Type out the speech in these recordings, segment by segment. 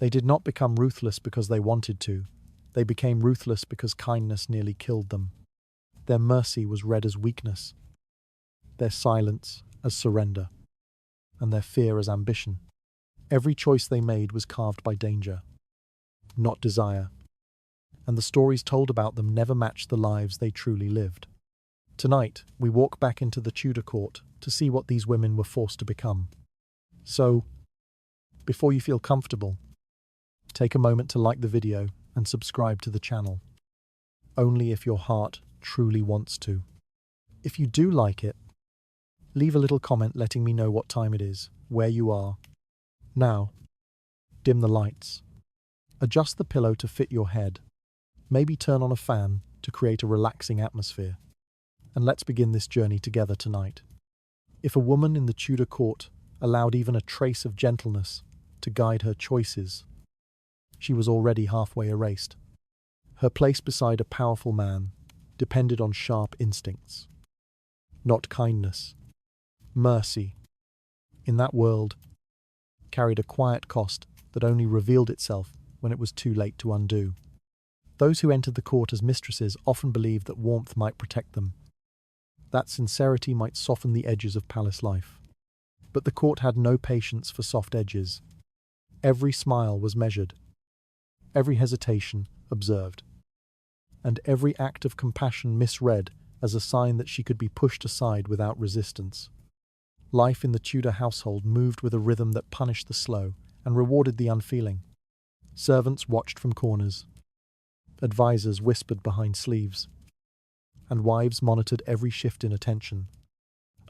They did not become ruthless because they wanted to. They became ruthless because kindness nearly killed them. Their mercy was read as weakness, their silence as surrender, and their fear as ambition. Every choice they made was carved by danger, not desire, and the stories told about them never matched the lives they truly lived. Tonight, we walk back into the Tudor court to see what these women were forced to become. So, before you feel comfortable, take a moment to like the video and subscribe to the channel. Only if your heart truly wants to. If you do like it, leave a little comment letting me know what time it is, where you are. Now, dim the lights. Adjust the pillow to fit your head. Maybe turn on a fan to create a relaxing atmosphere. And let's begin this journey together tonight. If a woman in the Tudor court allowed even a trace of gentleness to guide her choices, she was already halfway erased. Her place beside a powerful man depended on sharp instincts, not kindness. Mercy, in that world, carried a quiet cost that only revealed itself when it was too late to undo. Those who entered the court as mistresses often believed that warmth might protect them, that sincerity might soften the edges of palace life. But the court had no patience for soft edges. Every smile was measured, every hesitation observed, and every act of compassion misread as a sign that she could be pushed aside without resistance. Life in the Tudor household moved with a rhythm that punished the slow and rewarded the unfeeling. Servants watched from corners, advisors whispered behind sleeves, and wives monitored every shift in attention.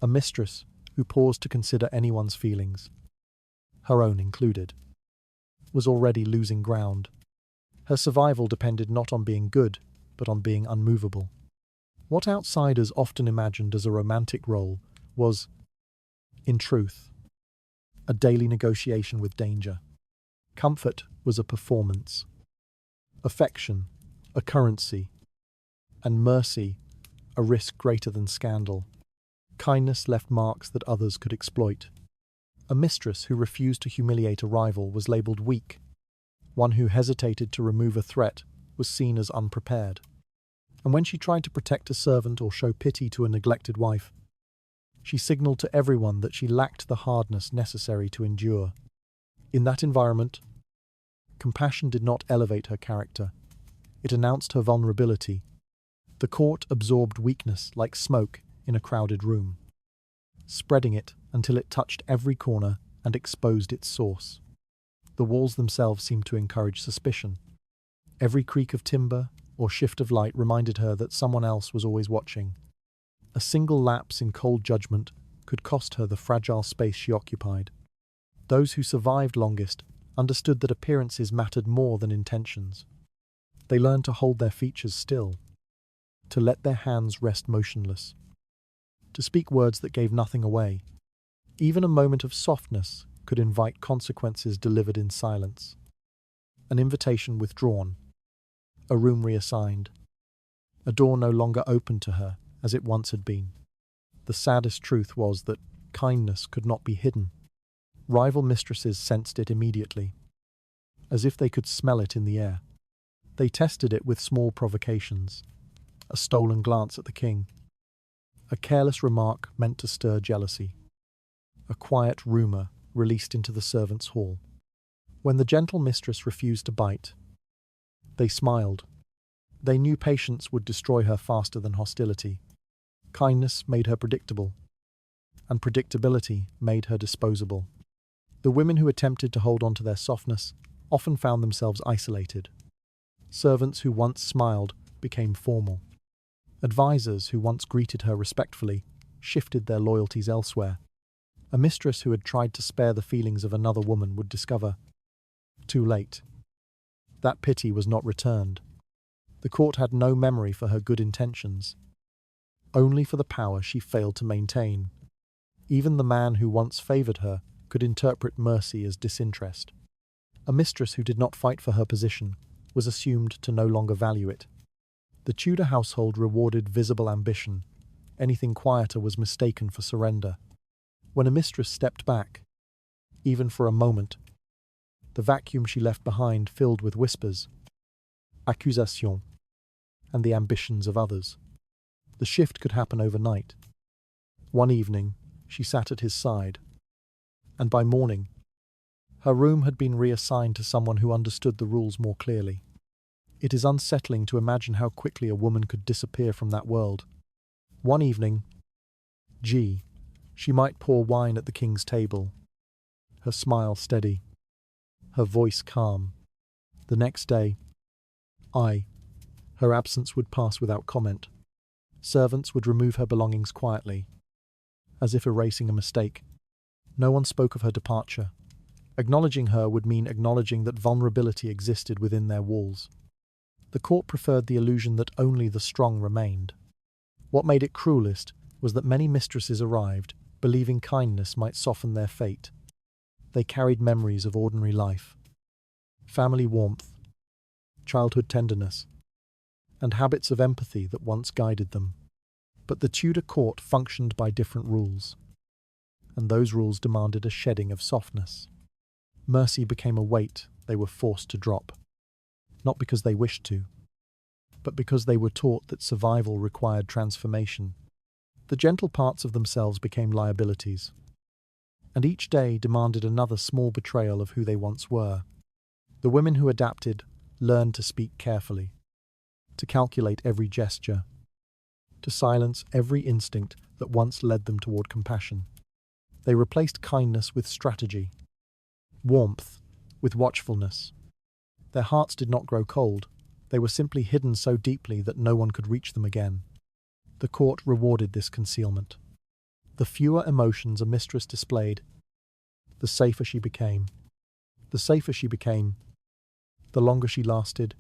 A mistress who paused to consider anyone's feelings, her own included, was already losing ground. Her survival depended not on being good, but on being unmovable. What outsiders often imagined as a romantic role was, in truth, a daily negotiation with danger. Comfort was a performance, affection a currency, and mercy a risk greater than scandal. Kindness left marks that others could exploit. A mistress who refused to humiliate a rival was labelled weak. One who hesitated to remove a threat was seen as unprepared. And when she tried to protect a servant or show pity to a neglected wife, she signalled to everyone that she lacked the hardness necessary to endure. In that environment, compassion did not elevate her character. It announced her vulnerability. The court absorbed weakness like smoke in a crowded room, spreading it until it touched every corner and exposed its source. The walls themselves seemed to encourage suspicion. Every creak of timber or shift of light reminded her that someone else was always watching. A single lapse in cold judgment could cost her the fragile space she occupied. Those who survived longest understood that appearances mattered more than intentions. They learned to hold their features still, to let their hands rest motionless, to speak words that gave nothing away. Even a moment of softness could invite consequences delivered in silence. An invitation withdrawn, a room reassigned, a door no longer open to her as it once had been. The saddest truth was that kindness could not be hidden. Rival mistresses sensed it immediately, as if they could smell it in the air. They tested it with small provocations, a stolen glance at the king, a careless remark meant to stir jealousy, a quiet rumour released into the servants' hall. When the gentle mistress refused to bite, they smiled. They knew patience would destroy her faster than hostility. Kindness made her predictable, and predictability made her disposable. The women who attempted to hold on to their softness often found themselves isolated. Servants who once smiled became formal. Advisors who once greeted her respectfully shifted their loyalties elsewhere. A mistress who had tried to spare the feelings of another woman would discover, too late, that pity was not returned. The court had no memory for her good intentions, only for the power she failed to maintain. Even the man who once favoured her could interpret mercy as disinterest. A mistress who did not fight for her position was assumed to no longer value it. The Tudor household rewarded visible ambition. Anything quieter was mistaken for surrender. When a mistress stepped back, even for a moment, the vacuum she left behind filled with whispers, accusations, and the ambitions of others. The shift could happen overnight. One evening, she sat at his side, and by morning, her room had been reassigned to someone who understood the rules more clearly. It is unsettling to imagine how quickly a woman could disappear from that world. One evening, she might pour wine at the king's table, her smile steady, her voice calm. The next day, her absence would pass without comment. Servants would remove her belongings quietly, as if erasing a mistake. No one spoke of her departure. Acknowledging her would mean acknowledging that vulnerability existed within their walls. The court preferred the illusion that only the strong remained. What made it cruelest was that many mistresses arrived, believing kindness might soften their fate. They carried memories of ordinary life, family warmth, childhood tenderness, and habits of empathy that once guided them. But the Tudor court functioned by different rules, and those rules demanded a shedding of softness. Mercy became a weight they were forced to drop, not because they wished to, but because they were taught that survival required transformation. The gentle parts of themselves became liabilities, and each day demanded another small betrayal of who they once were. The women who adapted learned to speak carefully, to calculate every gesture, to silence every instinct that once led them toward compassion. They replaced kindness with strategy, warmth with watchfulness. Their hearts did not grow cold. They were simply hidden so deeply that no one could reach them again. The court rewarded this concealment. The fewer emotions a mistress displayed, the safer she became. The safer she became, the longer she lasted.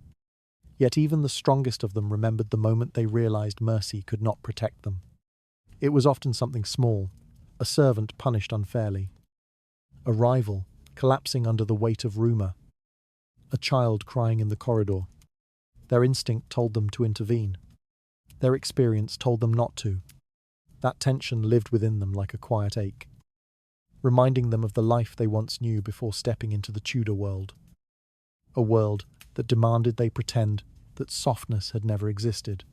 Yet even the strongest of them remembered the moment they realized mercy could not protect them. It was often something small, a servant punished unfairly, a rival collapsing under the weight of rumor, a child crying in the corridor. Their instinct told them to intervene. Their experience told them not to. That tension lived within them like a quiet ache, reminding them of the life they once knew before stepping into the Tudor world. A world that demanded they pretend that softness had never existed.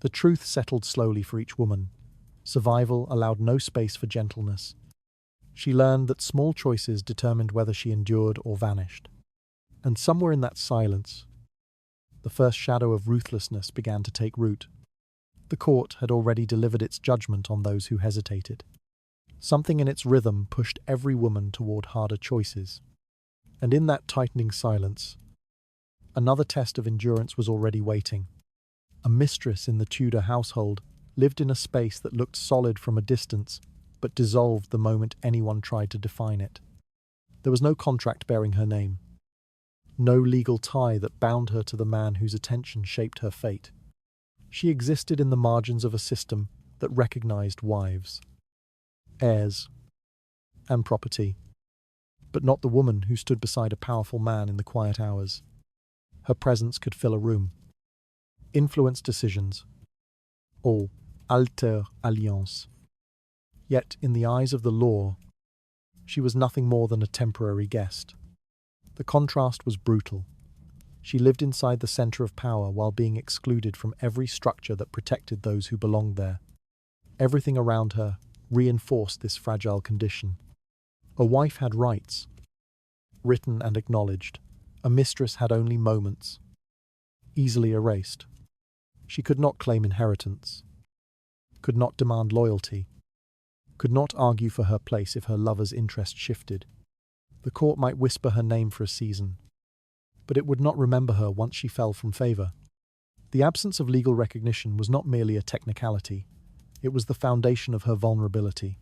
The truth settled slowly for each woman. Survival allowed no space for gentleness. She learned that small choices determined whether she endured or vanished. And somewhere in that silence, the first shadow of ruthlessness began to take root. The court had already delivered its judgment on those who hesitated. Something in its rhythm pushed every woman toward harder choices. And in that tightening silence, another test of endurance was already waiting. A mistress in the Tudor household lived in a space that looked solid from a distance, but dissolved the moment anyone tried to define it. There was no contract bearing her name, no legal tie that bound her to the man whose attention shaped her fate. She existed in the margins of a system that recognized wives, heirs, and property, but not the woman who stood beside a powerful man in the quiet hours. Her presence could fill a room, influence decisions, or alter alliance. Yet, in the eyes of the law, she was nothing more than a temporary guest. The contrast was brutal. She lived inside the center of power while being excluded from every structure that protected those who belonged there. Everything around her reinforced this fragile condition. A wife had rights, written and acknowledged. A mistress had only moments, easily erased. She could not claim inheritance, could not demand loyalty, could not argue for her place if her lover's interest shifted. The court might whisper her name for a season, but it would not remember her once she fell from favor. The absence of legal recognition was not merely a technicality, it was the foundation of her vulnerability.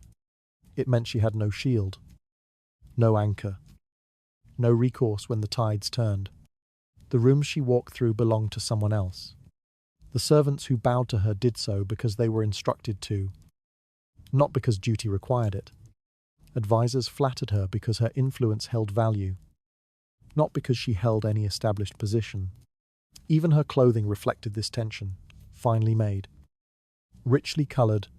It meant she had no shield, no anchor, no recourse when the tides turned. The rooms she walked through belonged to someone else. The servants who bowed to her did so because they were instructed to, not because duty required it. Advisors flattered her because her influence held value, not because she held any established position. Even her clothing reflected this tension, finely made, richly colored,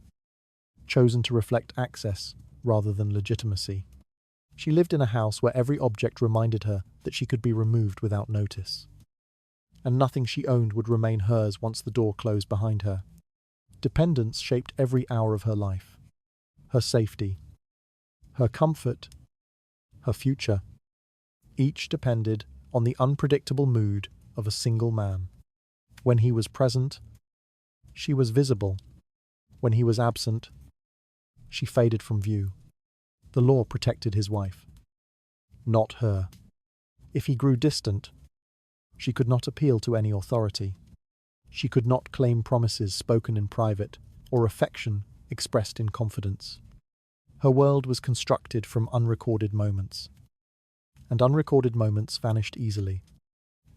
chosen to reflect access rather than legitimacy. She lived in a house where every object reminded her that she could be removed without notice. And nothing she owned would remain hers once the door closed behind her. Dependence shaped every hour of her life. Her safety, her comfort, her future. Each depended on the unpredictable mood of a single man. When he was present, she was visible. When he was absent, she faded from view. The law protected his wife, not her. If he grew distant, she could not appeal to any authority. She could not claim promises spoken in private or affection expressed in confidence. Her world was constructed from unrecorded moments, and unrecorded moments vanished easily.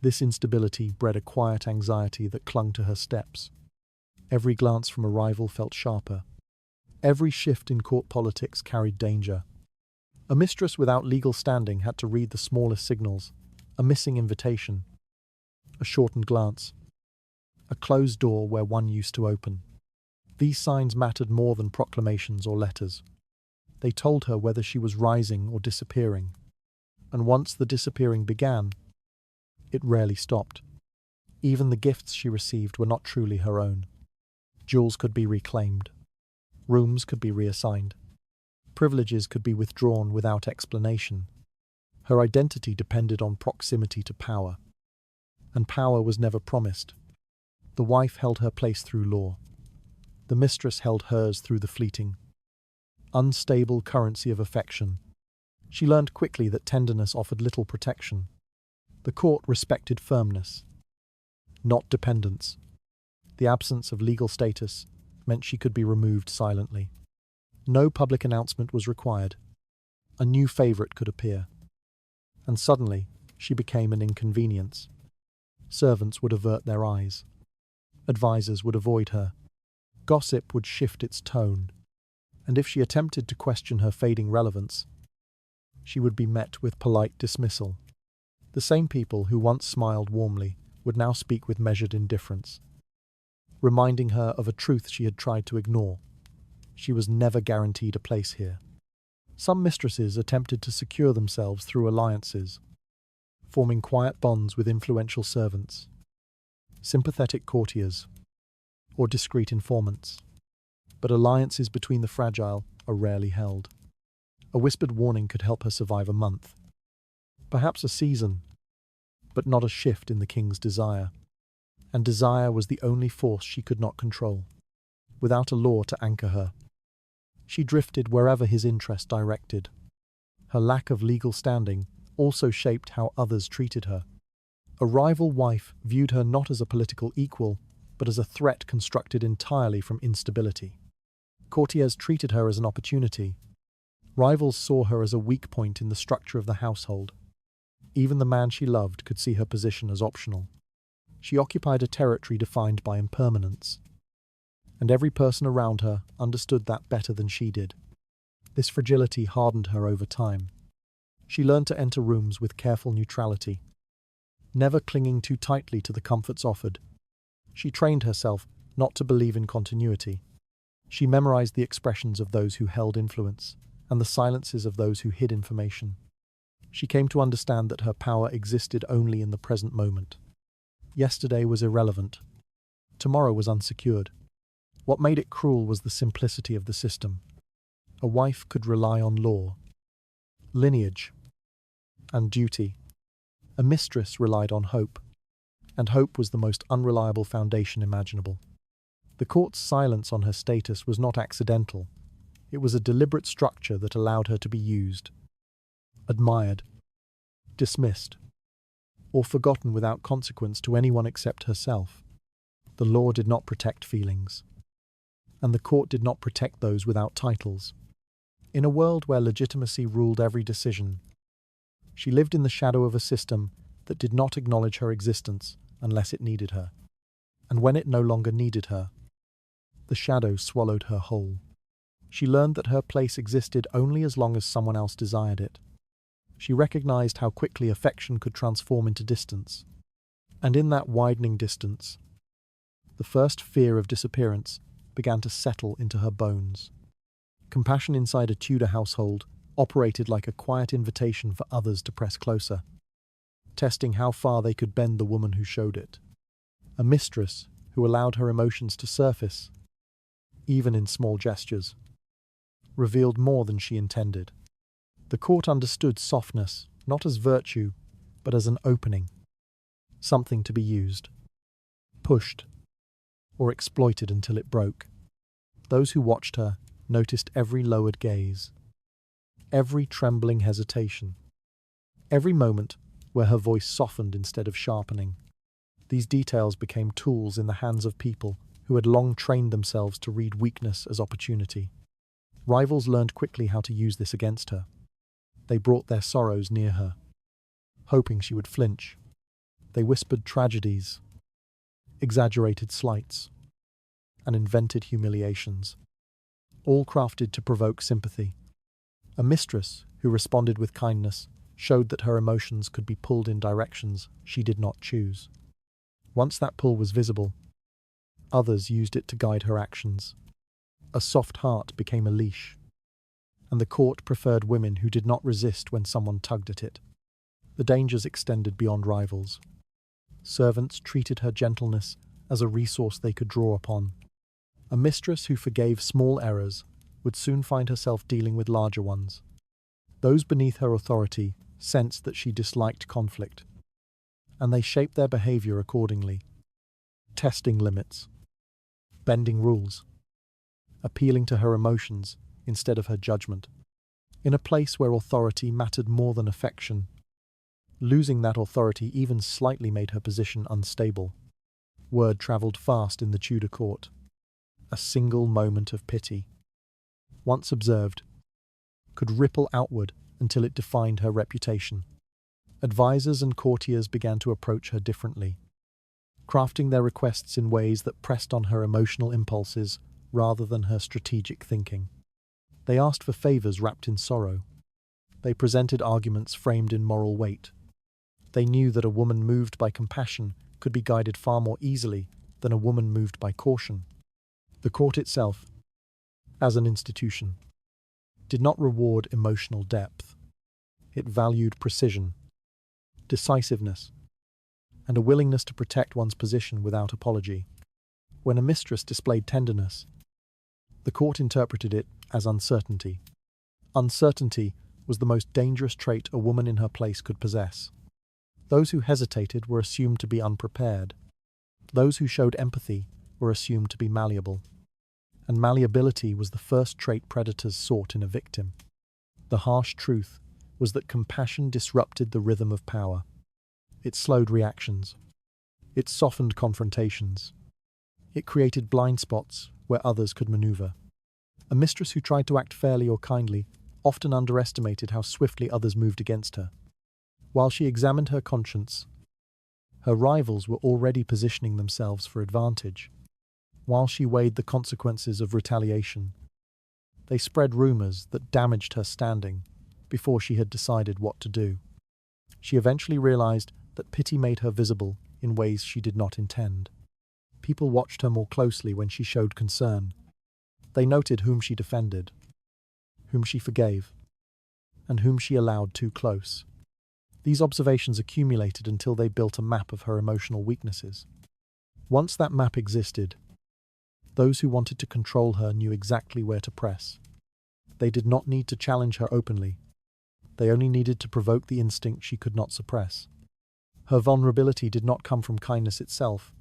This instability bred a quiet anxiety that clung to her steps. Every glance from a rival felt sharper. Every shift in court politics carried danger. A mistress without legal standing had to read the smallest signals: a missing invitation, a shortened glance, a closed door where one used to open. These signs mattered more than proclamations or letters. They told her whether she was rising or disappearing. And once the disappearing began, it rarely stopped. Even the gifts she received were not truly her own. Jewels could be reclaimed. Rooms could be reassigned. Privileges could be withdrawn without explanation. Her identity depended on proximity to power. And power was never promised. The wife held her place through law. The mistress held hers through the fleeting, unstable currency of affection. She learned quickly that tenderness offered little protection. The court respected firmness, not dependence. The absence of legal status meant she could be removed silently. No public announcement was required. A new favorite could appear. And suddenly, she became an inconvenience. Servants would avert their eyes. Advisors would avoid her. Gossip would shift its tone. And if she attempted to question her fading relevance, she would be met with polite dismissal. The same people who once smiled warmly would now speak with measured indifference, reminding her of a truth she had tried to ignore. She was never guaranteed a place here. Some mistresses attempted to secure themselves through alliances, forming quiet bonds with influential servants, sympathetic courtiers, or discreet informants. But alliances between the fragile are rarely held. A whispered warning could help her survive a month, perhaps a season, but not a shift in the king's desire. And desire was the only force she could not control. Without a law to anchor her, she drifted wherever his interest directed. Her lack of legal standing also shaped how others treated her. A rival wife viewed her not as a political equal, but as a threat constructed entirely from instability. Courtiers treated her as an opportunity. Rivals saw her as a weak point in the structure of the household. Even the man she loved could see her position as optional. She occupied a territory defined by impermanence, and every person around her understood that better than she did. This fragility hardened her over time. She learned to enter rooms with careful neutrality, never clinging too tightly to the comforts offered. She trained herself not to believe in continuity. She memorized the expressions of those who held influence and the silences of those who hid information. She came to understand that her power existed only in the present moment. Yesterday was irrelevant. Tomorrow was unsecured. What made it cruel was the simplicity of the system. A wife could rely on law, lineage, and duty. A mistress relied on hope, and hope was the most unreliable foundation imaginable. The court's silence on her status was not accidental. It was a deliberate structure that allowed her to be used, admired, dismissed, or forgotten without consequence to anyone except herself. The law did not protect feelings, and the court did not protect those without titles. In a world where legitimacy ruled every decision, she lived in the shadow of a system that did not acknowledge her existence unless it needed her. And when it no longer needed her, the shadow swallowed her whole. She learned that her place existed only as long as someone else desired it. She recognized how quickly affection could transform into distance. And in that widening distance, the first fear of disappearance began to settle into her bones. Compassion inside a Tudor household operated like a quiet invitation for others to press closer, testing how far they could bend the woman who showed it. A mistress who allowed her emotions to surface, even in small gestures, revealed more than she intended. The court understood softness not as virtue, but as an opening, something to be used, pushed, or exploited until it broke. Those who watched her noticed every lowered gaze, every trembling hesitation, every moment where her voice softened instead of sharpening. These details became tools in the hands of people who had long trained themselves to read weakness as opportunity. Rivals learned quickly how to use this against her. They brought their sorrows near her, hoping she would flinch. They whispered tragedies, exaggerated slights, and invented humiliations, all crafted to provoke sympathy. A mistress who responded with kindness showed that her emotions could be pulled in directions she did not choose. Once that pull was visible, others used it to guide her actions. A soft heart became a leash, and the court preferred women who did not resist when someone tugged at it. The dangers extended beyond rivals. Servants treated her gentleness as a resource they could draw upon. A mistress who forgave small errors would soon find herself dealing with larger ones. Those beneath her authority sensed that she disliked conflict, and they shaped their behavior accordingly, testing limits, bending rules, appealing to her emotions instead of her judgment. In a place where authority mattered more than affection, losing that authority even slightly made her position unstable. Word travelled fast in the Tudor court. A single moment of pity, once observed, could ripple outward until it defined her reputation. Advisors and courtiers began to approach her differently, crafting their requests in ways that pressed on her emotional impulses rather than her strategic thinking. They asked for favors wrapped in sorrow. They presented arguments framed in moral weight. They knew that a woman moved by compassion could be guided far more easily than a woman moved by caution. The court itself, as an institution, did not reward emotional depth. It valued precision, decisiveness, and a willingness to protect one's position without apology. When a mistress displayed tenderness, the court interpreted it as uncertainty. Uncertainty was the most dangerous trait a woman in her place could possess. Those who hesitated were assumed to be unprepared. Those who showed empathy were assumed to be malleable. And malleability was the first trait predators sought in a victim. The harsh truth was that compassion disrupted the rhythm of power. It slowed reactions. It softened confrontations. It created blind spots where others could maneuver. A mistress who tried to act fairly or kindly often underestimated how swiftly others moved against her. While she examined her conscience, her rivals were already positioning themselves for advantage. While she weighed the consequences of retaliation, they spread rumors that damaged her standing before she had decided what to do. She eventually realized that pity made her visible in ways she did not intend. People watched her more closely when she showed concern. They noted whom she defended, whom she forgave, and whom she allowed too close. These observations accumulated until they built a map of her emotional weaknesses. Once that map existed, those who wanted to control her knew exactly where to press. They did not need to challenge her openly. They only needed to provoke the instinct she could not suppress. Her vulnerability did not come from kindness itself,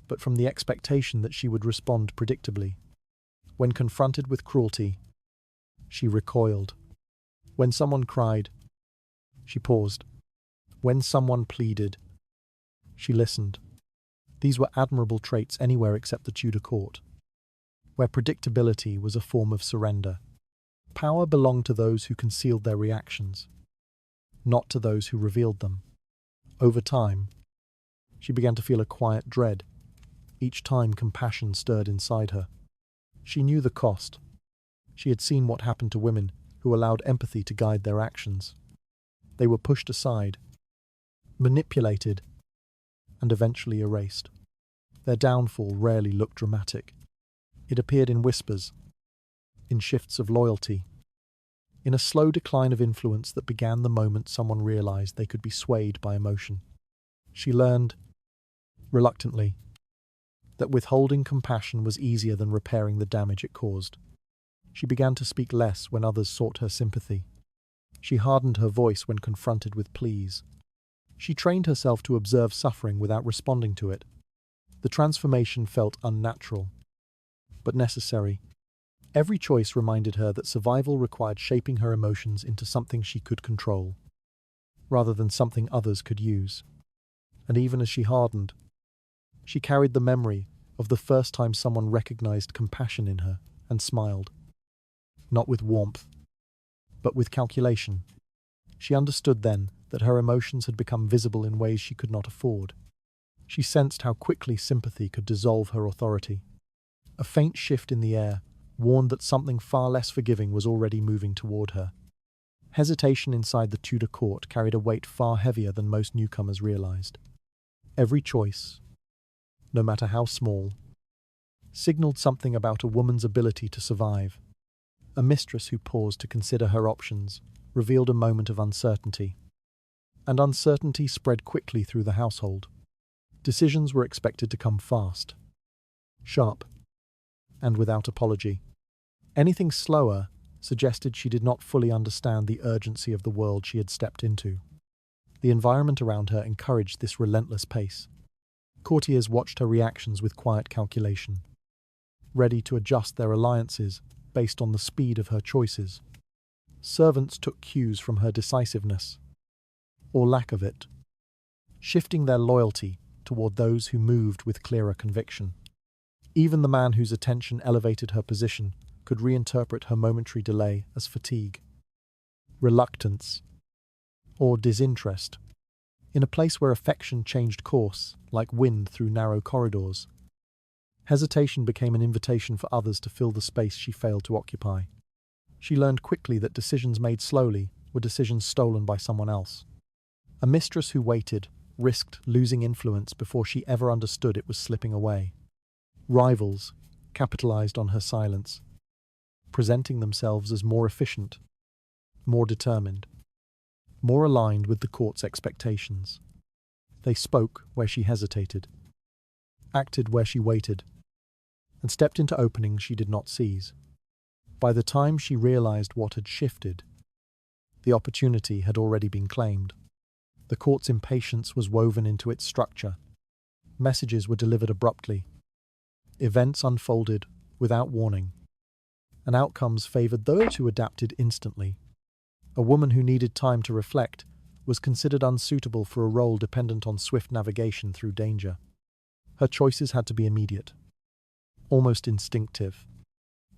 but from the expectation that she would respond predictably. When confronted with cruelty, she recoiled. When someone cried, she paused. When someone pleaded, she listened. These were admirable traits anywhere except the Tudor court, where predictability was a form of surrender. Power belonged to those who concealed their reactions, not to those who revealed them. Over time, she began to feel a quiet dread. Each time compassion stirred inside her. She knew the cost. She had seen what happened to women who allowed empathy to guide their actions. They were pushed aside, manipulated, and eventually erased. Their downfall rarely looked dramatic. It appeared in whispers, in shifts of loyalty, in a slow decline of influence that began the moment someone realized they could be swayed by emotion. She learned, reluctantly, that withholding compassion was easier than repairing the damage it caused. She began to speak less when others sought her sympathy. She hardened her voice when confronted with pleas. She trained herself to observe suffering without responding to it. The transformation felt unnatural, but necessary. Every choice reminded her that survival required shaping her emotions into something she could control, rather than something others could use. And even as she hardened, she carried the memory of the first time someone recognized compassion in her and smiled. Not with warmth, but with calculation. She understood then that her emotions had become visible in ways she could not afford. She sensed how quickly sympathy could dissolve her authority. A faint shift in the air warned that something far less forgiving was already moving toward her. Hesitation inside the Tudor court carried a weight far heavier than most newcomers realized. Every choice, no matter how small, signaled something about a woman's ability to survive. A mistress who paused to consider her options revealed a moment of uncertainty. And uncertainty spread quickly through the household. Decisions were expected to come fast, sharp, and without apology. Anything slower suggested she did not fully understand the urgency of the world she had stepped into. The environment around her encouraged this relentless pace. Courtiers watched her reactions with quiet calculation, ready to adjust their alliances based on the speed of her choices. Servants took cues from her decisiveness, or lack of it, shifting their loyalty toward those who moved with clearer conviction. Even the man whose attention elevated her position could reinterpret her momentary delay as fatigue, reluctance, or disinterest. In a place where affection changed course, like wind through narrow corridors, hesitation became an invitation for others to fill the space she failed to occupy. She learned quickly that decisions made slowly were decisions stolen by someone else. A mistress who waited risked losing influence before she ever understood it was slipping away. Rivals capitalized on her silence, presenting themselves as more efficient, more determined, more aligned with the court's expectations. They spoke where she hesitated, acted where she waited, and stepped into openings she did not seize. By the time she realized what had shifted, the opportunity had already been claimed. The court's impatience was woven into its structure. Messages were delivered abruptly. Events unfolded without warning, and outcomes favored those who adapted instantly. A woman who needed time to reflect was considered unsuitable for a role dependent on swift navigation through danger. Her choices had to be immediate, almost instinctive.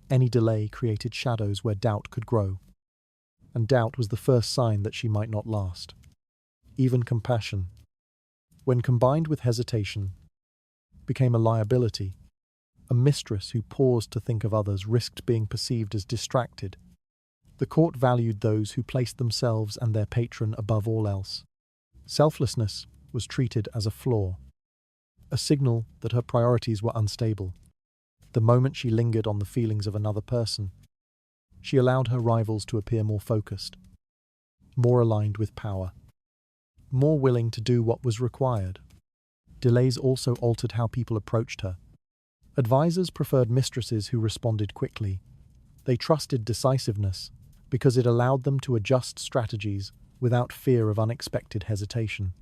Any delay created shadows where doubt could grow, and doubt was the first sign that she might not last. Even compassion, when combined with hesitation, became a liability. A mistress who paused to think of others risked being perceived as distracted. The court valued those who placed themselves and their patron above all else. Selflessness was treated as a flaw, a signal that her priorities were unstable. The moment she lingered on the feelings of another person, she allowed her rivals to appear more focused, more aligned with power, more willing to do what was required. Delays also altered how people approached her. Advisors preferred mistresses who responded quickly. They trusted decisiveness because it allowed them to adjust strategies without fear of unexpected hesitation.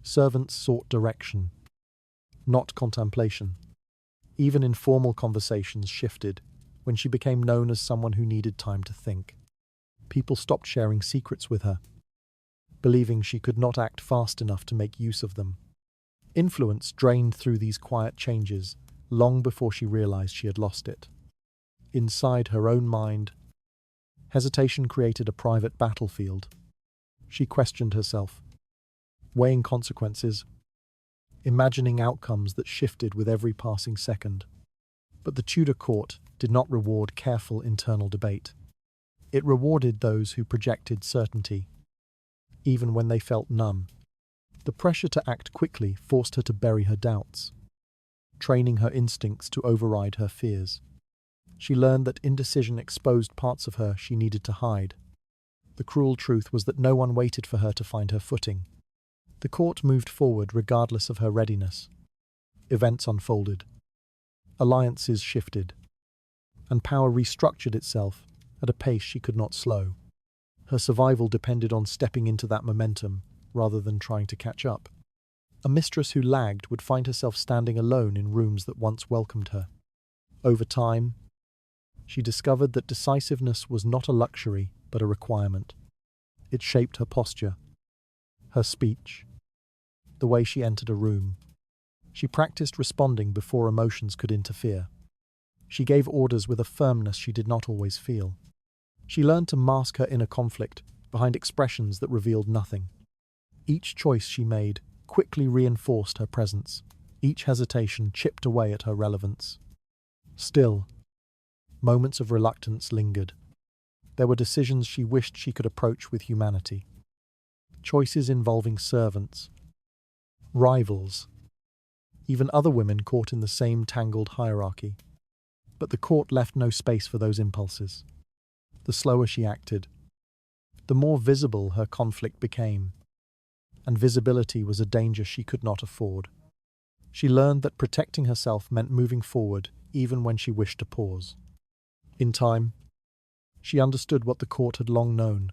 Servants sought direction, not contemplation. Even informal conversations shifted when she became known as someone who needed time to think. People stopped sharing secrets with her, believing she could not act fast enough to make use of them. Influence drained through these quiet changes long before she realized she had lost it. Inside her own mind, hesitation created a private battlefield. She questioned herself, weighing consequences, imagining outcomes that shifted with every passing second. But the Tudor court did not reward careful internal debate. It rewarded those who projected certainty, even when they felt numb. The pressure to act quickly forced her to bury her doubts, training her instincts to override her fears. She learned that indecision exposed parts of her she needed to hide. The cruel truth was that no one waited for her to find her footing. The court moved forward regardless of her readiness. Events unfolded. Alliances shifted. And power restructured itself at a pace she could not slow. Her survival depended on stepping into that momentum rather than trying to catch up. A mistress who lagged would find herself standing alone in rooms that once welcomed her. Over time, she discovered that decisiveness was not a luxury but a requirement. It shaped her posture, her speech, the way she entered a room. She practiced responding before emotions could interfere. She gave orders with a firmness she did not always feel. She learned to mask her inner conflict behind expressions that revealed nothing. Each choice she made quickly reinforced her presence. Each hesitation chipped away at her relevance. Still, moments of reluctance lingered. There were decisions she wished she could approach with humanity. Choices involving servants, rivals, even other women caught in the same tangled hierarchy. But the court left no space for those impulses. The slower she acted, the more visible her conflict became, and visibility was a danger she could not afford. She learned that protecting herself meant moving forward even when she wished to pause. In time, she understood what the court had long known.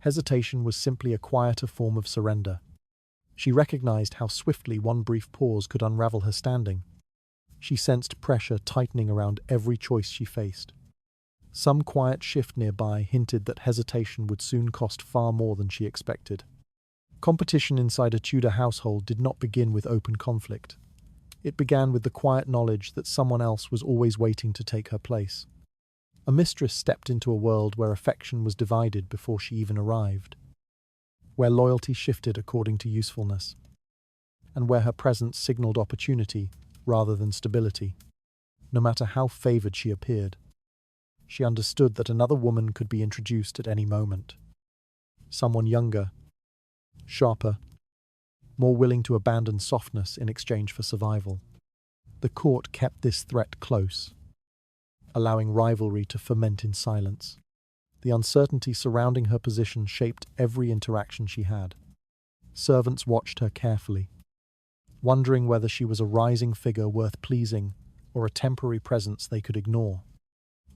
Hesitation was simply a quieter form of surrender. She recognized how swiftly one brief pause could unravel her standing. She sensed pressure tightening around every choice she faced. Some quiet shift nearby hinted that hesitation would soon cost far more than she expected. Competition inside a Tudor household did not begin with open conflict. It began with the quiet knowledge that someone else was always waiting to take her place. A mistress stepped into a world where affection was divided before she even arrived, where loyalty shifted according to usefulness, and where her presence signaled opportunity rather than stability. No matter how favored she appeared, she understood that another woman could be introduced at any moment. Someone younger, sharper, more willing to abandon softness in exchange for survival. The court kept this threat close, allowing rivalry to ferment in silence. The uncertainty surrounding her position shaped every interaction she had. Servants watched her carefully, wondering whether she was a rising figure worth pleasing or a temporary presence they could ignore.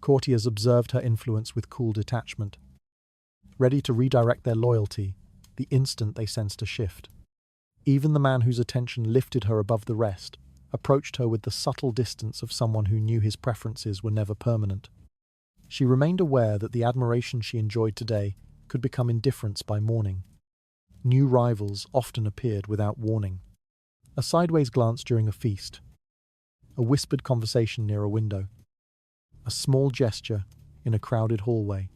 Courtiers observed her influence with cool detachment, ready to redirect their loyalty the instant they sensed a shift. Even the man whose attention lifted her above the rest approached her with the subtle distance of someone who knew his preferences were never permanent. She remained aware that the admiration she enjoyed today could become indifference by morning. New rivals often appeared without warning. A sideways glance during a feast, a whispered conversation near a window, a small gesture in a crowded hallway.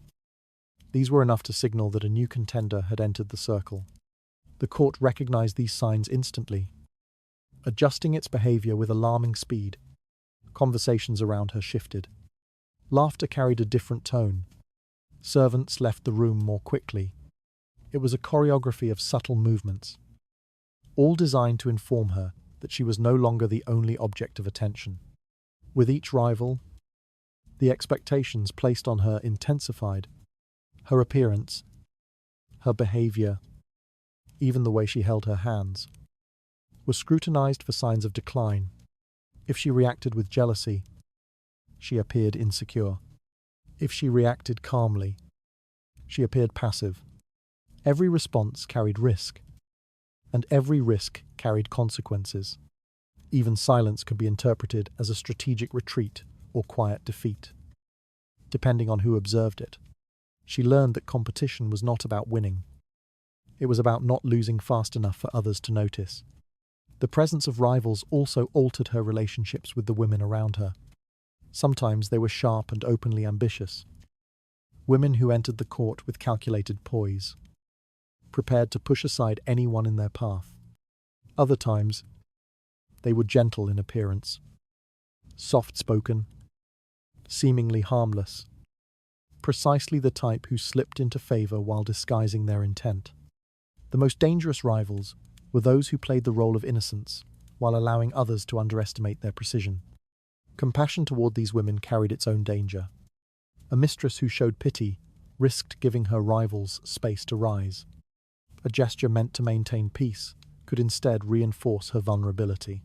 These were enough to signal that a new contender had entered the circle. The court recognized these signs instantly, adjusting its behavior with alarming speed. Conversations around her shifted. Laughter carried a different tone. Servants left the room more quickly. It was a choreography of subtle movements, all designed to inform her that she was no longer the only object of attention. With each rival, the expectations placed on her intensified. Her appearance, her behavior, even the way she held her hands, was scrutinized for signs of decline. If she reacted with jealousy, she appeared insecure. If she reacted calmly, she appeared passive. Every response carried risk, and every risk carried consequences. Even silence could be interpreted as a strategic retreat or quiet defeat, depending on who observed it. She learned that competition was not about winning. It was about not losing fast enough for others to notice. The presence of rivals also altered her relationships with the women around her. Sometimes they were sharp and openly ambitious. Women who entered the court with calculated poise, prepared to push aside anyone in their path. Other times, they were gentle in appearance, soft-spoken, seemingly harmless, precisely the type who slipped into favor while disguising their intent. The most dangerous rivals were those who played the role of innocence while allowing others to underestimate their precision. Compassion toward these women carried its own danger. A mistress who showed pity risked giving her rivals space to rise. A gesture meant to maintain peace could instead reinforce her vulnerability.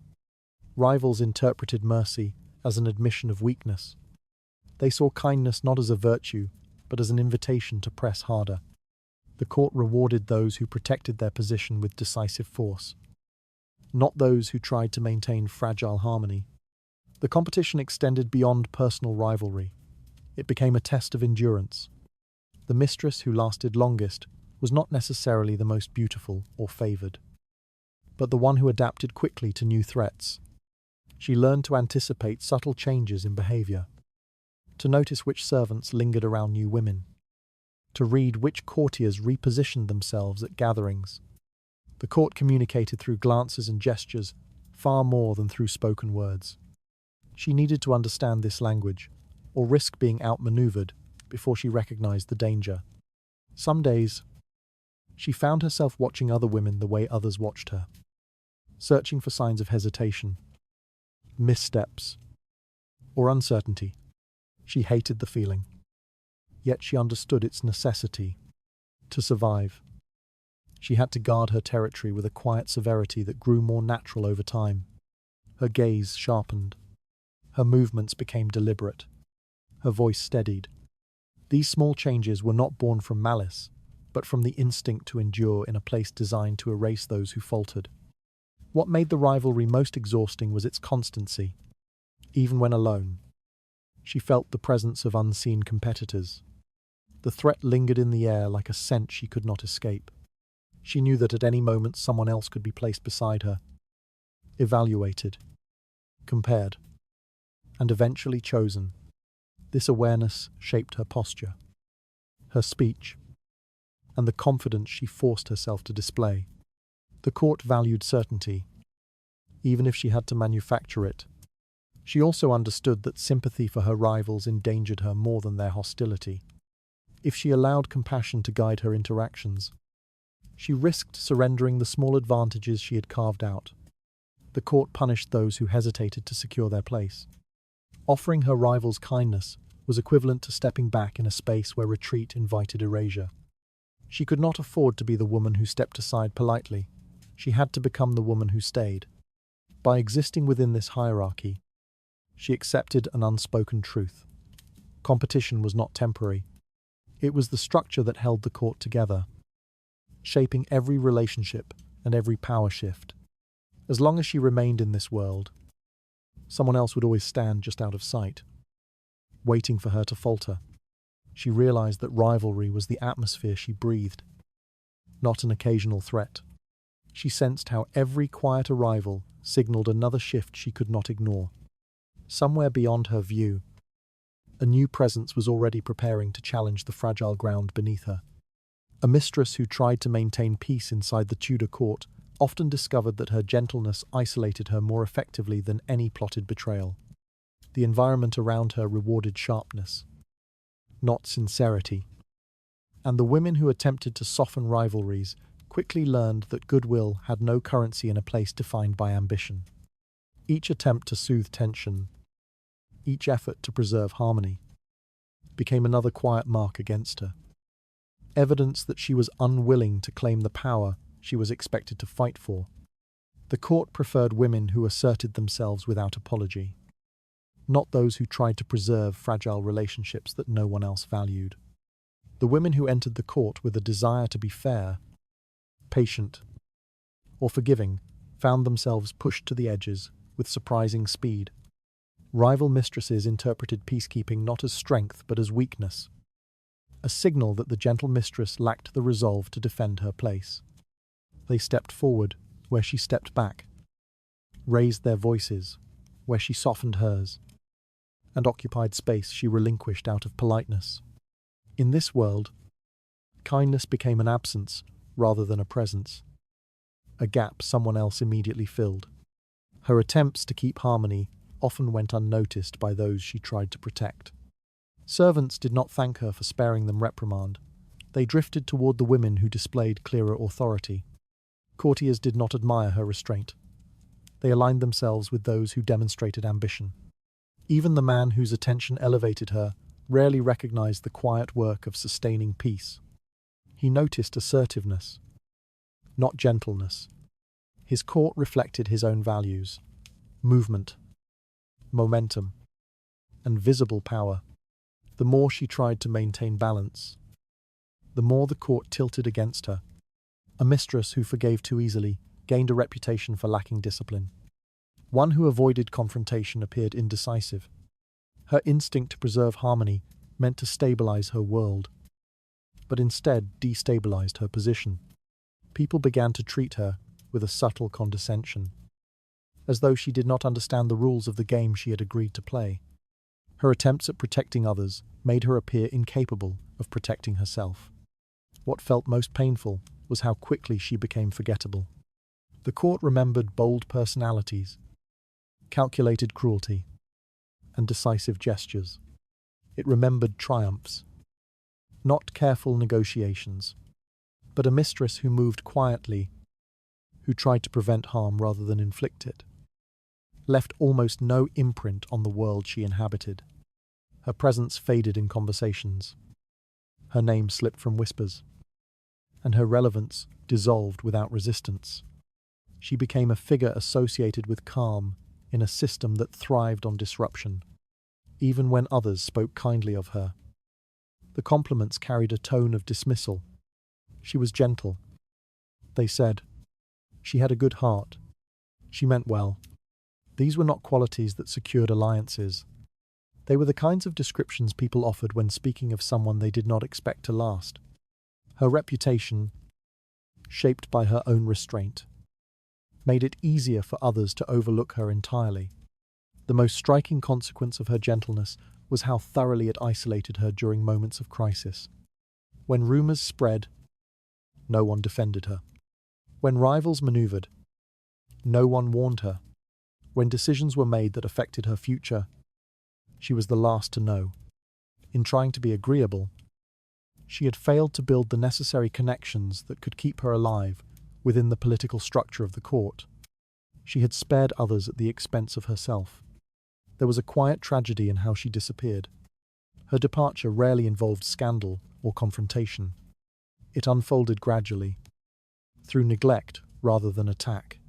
Rivals interpreted mercy as an admission of weakness. They saw kindness not as a virtue, but as an invitation to press harder. The court rewarded those who protected their position with decisive force, not those who tried to maintain fragile harmony. The competition extended beyond personal rivalry. It became a test of endurance. The mistress who lasted longest was not necessarily the most beautiful or favored, but the one who adapted quickly to new threats. She learned to anticipate subtle changes in behavior, to notice which servants lingered around new women, to read which courtiers repositioned themselves at gatherings. The court communicated through glances and gestures far more than through spoken words. She needed to understand this language, or risk being outmaneuvered before she recognized the danger. Some days, she found herself watching other women the way others watched her, searching for signs of hesitation, missteps, or uncertainty. She hated the feeling, yet she understood its necessity to survive. She had to guard her territory with a quiet severity that grew more natural over time. Her gaze sharpened. Her movements became deliberate. Her voice steadied. These small changes were not born from malice, but from the instinct to endure in a place designed to erase those who faltered. What made the rivalry most exhausting was its constancy. Even when alone, she felt the presence of unseen competitors. The threat lingered in the air like a scent she could not escape. She knew that at any moment someone else could be placed beside her, evaluated, compared, and eventually chosen. This awareness shaped her posture, her speech, and the confidence she forced herself to display. The court valued certainty, even if she had to manufacture it. She also understood that sympathy for her rivals endangered her more than their hostility. If she allowed compassion to guide her interactions, she risked surrendering the small advantages she had carved out. The court punished those who hesitated to secure their place. Offering her rivals kindness was equivalent to stepping back in a space where retreat invited erasure. She could not afford to be the woman who stepped aside politely. She had to become the woman who stayed. By existing within this hierarchy, she accepted an unspoken truth. Competition was not temporary. It was the structure that held the court together, shaping every relationship and every power shift. As long as she remained in this world, someone else would always stand just out of sight, waiting for her to falter. She realized that rivalry was the atmosphere she breathed, not an occasional threat. She sensed how every quiet arrival signaled another shift she could not ignore. Somewhere beyond her view, a new presence was already preparing to challenge the fragile ground beneath her. A mistress who tried to maintain peace inside the Tudor court often discovered that her gentleness isolated her more effectively than any plotted betrayal. The environment around her rewarded sharpness, not sincerity. And the women who attempted to soften rivalries quickly learned that goodwill had no currency in a place defined by ambition. Each attempt to soothe tension, each effort to preserve harmony, became another quiet mark against her. Evidence that she was unwilling to claim the power she was expected to fight for. The court preferred women who asserted themselves without apology, not those who tried to preserve fragile relationships that no one else valued. The women who entered the court with a desire to be fair, patient, or forgiving found themselves pushed to the edges with surprising speed. Rival mistresses interpreted peacekeeping not as strength but as weakness, a signal that the gentle mistress lacked the resolve to defend her place. They stepped forward where she stepped back, raised their voices where she softened hers, and occupied space she relinquished out of politeness. In this world, kindness became an absence rather than a presence, a gap someone else immediately filled. Her attempts to keep harmony often went unnoticed by those she tried to protect. Servants did not thank her for sparing them reprimand. They drifted toward the women who displayed clearer authority. Courtiers did not admire her restraint. They aligned themselves with those who demonstrated ambition. Even the man whose attention elevated her rarely recognized the quiet work of sustaining peace. He noticed assertiveness, not gentleness. His court reflected his own values: movement, momentum, and visible power. The more she tried to maintain balance, the more the court tilted against her. A mistress who forgave too easily gained a reputation for lacking discipline. One who avoided confrontation appeared indecisive. Her instinct to preserve harmony meant to stabilize her world, but instead destabilized her position. People began to treat her with a subtle condescension, as though she did not understand the rules of the game she had agreed to play. Her attempts at protecting others made her appear incapable of protecting herself. What felt most painful was how quickly she became forgettable. The court remembered bold personalities, calculated cruelty, and decisive gestures. It remembered triumphs, not careful negotiations, but a mistress who moved quietly, who tried to prevent harm rather than inflict it, left almost no imprint on the world she inhabited. Her presence faded in conversations. Her name slipped from whispers, and her relevance dissolved without resistance. She became a figure associated with calm in a system that thrived on disruption, even when others spoke kindly of her. The compliments carried a tone of dismissal. She was gentle, they said. She had a good heart. She meant well. These were not qualities that secured alliances. They were the kinds of descriptions people offered when speaking of someone they did not expect to last. Her reputation, shaped by her own restraint, made it easier for others to overlook her entirely. The most striking consequence of her gentleness was how thoroughly it isolated her during moments of crisis. When rumors spread, no one defended her. When rivals maneuvered, no one warned her. When decisions were made that affected her future, she was the last to know. In trying to be agreeable, she had failed to build the necessary connections that could keep her alive within the political structure of the court. She had spared others at the expense of herself. There was a quiet tragedy in how she disappeared. Her departure rarely involved scandal or confrontation. It unfolded gradually, through neglect rather than attack.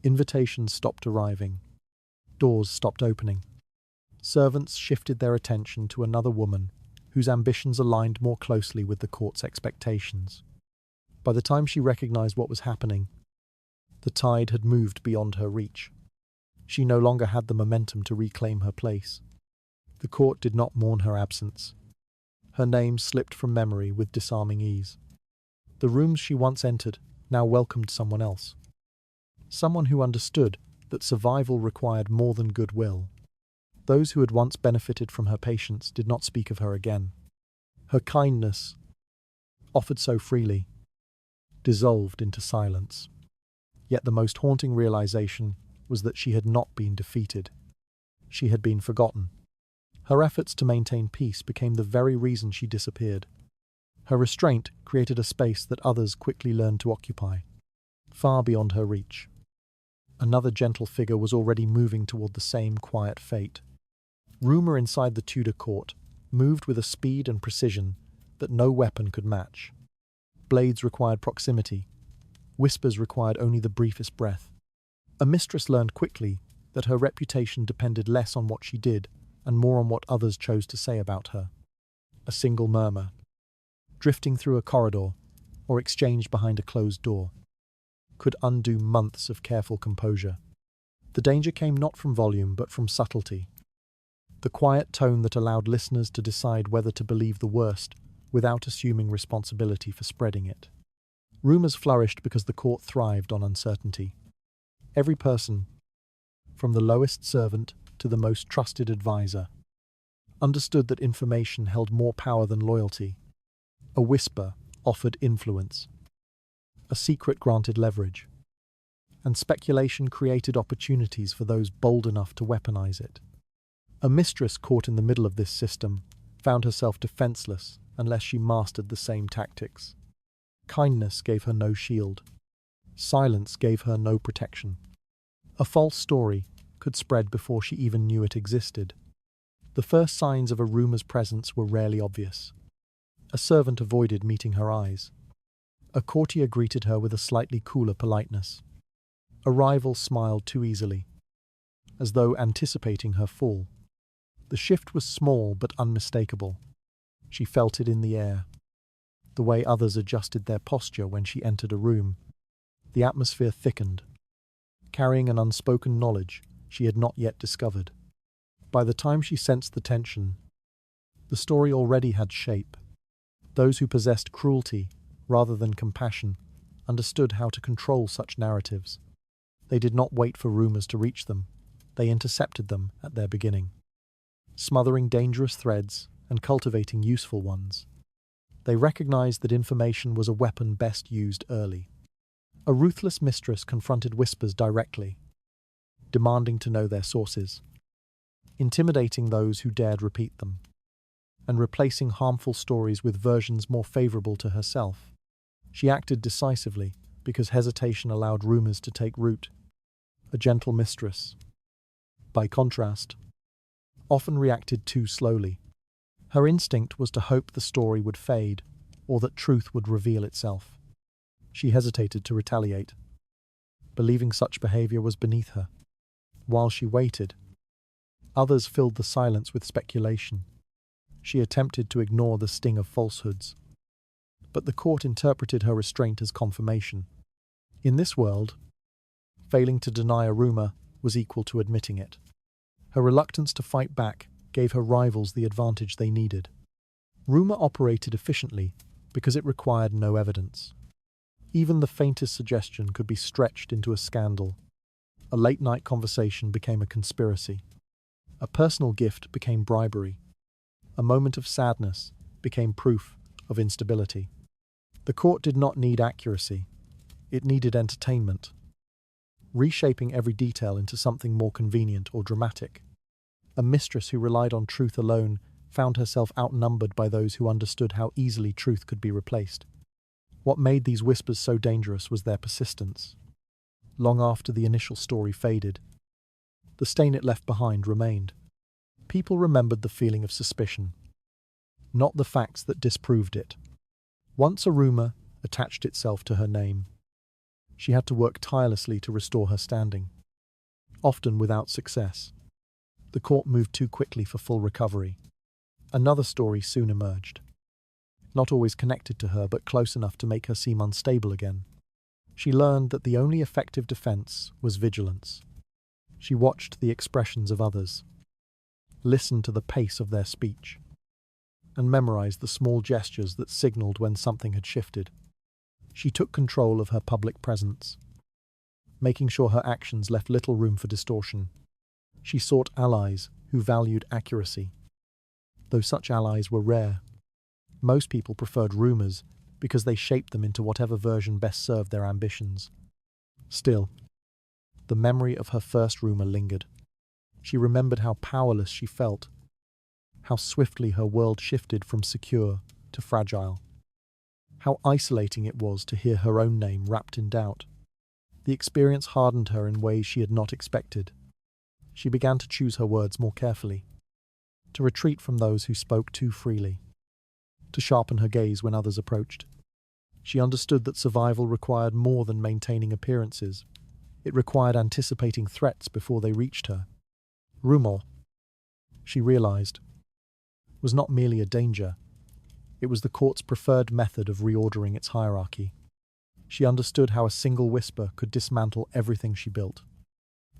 Invitations stopped arriving. Doors stopped opening. Servants shifted their attention to another woman whose ambitions aligned more closely with the court's expectations. By the time she recognized what was happening, the tide had moved beyond her reach. She no longer had the momentum to reclaim her place. The court did not mourn her absence. Her name slipped from memory with disarming ease. The rooms she once entered now welcomed someone else. Someone who understood that survival required more than goodwill. Those who had once benefited from her patience did not speak of her again. Her kindness, offered so freely, dissolved into silence. Yet the most haunting realization was that she had not been defeated. She had been forgotten. Her efforts to maintain peace became the very reason she disappeared. Her restraint created a space that others quickly learned to occupy, far beyond her reach. Another gentle figure was already moving toward the same quiet fate. Rumor inside the Tudor court moved with a speed and precision that no weapon could match. Blades required proximity. Whispers required only the briefest breath. A mistress learned quickly that her reputation depended less on what she did and more on what others chose to say about her. A single murmur, drifting through a corridor or exchanged behind a closed door, could undo months of careful composure. The danger came not from volume but from subtlety. The quiet tone that allowed listeners to decide whether to believe the worst without assuming responsibility for spreading it. Rumors flourished because the court thrived on uncertainty. Every person, from the lowest servant to the most trusted advisor, understood that information held more power than loyalty. A whisper offered influence. A secret granted leverage. And speculation created opportunities for those bold enough to weaponize it. A mistress caught in the middle of this system found herself defenseless unless she mastered the same tactics. Kindness gave her no shield. Silence gave her no protection. A false story could spread before she even knew it existed. The first signs of a rumor's presence were rarely obvious. A servant avoided meeting her eyes. A courtier greeted her with a slightly cooler politeness. A rival smiled too easily, as though anticipating her fall. The shift was small but unmistakable. She felt it in the air. The way others adjusted their posture when she entered a room. The atmosphere thickened, carrying an unspoken knowledge she had not yet discovered. By the time she sensed the tension, the story already had shape. Those who possessed cruelty, rather than compassion, understood how to control such narratives. They did not wait for rumors to reach them. They intercepted them at their beginning, smothering dangerous threads and cultivating useful ones. They recognized that information was a weapon best used early. A ruthless mistress confronted whispers directly, demanding to know their sources, intimidating those who dared repeat them, and replacing harmful stories with versions more favorable to herself. She acted decisively because hesitation allowed rumors to take root. A gentle mistress, by contrast, often reacted too slowly. Her instinct was to hope the story would fade or that truth would reveal itself. She hesitated to retaliate, believing such behavior was beneath her. While she waited, others filled the silence with speculation. She attempted to ignore the sting of falsehoods, but the court interpreted her restraint as confirmation. In this world, failing to deny a rumor was equal to admitting it. Her reluctance to fight back gave her rivals the advantage they needed. Rumor operated efficiently because it required no evidence. Even the faintest suggestion could be stretched into a scandal. A late-night conversation became a conspiracy. A personal gift became bribery. A moment of sadness became proof of instability. The court did not need accuracy. It needed entertainment, reshaping every detail into something more convenient or dramatic. A mistress who relied on truth alone found herself outnumbered by those who understood how easily truth could be replaced. What made these whispers so dangerous was their persistence. Long after the initial story faded, the stain it left behind remained. People remembered the feeling of suspicion, not the facts that disproved it. Once a rumor attached itself to her name, she had to work tirelessly to restore her standing, often without success. The court moved too quickly for full recovery. Another story soon emerged, not always connected to her but close enough to make her seem unstable again. She learned that the only effective defense was vigilance. She watched the expressions of others, listened to the pace of their speech, and memorized the small gestures that signaled when something had shifted. She took control of her public presence, making sure her actions left little room for distortion. She sought allies who valued accuracy, though such allies were rare. Most people preferred rumors because they shaped them into whatever version best served their ambitions. Still, the memory of her first rumor lingered. She remembered how powerless she felt, how swiftly her world shifted from secure to fragile, how isolating it was to hear her own name wrapped in doubt. The experience hardened her in ways she had not expected. She began to choose her words more carefully, to retreat from those who spoke too freely, to sharpen her gaze when others approached. She understood that survival required more than maintaining appearances. It required anticipating threats before they reached her. Rumor, she realized, was not merely a danger. It was the court's preferred method of reordering its hierarchy. She understood how a single whisper could dismantle everything she built.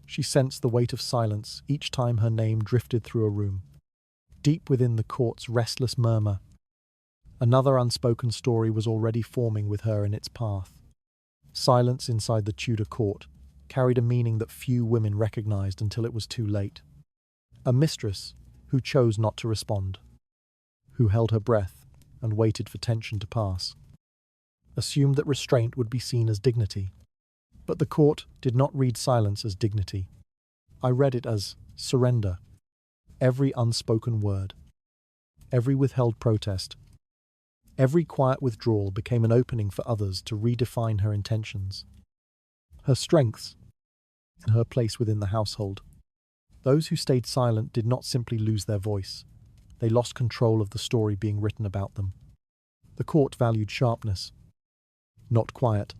She sensed the weight of silence each time her name drifted through a room. Deep within the court's restless murmur, another unspoken story was already forming with her in its path. Silence inside the Tudor court carried a meaning that few women recognized until it was too late. A mistress who chose not to respond, who held her breath and waited for tension to pass, assumed that restraint would be seen as dignity. But the court did not read silence as dignity. I read it as surrender. Every unspoken word, every withheld protest, every quiet withdrawal became an opening for others to redefine her intentions, her strengths, and her place within the household. Those who stayed silent did not simply lose their voice. They lost control of the story being written about them. The court valued sharpness, not quiet.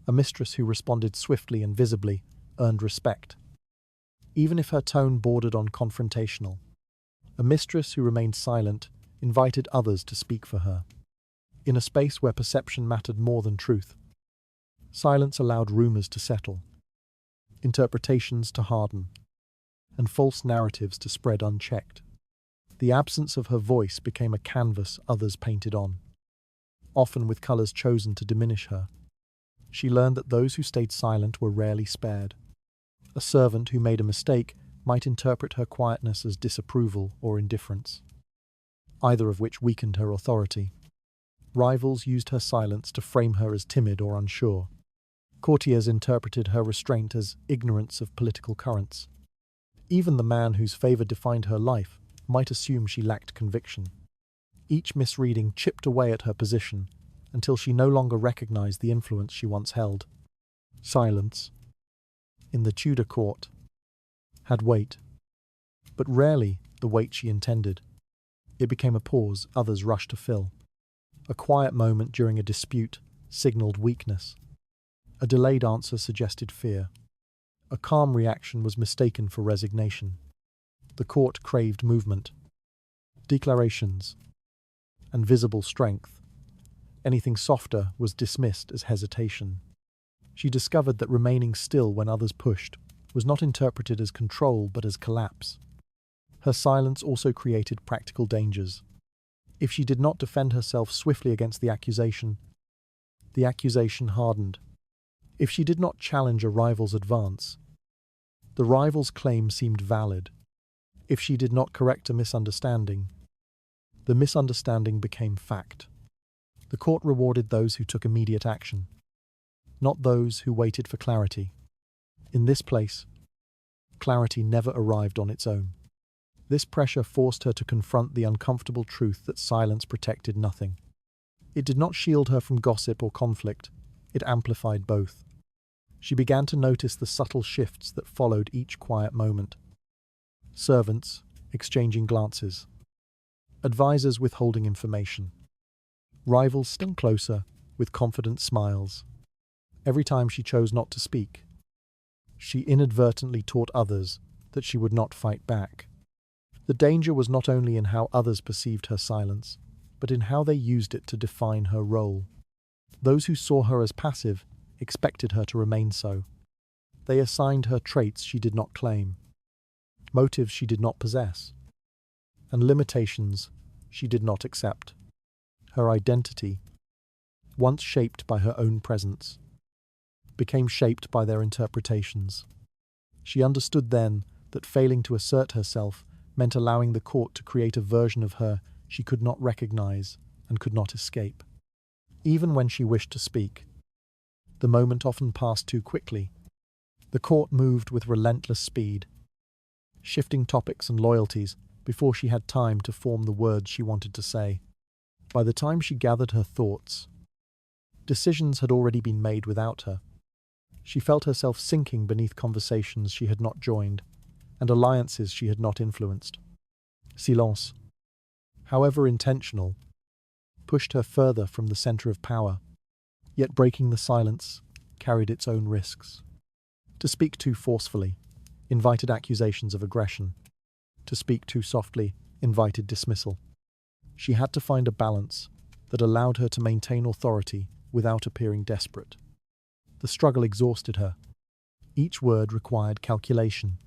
A mistress who responded swiftly and visibly earned respect, even if her tone bordered on confrontational. A mistress who remained silent invited others to speak for her. In a space where perception mattered more than truth, silence allowed rumors to settle, interpretations to harden, and false narratives to spread unchecked. The absence of her voice became a canvas others painted on, often with colors chosen to diminish her. She learned that those who stayed silent were rarely spared. A servant who made a mistake might interpret her quietness as disapproval or indifference, either of which weakened her authority. Rivals used her silence to frame her as timid or unsure. Courtiers interpreted her restraint as ignorance of political currents. Even the man whose favor defined her life might assume she lacked conviction. Each misreading chipped away at her position until she no longer recognized the influence she once held. Silence, in the Tudor court, had weight, but rarely the weight she intended. It became a pause others rushed to fill. A quiet moment during a dispute signaled weakness. A delayed answer suggested fear. A calm reaction was mistaken for resignation. The court craved movement, declarations, and visible strength. Anything softer was dismissed as hesitation. She discovered that remaining still when others pushed was not interpreted as control but as collapse. Her silence also created practical dangers. If she did not defend herself swiftly against the accusation hardened. If she did not challenge a rival's advance, the rival's claim seemed valid. If she did not correct a misunderstanding, the misunderstanding became fact. The court rewarded those who took immediate action, not those who waited for clarity. In this place, clarity never arrived on its own. This pressure forced her to confront the uncomfortable truth that silence protected nothing. It did not shield her from gossip or conflict, it amplified both. She began to notice the subtle shifts that followed each quiet moment. Servants exchanging glances, advisors withholding information, rivals still closer with confident smiles. Every time she chose not to speak, she inadvertently taught others that she would not fight back. The danger was not only in how others perceived her silence, but in how they used it to define her role. Those who saw her as passive expected her to remain so. They assigned her traits she did not claim, motives she did not possess, and limitations she did not accept. Her identity, once shaped by her own presence, became shaped by their interpretations. She understood then that failing to assert herself meant allowing the court to create a version of her she could not recognize and could not escape. Even when she wished to speak, the moment often passed too quickly. The court moved with relentless speed, shifting topics and loyalties before she had time to form the words she wanted to say. By the time she gathered her thoughts, decisions had already been made without her. She felt herself sinking beneath conversations she had not joined and alliances she had not influenced. Silence, however intentional, pushed her further from the center of power, yet breaking the silence carried its own risks. To speak too forcefully invited accusations of aggression. To speak too softly invited dismissal. She had to find a balance that allowed her to maintain authority without appearing desperate. The struggle exhausted her. Each word required calculation.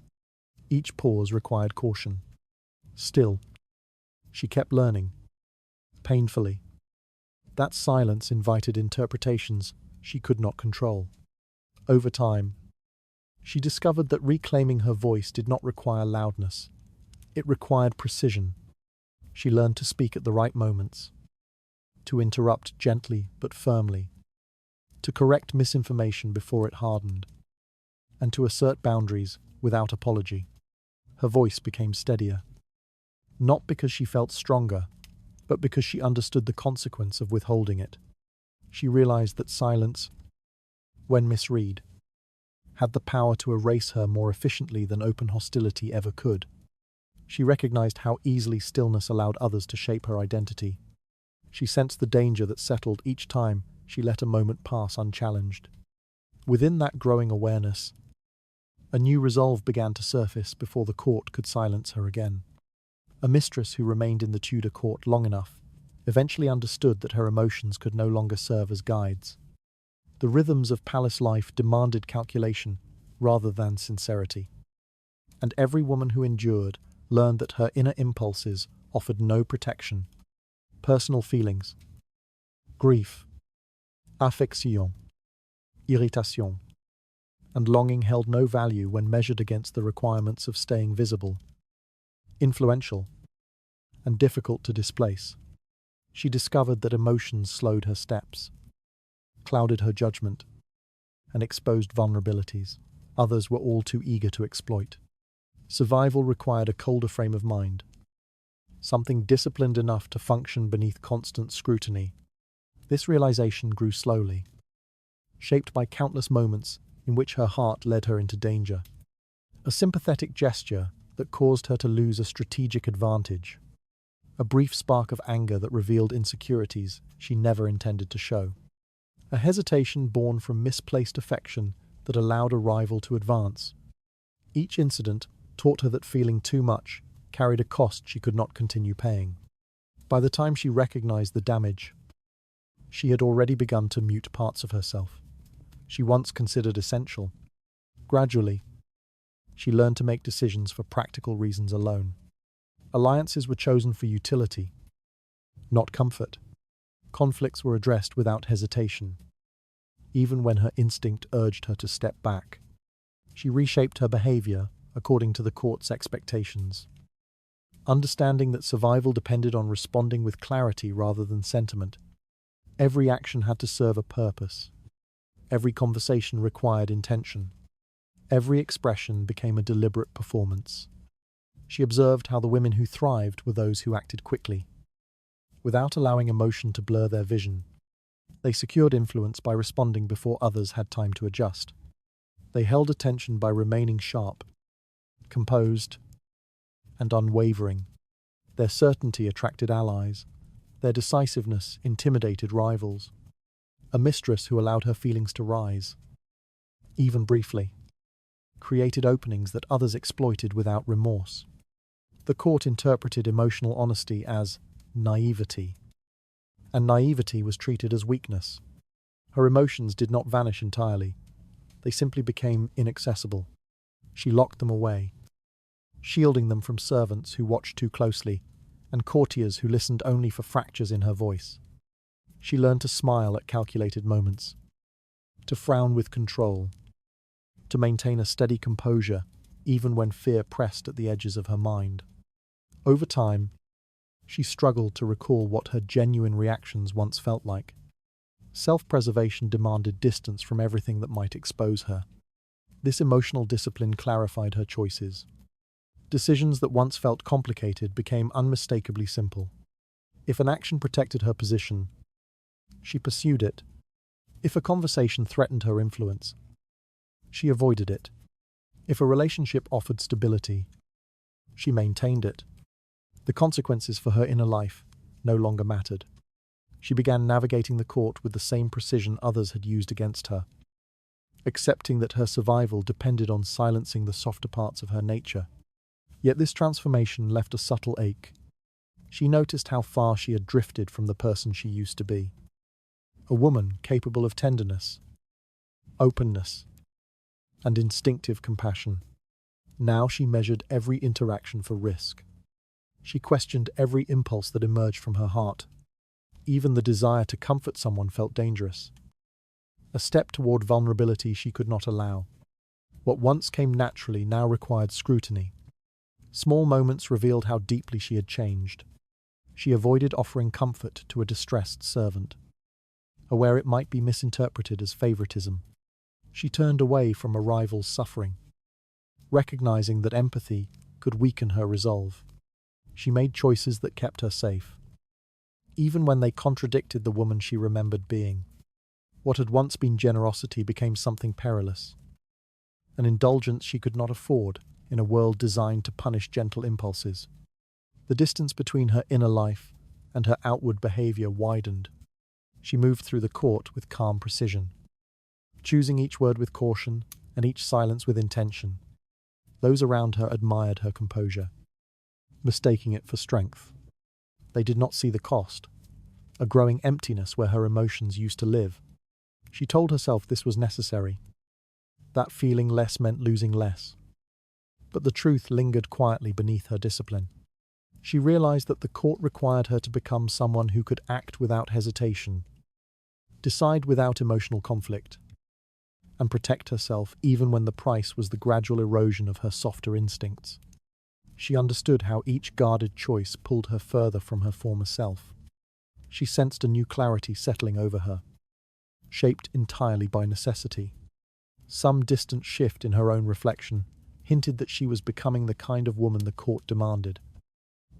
Each pause required caution. Still, she kept learning, painfully. That silence invited interpretations she could not control. Over time, she discovered that reclaiming her voice did not require loudness. It required precision. She learned to speak at the right moments, to interrupt gently but firmly, to correct misinformation before it hardened, and to assert boundaries without apology. Her voice became steadier, not because she felt stronger, but because she understood the consequence of withholding it. She realized that silence, when misread, had the power to erase her more efficiently than open hostility ever could. She recognized how easily stillness allowed others to shape her identity. She sensed the danger that settled each time she let a moment pass unchallenged. Within that growing awareness, a new resolve began to surface before the court could silence her again. A mistress who remained in the Tudor court long enough eventually understood that her emotions could no longer serve as guides. The rhythms of palace life demanded calculation rather than sincerity. And every woman who endured learned that her inner impulses offered no protection. Personal feelings, grief, affection, irritation, and longing held no value when measured against the requirements of staying visible, influential, and difficult to displace. She discovered that emotions slowed her steps, clouded her judgment, and exposed vulnerabilities others were all too eager to exploit. Survival required a colder frame of mind, something disciplined enough to function beneath constant scrutiny. This realization grew slowly, shaped by countless moments in which her heart led her into danger. A sympathetic gesture that caused her to lose a strategic advantage. A brief spark of anger that revealed insecurities she never intended to show. A hesitation born from misplaced affection that allowed a rival to advance. Each incident taught her that feeling too much carried a cost she could not continue paying. By the time she recognized the damage, she had already begun to mute parts of herself she once considered essential. Gradually, she learned to make decisions for practical reasons alone. Alliances were chosen for utility, not comfort. Conflicts were addressed without hesitation, even when her instinct urged her to step back. She reshaped her behavior according to the court's expectations, understanding that survival depended on responding with clarity rather than sentiment. Every action had to serve a purpose. Every conversation required intention. Every expression became a deliberate performance. She observed how the women who thrived were those who acted quickly, without allowing emotion to blur their vision. They secured influence by responding before others had time to adjust. They held attention by remaining sharp, composed, and unwavering. Their certainty attracted allies. Their decisiveness intimidated rivals. A mistress who allowed her feelings to rise, even briefly, created openings that others exploited without remorse. The court interpreted emotional honesty as naivety, and naivety was treated as weakness. Her emotions did not vanish entirely. They simply became inaccessible. She locked them away, shielding them from servants who watched too closely and courtiers who listened only for fractures in her voice. She learned to smile at calculated moments, to frown with control, to maintain a steady composure even when fear pressed at the edges of her mind. Over time, she struggled to recall what her genuine reactions once felt like. Self-preservation demanded distance from everything that might expose her. This emotional discipline clarified her choices. Decisions that once felt complicated became unmistakably simple. If an action protected her position, she pursued it. If a conversation threatened her influence, she avoided it. If a relationship offered stability, she maintained it. The consequences for her inner life no longer mattered. She began navigating the court with the same precision others had used against her, accepting that her survival depended on silencing the softer parts of her nature. Yet this transformation left a subtle ache. She noticed how far she had drifted from the person she used to be. A woman capable of tenderness, openness, and instinctive compassion. Now she measured every interaction for risk. She questioned every impulse that emerged from her heart. Even the desire to comfort someone felt dangerous. A step toward vulnerability she could not allow. What once came naturally now required scrutiny. Small moments revealed how deeply she had changed. She avoided offering comfort to a distressed servant, aware it might be misinterpreted as favoritism. She turned away from a rival's suffering, recognizing that empathy could weaken her resolve. She made choices that kept her safe, even when they contradicted the woman she remembered being. What had once been generosity became something perilous. an indulgence she could not afford in a world designed to punish gentle impulses. The distance between her inner life and her outward behavior widened. She moved through the court with calm precision, choosing each word with caution and each silence with intention. Those around her admired her composure, mistaking it for strength. They did not see the cost, a growing emptiness where her emotions used to live. She told herself this was necessary. That feeling less meant losing less. But the truth lingered quietly beneath her discipline. She realized that the court required her to become someone who could act without hesitation, decide without emotional conflict, and protect herself even when the price was the gradual erosion of her softer instincts. She understood how each guarded choice pulled her further from her former self. She sensed a new clarity settling over her, shaped entirely by necessity. Some distant shift in her own reflection hinted that she was becoming the kind of woman the court demanded.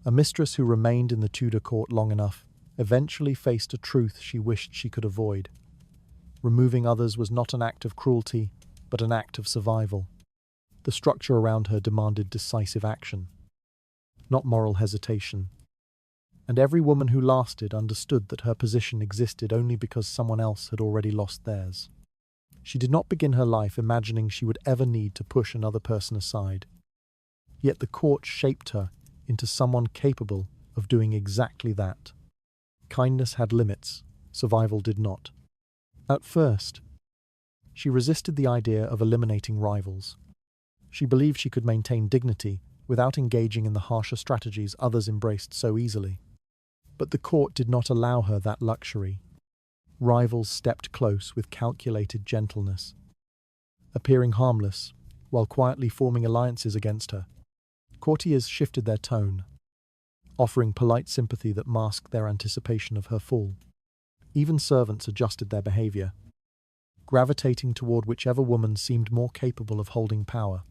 A mistress who remained in the Tudor court long enough eventually faced a truth she wished she could avoid. Removing others was not an act of cruelty, but an act of survival. The structure around her demanded decisive action, not moral hesitation. And every woman who lasted understood that her position existed only because someone else had already lost theirs. She did not begin her life imagining she would ever need to push another person aside. Yet the court shaped her into someone capable of doing exactly that. Kindness had limits, survival did not. At first, she resisted the idea of eliminating rivals. She believed she could maintain dignity without engaging in the harsher strategies others embraced so easily. But the court did not allow her that luxury. Rivals stepped close with calculated gentleness, appearing harmless while quietly forming alliances against her. Courtiers shifted their tone, offering polite sympathy that masked their anticipation of her fall. Even servants adjusted their behavior, gravitating toward whichever woman seemed more capable of holding power.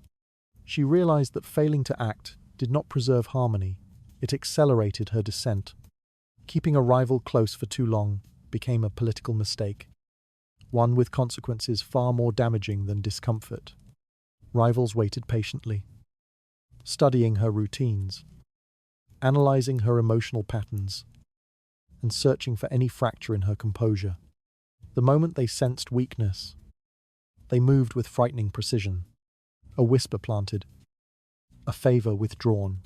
She realized that failing to act did not preserve harmony, it accelerated her descent. Keeping a rival close for too long became a political mistake, one with consequences far more damaging than discomfort. Rivals waited patiently, studying her routines, analyzing her emotional patterns, and searching for any fracture in her composure. The moment they sensed weakness, they moved with frightening precision. A whisper planted, a favor withdrawn,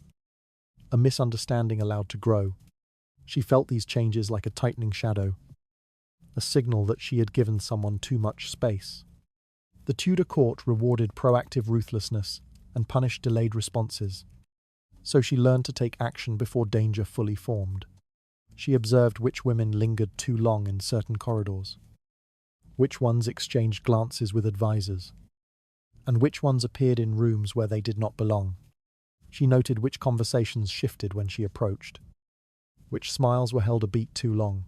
a misunderstanding allowed to grow. She felt these changes like a tightening shadow, a signal that she had given someone too much space. The Tudor court rewarded proactive ruthlessness and punished delayed responses, so she learned to take action before danger fully formed. She observed which women lingered too long in certain corridors, which ones exchanged glances with advisors, and which ones appeared in rooms where they did not belong. She noted which conversations shifted when she approached, which smiles were held a beat too long,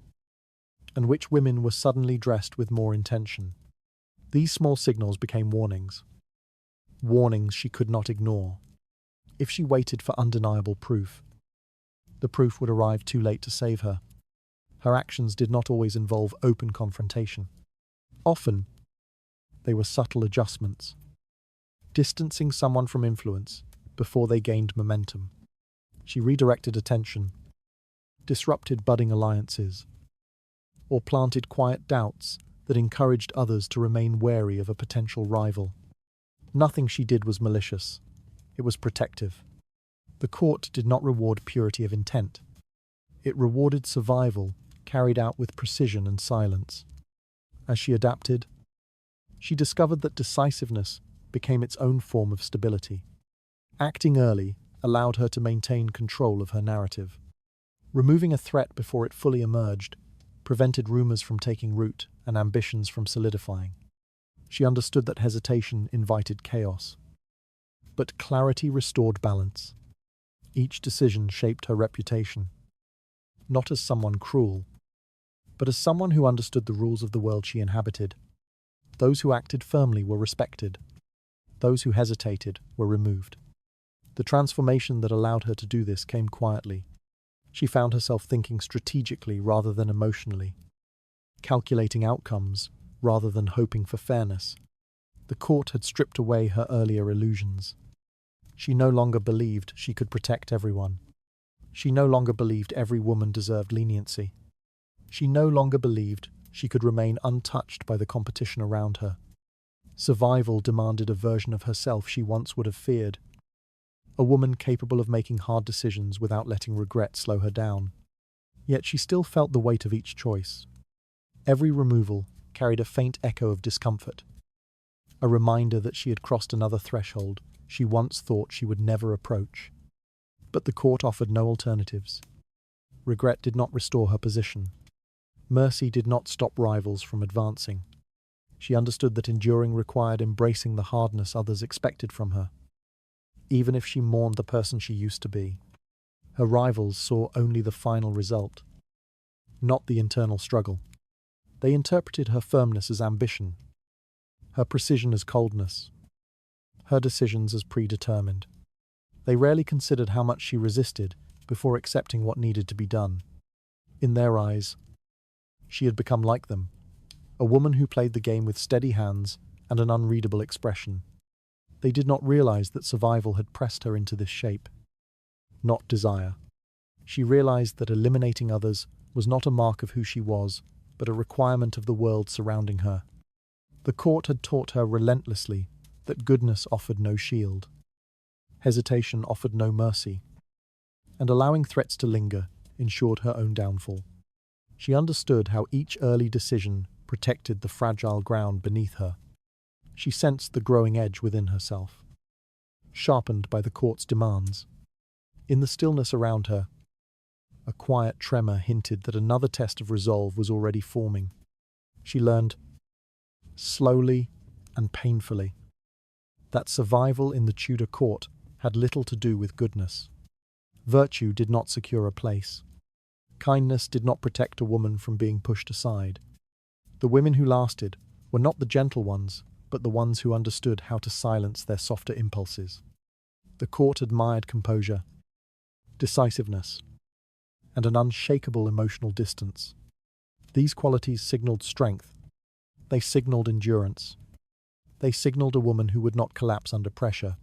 and which women were suddenly dressed with more intention. These small signals became warnings, warnings she could not ignore. If she waited for undeniable proof, the proof would arrive too late to save her. Her actions did not always involve open confrontation. Often, they were subtle adjustments, distancing someone from influence before they gained momentum. She redirected attention, disrupted budding alliances, or planted quiet doubts that encouraged others to remain wary of a potential rival. Nothing she did was malicious. It was protective. The court did not reward purity of intent. It rewarded survival carried out with precision and silence. As she adapted, she discovered that decisiveness became its own form of stability. Acting early allowed her to maintain control of her narrative. Removing a threat before it fully emerged prevented rumors from taking root and ambitions from solidifying. She understood that hesitation invited chaos, but clarity restored balance. Each decision shaped her reputation, not as someone cruel, but as someone who understood the rules of the world she inhabited. Those who acted firmly were respected. Those who hesitated were removed. The transformation that allowed her to do this came quietly. She found herself thinking strategically rather than emotionally, calculating outcomes rather than hoping for fairness. The court had stripped away her earlier illusions. She no longer believed she could protect everyone. She no longer believed every woman deserved leniency. She no longer believed she could remain untouched by the competition around her. Survival demanded a version of herself she once would have feared. A woman capable of making hard decisions without letting regret slow her down. Yet she still felt the weight of each choice. Every removal carried a faint echo of discomfort, a reminder that she had crossed another threshold she once thought she would never approach. But the court offered no alternatives. Regret did not restore her position. Mercy did not stop rivals from advancing. She understood that enduring required embracing the hardness others expected from her. Even if she mourned the person she used to be, her rivals saw only the final result, not the internal struggle. They interpreted her firmness as ambition, her precision as coldness, her decisions as predetermined. They rarely considered how much she resisted before accepting what needed to be done. In their eyes, she had become like them, a woman who played the game with steady hands and an unreadable expression. They did not realize that survival had pressed her into this shape, not desire. She realized that eliminating others was not a mark of who she was, but a requirement of the world surrounding her. The court had taught her relentlessly that goodness offered no shield, hesitation offered no mercy, and allowing threats to linger ensured her own downfall. She understood how each early decision protected the fragile ground beneath her. She sensed the growing edge within herself, sharpened by the court's demands. In the stillness around her, a quiet tremor hinted that another test of resolve was already forming. She learned, slowly and painfully, that survival in the Tudor court had little to do with goodness. Virtue did not secure a place. Kindness did not protect a woman from being pushed aside. The women who lasted were not the gentle ones, but the ones who understood how to silence their softer impulses. The court admired composure, decisiveness, and an unshakable emotional distance. These qualities signaled strength. They signaled endurance. They signaled a woman who would not collapse under pressure.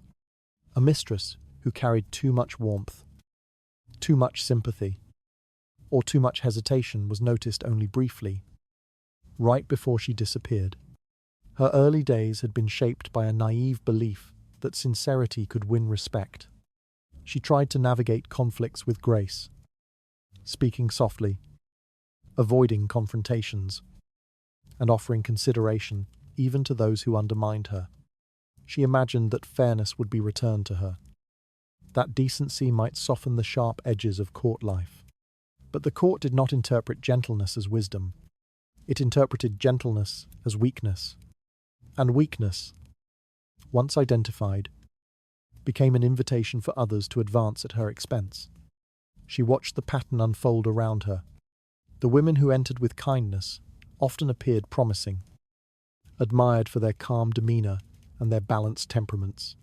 A mistress who carried too much warmth, too much sympathy, or too much hesitation was noticed only briefly, right before she disappeared. Her early days had been shaped by a naive belief that sincerity could win respect. She tried to navigate conflicts with grace, speaking softly, avoiding confrontations, and offering consideration even to those who undermined her. She imagined that fairness would be returned to her, that decency might soften the sharp edges of court life. But the court did not interpret gentleness as wisdom. It interpreted gentleness as weakness. And weakness, once identified, became an invitation for others to advance at her expense. She watched the pattern unfold around her. The women who entered with kindness often appeared promising, admired for their calm demeanor and their balanced temperaments.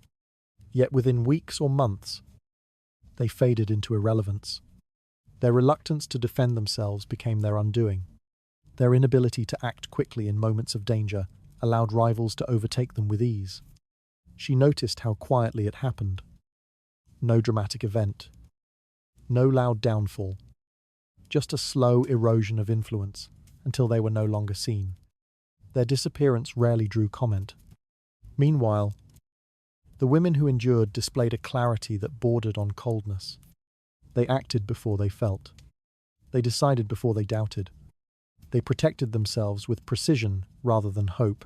Yet within weeks or months, they faded into irrelevance. Their reluctance to defend themselves became their undoing. Their inability to act quickly in moments of danger allowed rivals to overtake them with ease. She noticed how quietly it happened. No dramatic event, no loud downfall, just a slow erosion of influence until they were no longer seen. Their disappearance rarely drew comment. Meanwhile, the women who endured displayed a clarity that bordered on coldness. They acted before they felt. They decided before they doubted. They protected themselves with precision rather than hope.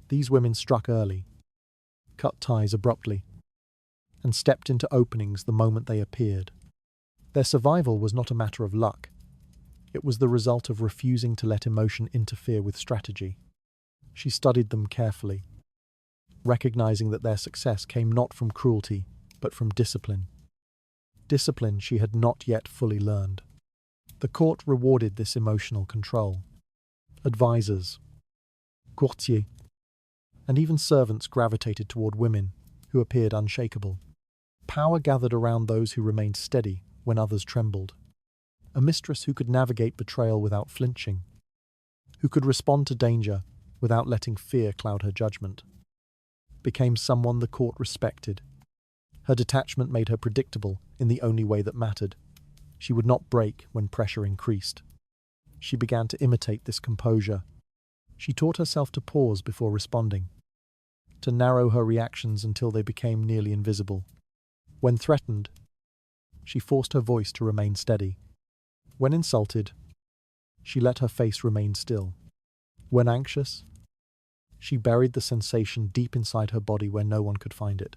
These women struck early, cut ties abruptly, and stepped into openings the moment they appeared. Their survival was not a matter of luck. It was the result of refusing to let emotion interfere with strategy. She studied them carefully, recognizing that their success came not from cruelty, but from discipline. Discipline she had not yet fully learned. The court rewarded this emotional control. Advisors, courtiers, and even servants gravitated toward women who appeared unshakable. Power gathered around those who remained steady when others trembled. A mistress who could navigate betrayal without flinching, who could respond to danger without letting fear cloud her judgment. became someone the court respected. Her detachment made her predictable in the only way that mattered. She would not break when pressure increased. She began to imitate this composure. She taught herself to pause before responding, to narrow her reactions until they became nearly invisible. When threatened, she forced her voice to remain steady. When insulted, she let her face remain still. When anxious, she buried the sensation deep inside her body where no one could find it.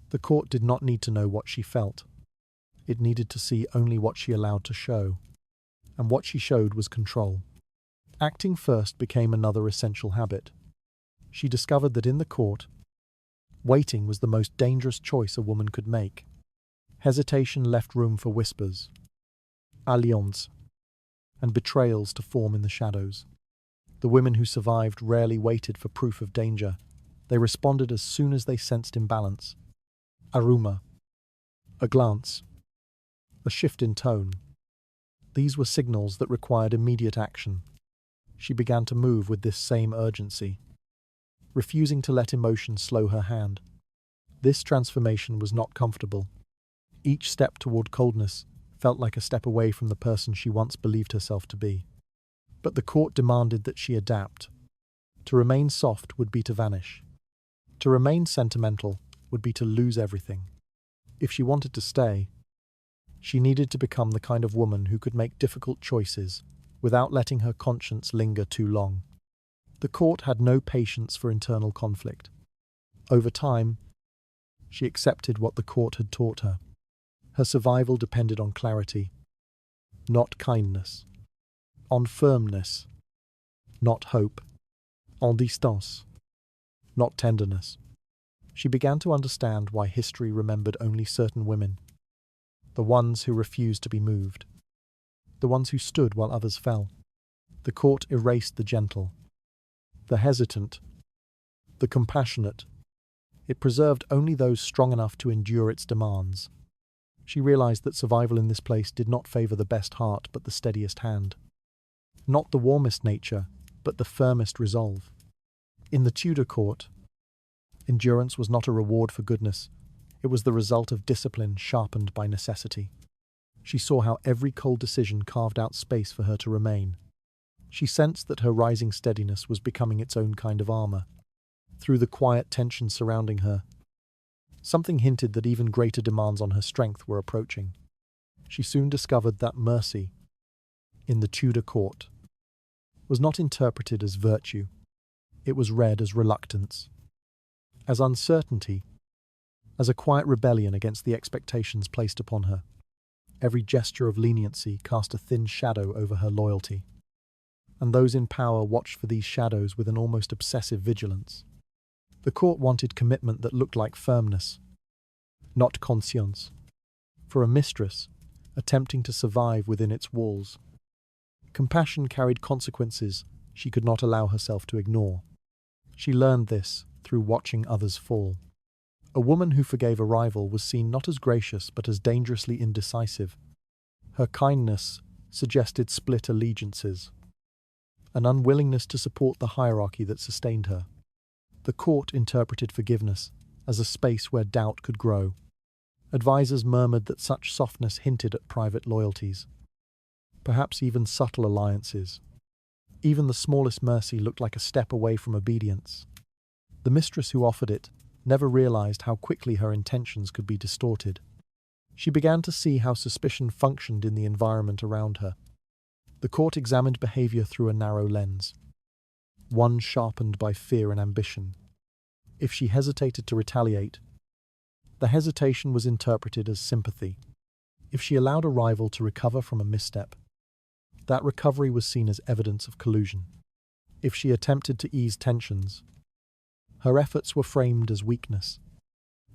The court did not need to know what she felt. It needed to see only what she allowed to show. And what she showed was control. Acting first became another essential habit. She discovered that in the court, waiting was the most dangerous choice a woman could make. Hesitation left room for whispers, alliances, and betrayals to form in the shadows. The women who survived rarely waited for proof of danger. They responded as soon as they sensed imbalance. A rumor, a glance, a shift in tone. These were signals that required immediate action. She began to move with this same urgency, refusing to let emotion slow her hand. This transformation was not comfortable. Each step toward coldness felt like a step away from the person she once believed herself to be. But the court demanded that she adapt. To remain soft would be to vanish. To remain sentimental would be to lose everything. If she wanted to stay, she needed to become the kind of woman who could make difficult choices without letting her conscience linger too long. The court had no patience for internal conflict. Over time, she accepted what the court had taught her. Her survival depended on clarity, not kindness, on firmness, not hope, en distance, not tenderness. She began to understand why history remembered only certain women, the ones who refused to be moved, the ones who stood while others fell. The court erased the gentle, the hesitant, the compassionate. It preserved only those strong enough to endure its demands. She realized that survival in this place did not favor the best heart but the steadiest hand. Not the warmest nature, but the firmest resolve. In the Tudor court, endurance was not a reward for goodness. It was the result of discipline sharpened by necessity. She saw how every cold decision carved out space for her to remain. She sensed that her rising steadiness was becoming its own kind of armor. Through the quiet tension surrounding her, something hinted that even greater demands on her strength were approaching. She soon discovered that mercy, in the Tudor court, was not interpreted as virtue. It was read as reluctance, as uncertainty, as a quiet rebellion against the expectations placed upon her. Every gesture of leniency cast a thin shadow over her loyalty, and those in power watched for these shadows with an almost obsessive vigilance. The court wanted commitment that looked like firmness, not conscience. For a mistress, attempting to survive within its walls, compassion carried consequences she could not allow herself to ignore. She learned this through watching others fall. A woman who forgave a rival was seen not as gracious but as dangerously indecisive. Her kindness suggested split allegiances, an unwillingness to support the hierarchy that sustained her. The court interpreted forgiveness as a space where doubt could grow. Advisors murmured that such softness hinted at private loyalties, perhaps even subtle alliances. Even the smallest mercy looked like a step away from obedience. The mistress who offered it never realized how quickly her intentions could be distorted. She began to see how suspicion functioned in the environment around her. The court examined behavior through a narrow lens, one sharpened by fear and ambition. If she hesitated to retaliate, the hesitation was interpreted as sympathy. If she allowed a rival to recover from a misstep, that recovery was seen as evidence of collusion. If she attempted to ease tensions, her efforts were framed as weakness.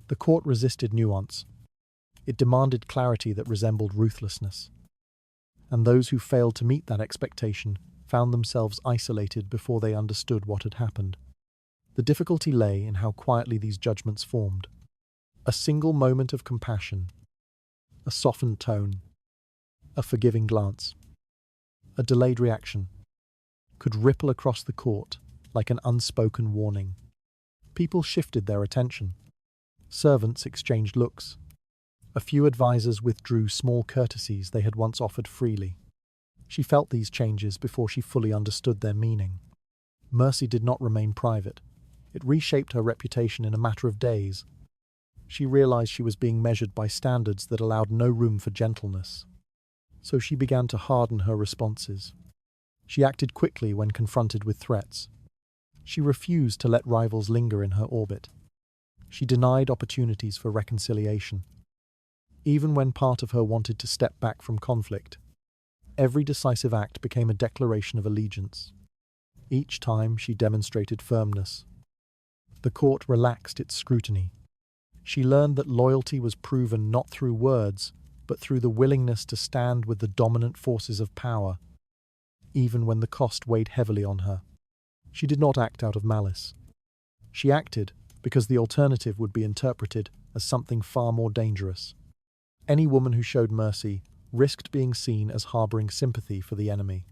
The court resisted nuance. It demanded clarity that resembled ruthlessness. And those who failed to meet that expectation found themselves isolated before they understood what had happened. The difficulty lay in how quietly these judgments formed. A single moment of compassion, a softened tone, a forgiving glance, a delayed reaction, could ripple across the court like an unspoken warning. People shifted their attention. Servants exchanged looks. A few advisors withdrew small courtesies they had once offered freely. She felt these changes before she fully understood their meaning. Mercy did not remain private. It reshaped her reputation in a matter of days. She realized she was being measured by standards that allowed no room for gentleness. So she began to harden her responses. She acted quickly when confronted with threats. She refused to let rivals linger in her orbit. She denied opportunities for reconciliation. Even when part of her wanted to step back from conflict, every decisive act became a declaration of allegiance. Each time she demonstrated firmness. The court relaxed its scrutiny. She learned that loyalty was proven not through words, but through the willingness to stand with the dominant forces of power, even when the cost weighed heavily on her. She did not act out of malice. She acted because the alternative would be interpreted as something far more dangerous. Any woman who showed mercy risked being seen as harboring sympathy for the enemy.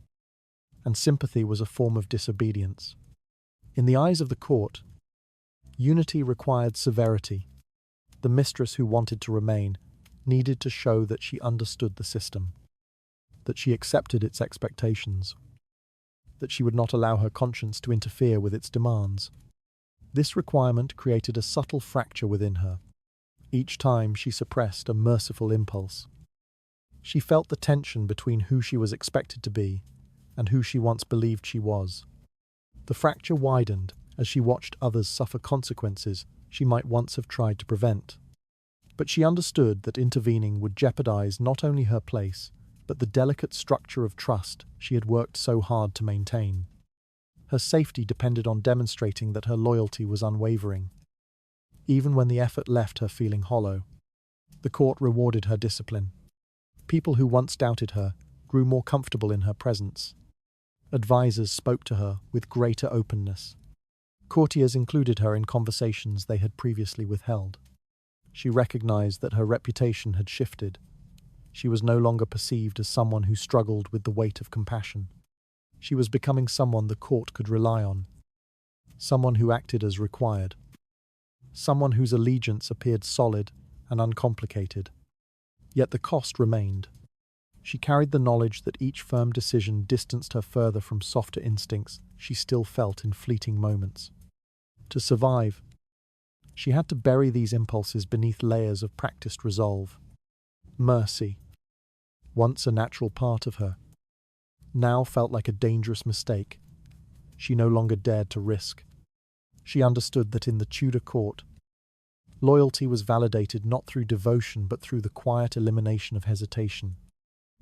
And sympathy was a form of disobedience. In the eyes of the court, unity required severity. The mistress who wanted to remain needed to show that she understood the system, that she accepted its expectations, that she would not allow her conscience to interfere with its demands. This requirement created a subtle fracture within her. Each time she suppressed a merciful impulse. She felt the tension between who she was expected to be and who she once believed she was. The fracture widened as she watched others suffer consequences she might once have tried to prevent. But she understood that intervening would jeopardize not only her place, but the delicate structure of trust she had worked so hard to maintain. Her safety depended on demonstrating that her loyalty was unwavering. Even when the effort left her feeling hollow, the court rewarded her discipline. People who once doubted her grew more comfortable in her presence. Advisors spoke to her with greater openness. Courtiers included her in conversations they had previously withheld. She recognized that her reputation had shifted. She was no longer perceived as someone who struggled with the weight of compassion. She was becoming someone the court could rely on. Someone who acted as required. Someone whose allegiance appeared solid and uncomplicated. Yet the cost remained. She carried the knowledge that each firm decision distanced her further from softer instincts she still felt in fleeting moments. To survive, she had to bury these impulses beneath layers of practiced resolve. Mercy, once a natural part of her, now felt like a dangerous mistake she no longer dared to risk. She understood that in the Tudor court, loyalty was validated not through devotion but through the quiet elimination of hesitation.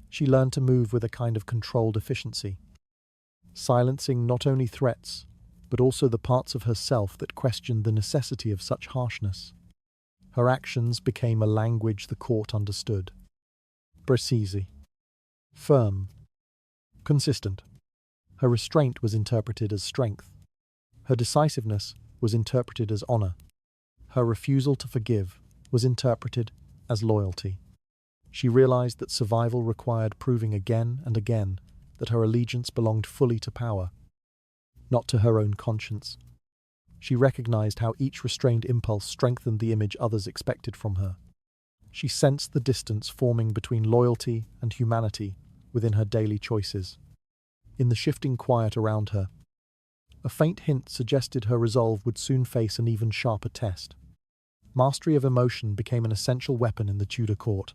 She learned to move with a kind of controlled efficiency, silencing not only threats, but also the parts of herself that questioned the necessity of such harshness. Her actions became a language the court understood. Precise, firm, consistent. Her restraint was interpreted as strength. Her decisiveness was interpreted as honor. Her refusal to forgive was interpreted as loyalty. She realized that survival required proving again and again that her allegiance belonged fully to power, not to her own conscience. She recognized how each restrained impulse strengthened the image others expected from her. She sensed the distance forming between loyalty and humanity within her daily choices. In the shifting quiet around her, a faint hint suggested her resolve would soon face an even sharper test. Mastery of emotion became an essential weapon in the Tudor court,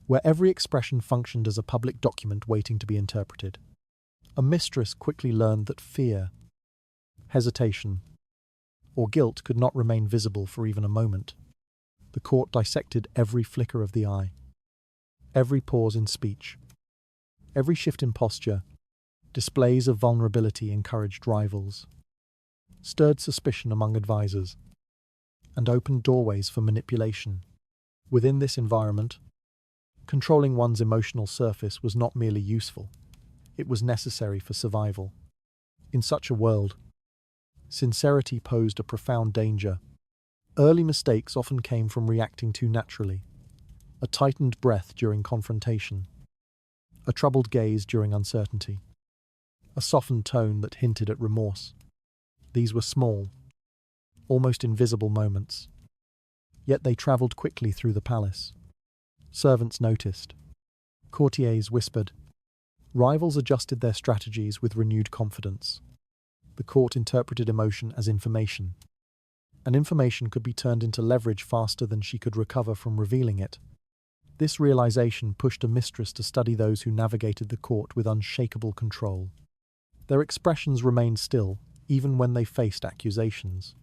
where every expression functioned as a public document waiting to be interpreted. A mistress quickly learned that fear, hesitation, or guilt could not remain visible for even a moment. The court dissected every flicker of the eye, every pause in speech, every shift in posture. Displays of vulnerability encouraged rivals, stirred suspicion among advisors, and opened doorways for manipulation. Within this environment, controlling one's emotional surface was not merely useful, it was necessary for survival. In such a world, sincerity posed a profound danger. Early mistakes often came from reacting too naturally. A tightened breath during confrontation, a troubled gaze during uncertainty, a softened tone that hinted at remorse. These were small, almost invisible moments. Yet they travelled quickly through the palace. Servants noticed. Courtiers whispered. Rivals adjusted their strategies with renewed confidence. The court interpreted emotion as information. And information could be turned into leverage faster than she could recover from revealing it. This realization pushed a mistress to study those who navigated the court with unshakable control. Their expressions remained still, even when they faced accusations.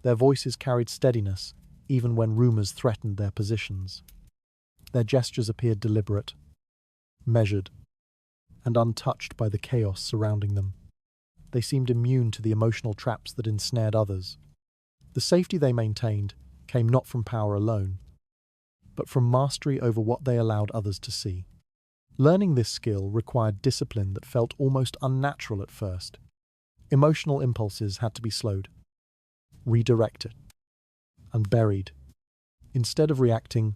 Their voices carried steadiness, even when rumors threatened their positions. Their gestures appeared deliberate, measured, and untouched by the chaos surrounding them. They seemed immune to the emotional traps that ensnared others. The safety they maintained came not from power alone, but from mastery over what they allowed others to see. Learning this skill required discipline that felt almost unnatural at first. Emotional impulses had to be slowed, redirected, and buried. Instead of reacting,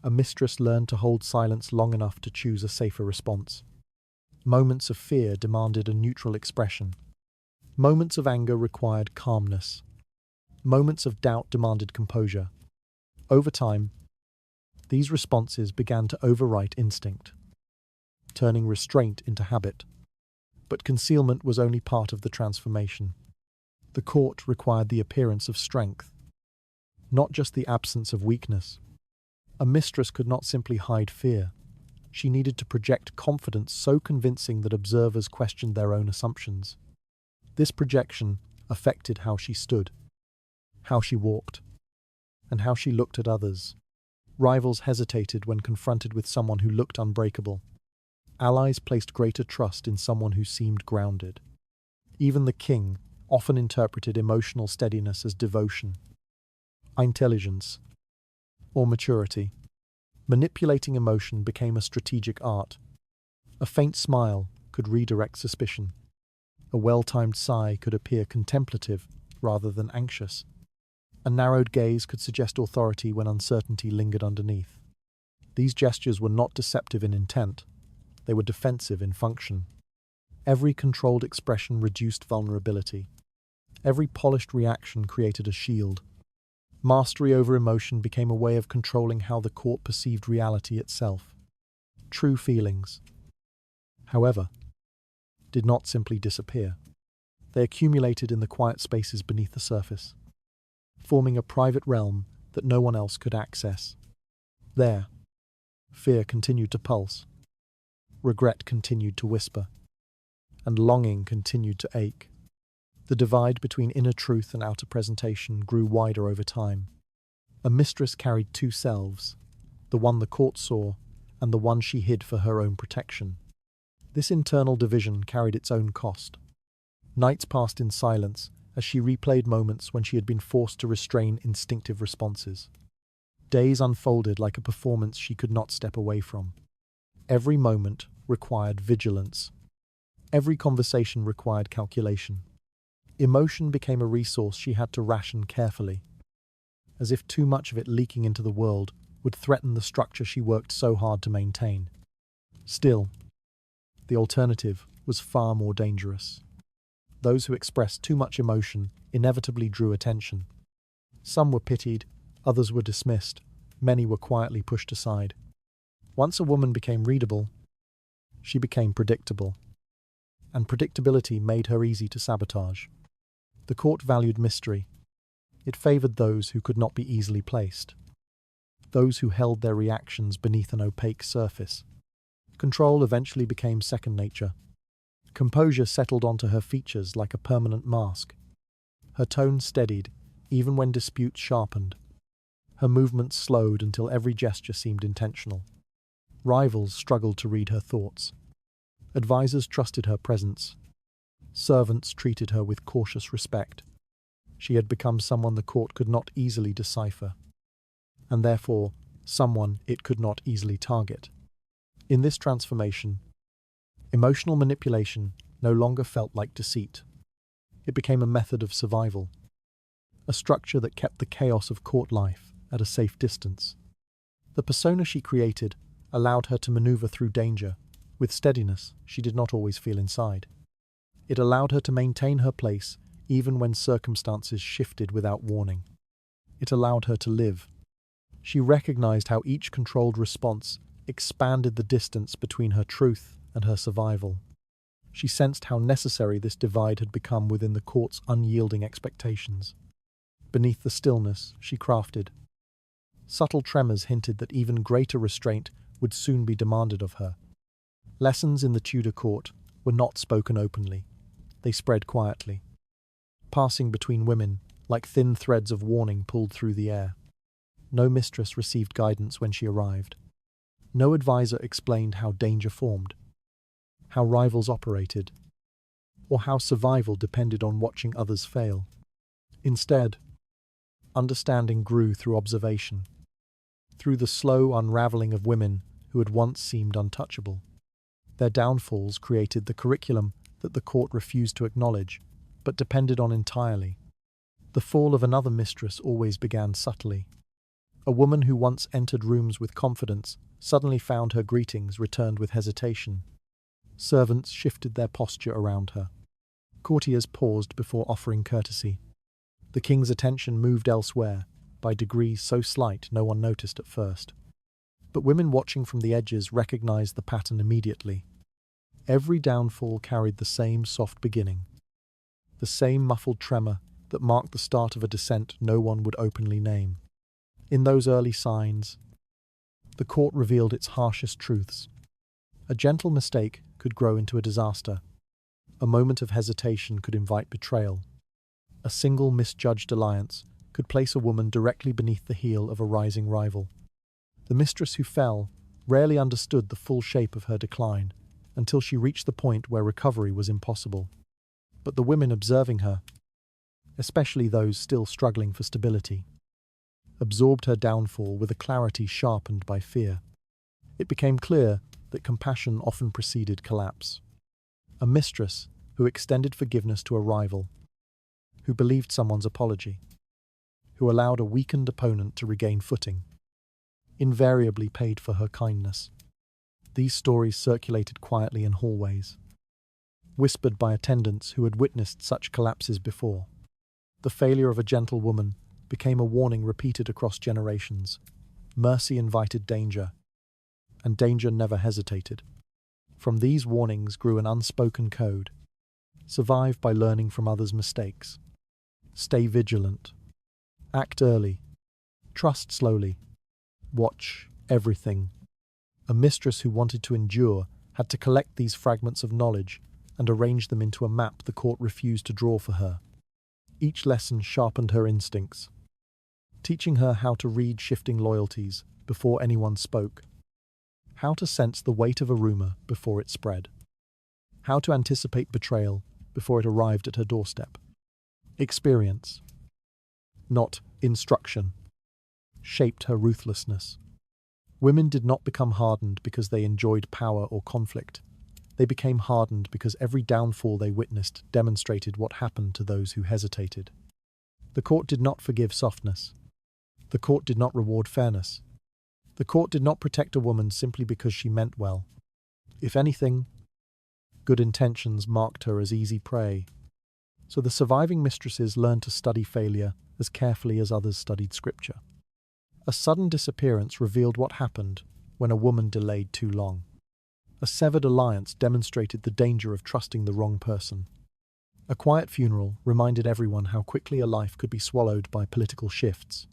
a mistress learned to hold silence long enough to choose a safer response. Moments of fear demanded a neutral expression. Moments of anger required calmness. Moments of doubt demanded composure. Over time, these responses began to overwrite instinct, turning restraint into habit. But concealment was only part of the transformation. The court required the appearance of strength, not just the absence of weakness. A mistress could not simply hide fear. She needed to project confidence so convincing that observers questioned their own assumptions. This projection affected how she stood, how she walked, and how she looked at others. Rivals hesitated when confronted with someone who looked unbreakable. Allies placed greater trust in someone who seemed grounded. Even the king often interpreted emotional steadiness as devotion, intelligence, or maturity. Manipulating emotion became a strategic art. A faint smile could redirect suspicion. A well-timed sigh could appear contemplative rather than anxious. A narrowed gaze could suggest authority when uncertainty lingered underneath. These gestures were not deceptive in intent. They were defensive in function. Every controlled expression reduced vulnerability. Every polished reaction created a shield. Mastery over emotion became a way of controlling how the court perceived reality itself. True feelings, however, did not simply disappear. They accumulated in the quiet spaces beneath the surface, forming a private realm that no one else could access. There, fear continued to pulse, regret continued to whisper, and longing continued to ache. The divide between inner truth and outer presentation grew wider over time. A mistress carried two selves, the one the court saw and the one she hid for her own protection. This internal division carried its own cost. Nights passed in silence as she replayed moments when she had been forced to restrain instinctive responses. Days unfolded like a performance she could not step away from. Every moment required vigilance. Every conversation required calculation. Emotion became a resource she had to ration carefully, as if too much of it leaking into the world would threaten the structure she worked so hard to maintain. Still, the alternative was far more dangerous. Those who expressed too much emotion inevitably drew attention. Some were pitied, others were dismissed, many were quietly pushed aside. Once a woman became readable, she became predictable, and predictability made her easy to sabotage. The court valued mystery. It favored those who could not be easily placed, those who held their reactions beneath an opaque surface. Control eventually became second nature. Composure settled onto her features like a permanent mask. Her tone steadied, even when disputes sharpened. Her movements slowed until every gesture seemed intentional. Rivals struggled to read her thoughts. Advisors trusted her presence. Servants treated her with cautious respect. She had become someone the court could not easily decipher, and therefore someone it could not easily target. In this transformation, emotional manipulation no longer felt like deceit. It became a method of survival, a structure that kept the chaos of court life at a safe distance. The persona she created allowed her to maneuver through danger with steadiness she did not always feel inside. It allowed her to maintain her place even when circumstances shifted without warning. It allowed her to live. She recognized how each controlled response expanded the distance between her truth and her survival. She sensed how necessary this divide had become within the court's unyielding expectations. Beneath the stillness, she crafted. Subtle tremors hinted that even greater restraint would soon be demanded of her. Lessons in the Tudor court were not spoken openly. They spread quietly, passing between women like thin threads of warning pulled through the air. No mistress received guidance when she arrived. No advisor explained how danger formed, how rivals operated, or how survival depended on watching others fail. Instead, understanding grew through observation, through the slow unraveling of women who had once seemed untouchable. Their downfalls created the curriculum that the court refused to acknowledge, but depended on entirely. The fall of another mistress always began subtly. A woman who once entered rooms with confidence suddenly found her greetings returned with hesitation. Servants shifted their posture around her. Courtiers paused before offering courtesy. The king's attention moved elsewhere, by degrees so slight no one noticed at first. But women watching from the edges recognized the pattern immediately. Every downfall carried the same soft beginning, the same muffled tremor that marked the start of a descent no one would openly name. In those early signs, the court revealed its harshest truths. A gentle mistake could grow into a disaster. A moment of hesitation could invite betrayal. A single misjudged alliance could place a woman directly beneath the heel of a rising rival. The mistress who fell rarely understood the full shape of her decline until she reached the point where recovery was impossible. But the women observing her, especially those still struggling for stability, absorbed her downfall with a clarity sharpened by fear. It became clear that compassion often preceded collapse. A mistress who extended forgiveness to a rival, who believed someone's apology, who allowed a weakened opponent to regain footing, invariably paid for her kindness. These stories circulated quietly in hallways, whispered by attendants who had witnessed such collapses before. The failure of a gentle woman became a warning repeated across generations. Mercy invited danger, and danger never hesitated. From these warnings grew an unspoken code. Survive by learning from others' mistakes. Stay vigilant. Act early. Trust slowly. Watch everything. A mistress who wanted to endure had to collect these fragments of knowledge and arrange them into a map the court refused to draw for her. Each lesson sharpened her instincts, teaching her how to read shifting loyalties before anyone spoke, how to sense the weight of a rumor before it spread, how to anticipate betrayal before it arrived at her doorstep. Experience, not instruction, shaped her ruthlessness. Women did not become hardened because they enjoyed power or conflict. They became hardened because every downfall they witnessed demonstrated what happened to those who hesitated. The court did not forgive softness. The court did not reward fairness. The court did not protect a woman simply because she meant well. If anything, good intentions marked her as easy prey. So the surviving mistresses learned to study failure as carefully as others studied scripture. A sudden disappearance revealed what happened when a woman delayed too long. A severed alliance demonstrated the danger of trusting the wrong person. A quiet funeral reminded everyone how quickly a life could be swallowed by political shifts.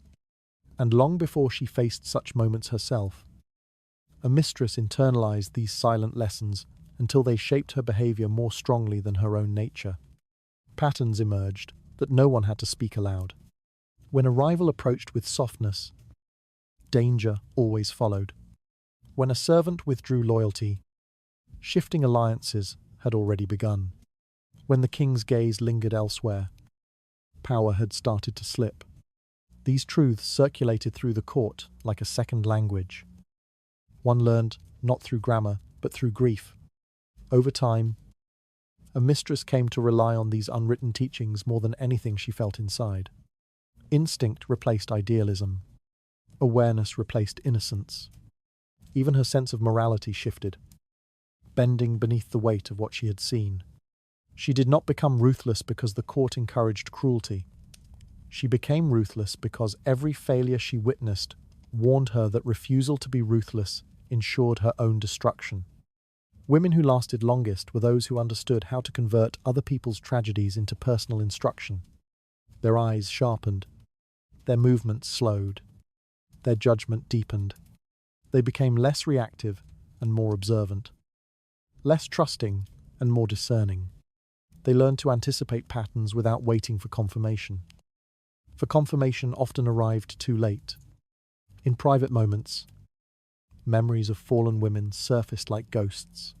And long before she faced such moments herself, a mistress internalized these silent lessons until they shaped her behavior more strongly than her own nature. Patterns emerged that no one had to speak aloud. When a rival approached with softness, danger always followed. When a servant withdrew loyalty, shifting alliances had already begun. When the king's gaze lingered elsewhere, power had started to slip. These truths circulated through the court like a second language. One learned not through grammar, but through grief. Over time, a mistress came to rely on these unwritten teachings more than anything she felt inside. Instinct replaced idealism. Awareness replaced innocence. Even her sense of morality shifted, bending beneath the weight of what she had seen. She did not become ruthless because the court encouraged cruelty. She became ruthless because every failure she witnessed warned her that refusal to be ruthless ensured her own destruction. Women who lasted longest were those who understood how to convert other people's tragedies into personal instruction. Their eyes sharpened, their movements slowed, their judgment deepened. They became less reactive and more observant, less trusting and more discerning. They learned to anticipate patterns without waiting for confirmation. For confirmation often arrived too late. In private moments, memories of fallen women surfaced like ghosts.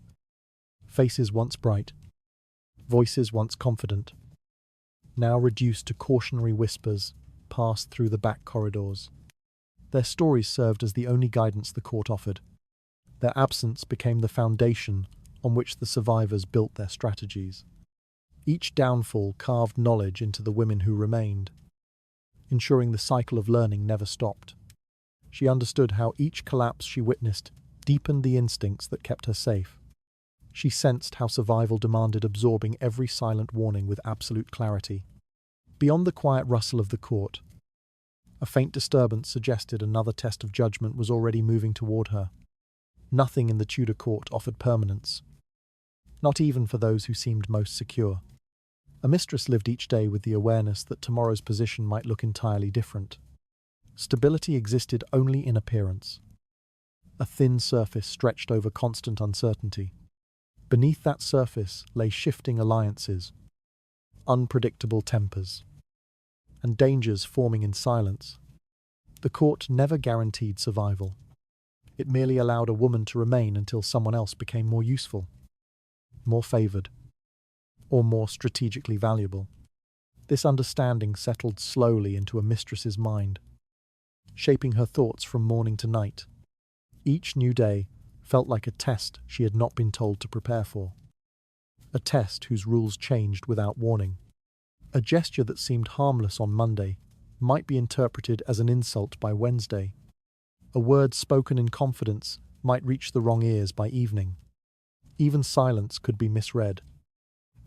Faces once bright, voices once confident, now reduced to cautionary whispers, passed through the back corridors. Their stories served as the only guidance the court offered. Their absence became the foundation on which the survivors built their strategies. Each downfall carved knowledge into the women who remained, ensuring the cycle of learning never stopped. She understood how each collapse she witnessed deepened the instincts that kept her safe. She sensed how survival demanded absorbing every silent warning with absolute clarity. Beyond the quiet rustle of the court, a faint disturbance suggested another test of judgment was already moving toward her. Nothing in the Tudor court offered permanence, not even for those who seemed most secure. A mistress lived each day with the awareness that tomorrow's position might look entirely different. Stability existed only in appearance. A thin surface stretched over constant uncertainty. Beneath that surface lay shifting alliances, unpredictable tempers, and dangers forming in silence. The court never guaranteed survival. It merely allowed a woman to remain until someone else became more useful, more favored, or more strategically valuable. This understanding settled slowly into a mistress's mind, shaping her thoughts from morning to night. Each new day felt like a test she had not been told to prepare for. A test whose rules changed without warning. A gesture that seemed harmless on Monday might be interpreted as an insult by Wednesday. A word spoken in confidence might reach the wrong ears by evening. Even silence could be misread.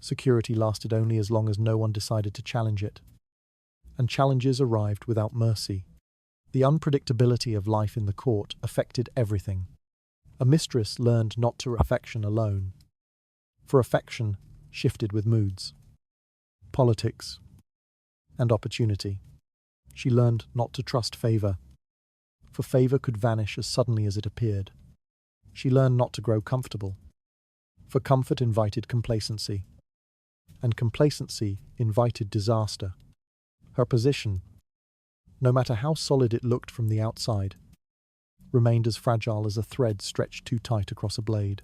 Security lasted only as long as no one decided to challenge it. And challenges arrived without mercy. The unpredictability of life in the court affected everything. A mistress learned not to affection alone, for affection shifted with moods, politics, and opportunity. She learned not to trust favor, for favor could vanish as suddenly as it appeared. She learned not to grow comfortable, for comfort invited complacency, and complacency invited disaster. Her position, no matter how solid it looked from the outside, remained as fragile as a thread stretched too tight across a blade.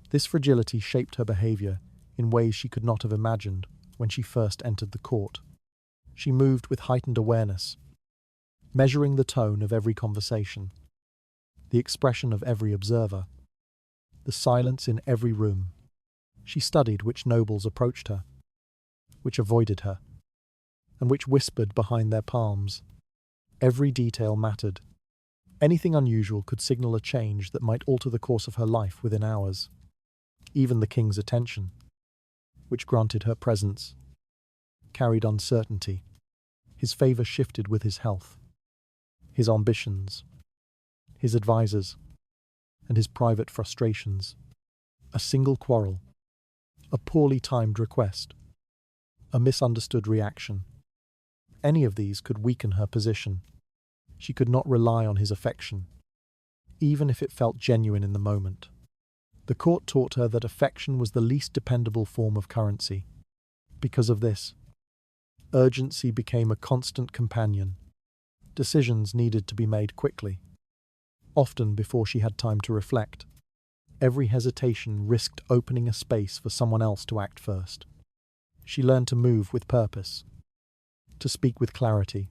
This fragility shaped her behavior in ways she could not have imagined when she first entered the court. She moved with heightened awareness, measuring the tone of every conversation, the expression of every observer, the silence in every room. She studied which nobles approached her, which avoided her, and which whispered behind their palms. Every detail mattered. Anything unusual could signal a change that might alter the course of her life within hours. Even the king's attention, which granted her presence, carried uncertainty. His favor shifted with his health, his ambitions, his advisors, and his private frustrations. A single quarrel, a poorly timed request, a misunderstood reaction. Any of these could weaken her position. She could not rely on his affection, even if it felt genuine in the moment. The court taught her that affection was the least dependable form of currency. Because of this, urgency became a constant companion. Decisions needed to be made quickly, often before she had time to reflect. Every hesitation risked opening a space for someone else to act first. She learned to move with purpose, to speak with clarity,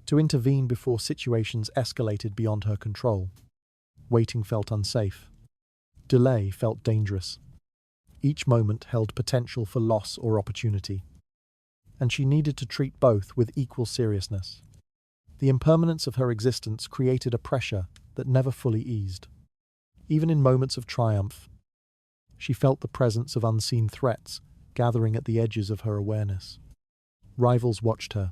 to intervene before situations escalated beyond her control. Waiting felt unsafe. Delay felt dangerous. Each moment held potential for loss or opportunity, and she needed to treat both with equal seriousness. The impermanence of her existence created a pressure that never fully eased. Even in moments of triumph, she felt the presence of unseen threats gathering at the edges of her awareness. Rivals watched her.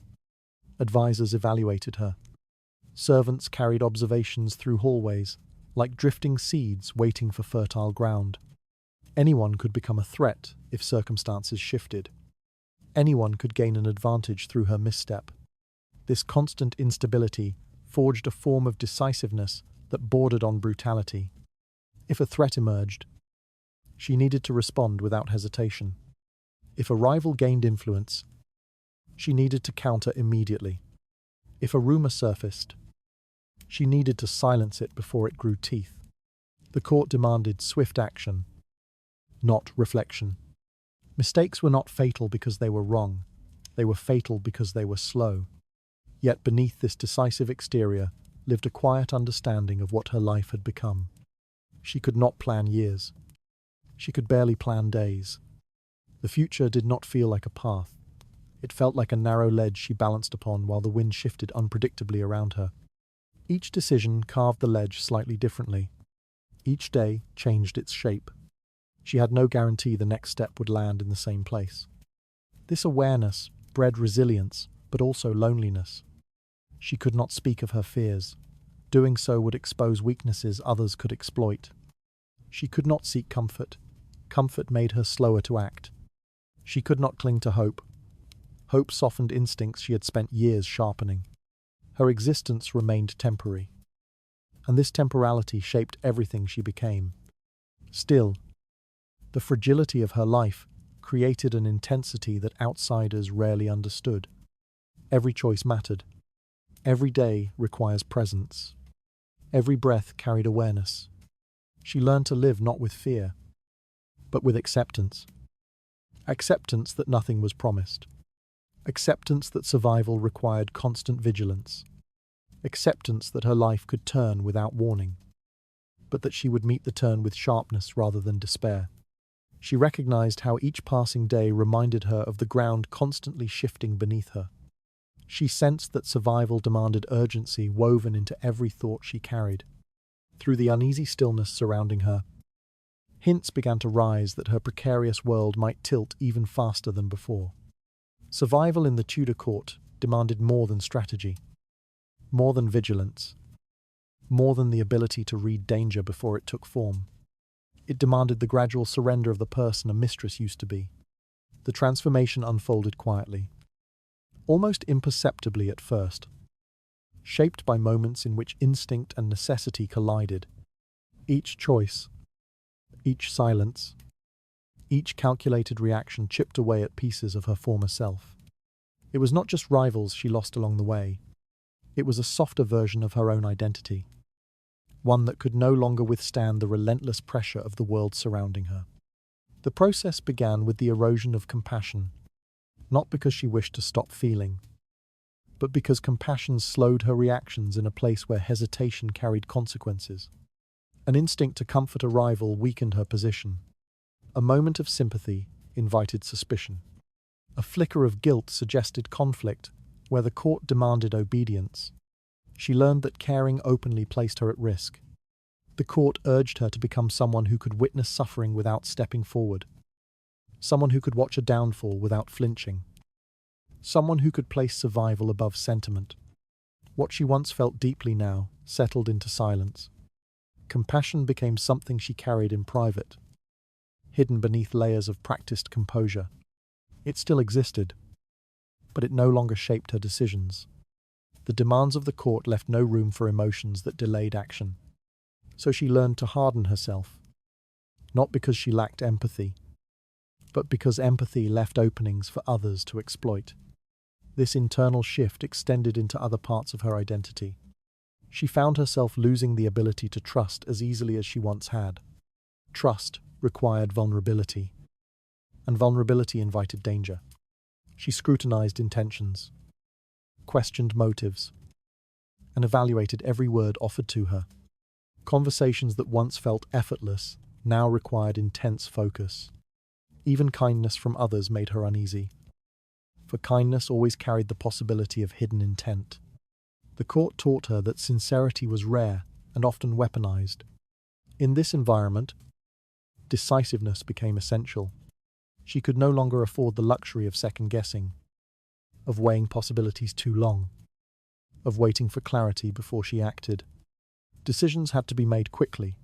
Advisors evaluated her. Servants carried observations through hallways, like drifting seeds waiting for fertile ground. Anyone could become a threat if circumstances shifted. Anyone could gain an advantage through her misstep. This constant instability forged a form of decisiveness that bordered on brutality. If a threat emerged, she needed to respond without hesitation. If a rival gained influence, she needed to counter immediately. If a rumor surfaced, she needed to silence it before it grew teeth. The court demanded swift action, not reflection. Mistakes were not fatal because they were wrong. They were fatal because they were slow. Yet beneath this decisive exterior lived a quiet understanding of what her life had become. She could not plan years. She could barely plan days. The future did not feel like a path. It felt like a narrow ledge she balanced upon while the wind shifted unpredictably around her. Each decision carved the ledge slightly differently. Each day changed its shape. She had no guarantee the next step would land in the same place. This awareness bred resilience, but also loneliness. She could not speak of her fears. Doing so would expose weaknesses others could exploit. She could not seek comfort. Comfort made her slower to act. She could not cling to hope. Hope softened instincts she had spent years sharpening. Her existence remained temporary. And this temporality shaped everything she became. Still, the fragility of her life created an intensity that outsiders rarely understood. Every choice mattered. Every day requires presence. Every breath carried awareness. She learned to live not with fear, but with acceptance. Acceptance that nothing was promised. Acceptance that survival required constant vigilance. Acceptance that her life could turn without warning, but that she would meet the turn with sharpness rather than despair. She recognized how each passing day reminded her of the ground constantly shifting beneath her. She sensed that survival demanded urgency woven into every thought she carried. Through the uneasy stillness surrounding her, hints began to rise that her precarious world might tilt even faster than before. Survival in the Tudor court demanded more than strategy, more than vigilance, more than the ability to read danger before it took form. It demanded the gradual surrender of the person a mistress used to be. The transformation unfolded quietly, almost imperceptibly at first, shaped by moments in which instinct and necessity collided. Each choice, each silence, each calculated reaction chipped away at pieces of her former self. It was not just rivals she lost along the way. It was a softer version of her own identity, one that could no longer withstand the relentless pressure of the world surrounding her. The process began with the erosion of compassion, not because she wished to stop feeling, but because compassion slowed her reactions in a place where hesitation carried consequences. An instinct to comfort a rival weakened her position. A moment of sympathy invited suspicion. A flicker of guilt suggested conflict where the court demanded obedience. She learned that caring openly placed her at risk. The court urged her to become someone who could witness suffering without stepping forward. Someone who could watch a downfall without flinching. Someone who could place survival above sentiment. What she once felt deeply now settled into silence. Compassion became something she carried in private, hidden beneath layers of practiced composure. It still existed, but it no longer shaped her decisions. The demands of the court left no room for emotions that delayed action. So she learned to harden herself, not because she lacked empathy, but because empathy left openings for others to exploit. This internal shift extended into other parts of her identity. She found herself losing the ability to trust as easily as she once had. Trust required vulnerability, and vulnerability invited danger. She scrutinized intentions, questioned motives, and evaluated every word offered to her. Conversations that once felt effortless now required intense focus. Even kindness from others made her uneasy, for kindness always carried the possibility of hidden intent. The court taught her that sincerity was rare and often weaponized. In this environment, decisiveness became essential. She could no longer afford the luxury of second-guessing, of weighing possibilities too long, of waiting for clarity before she acted. Decisions had to be made quickly,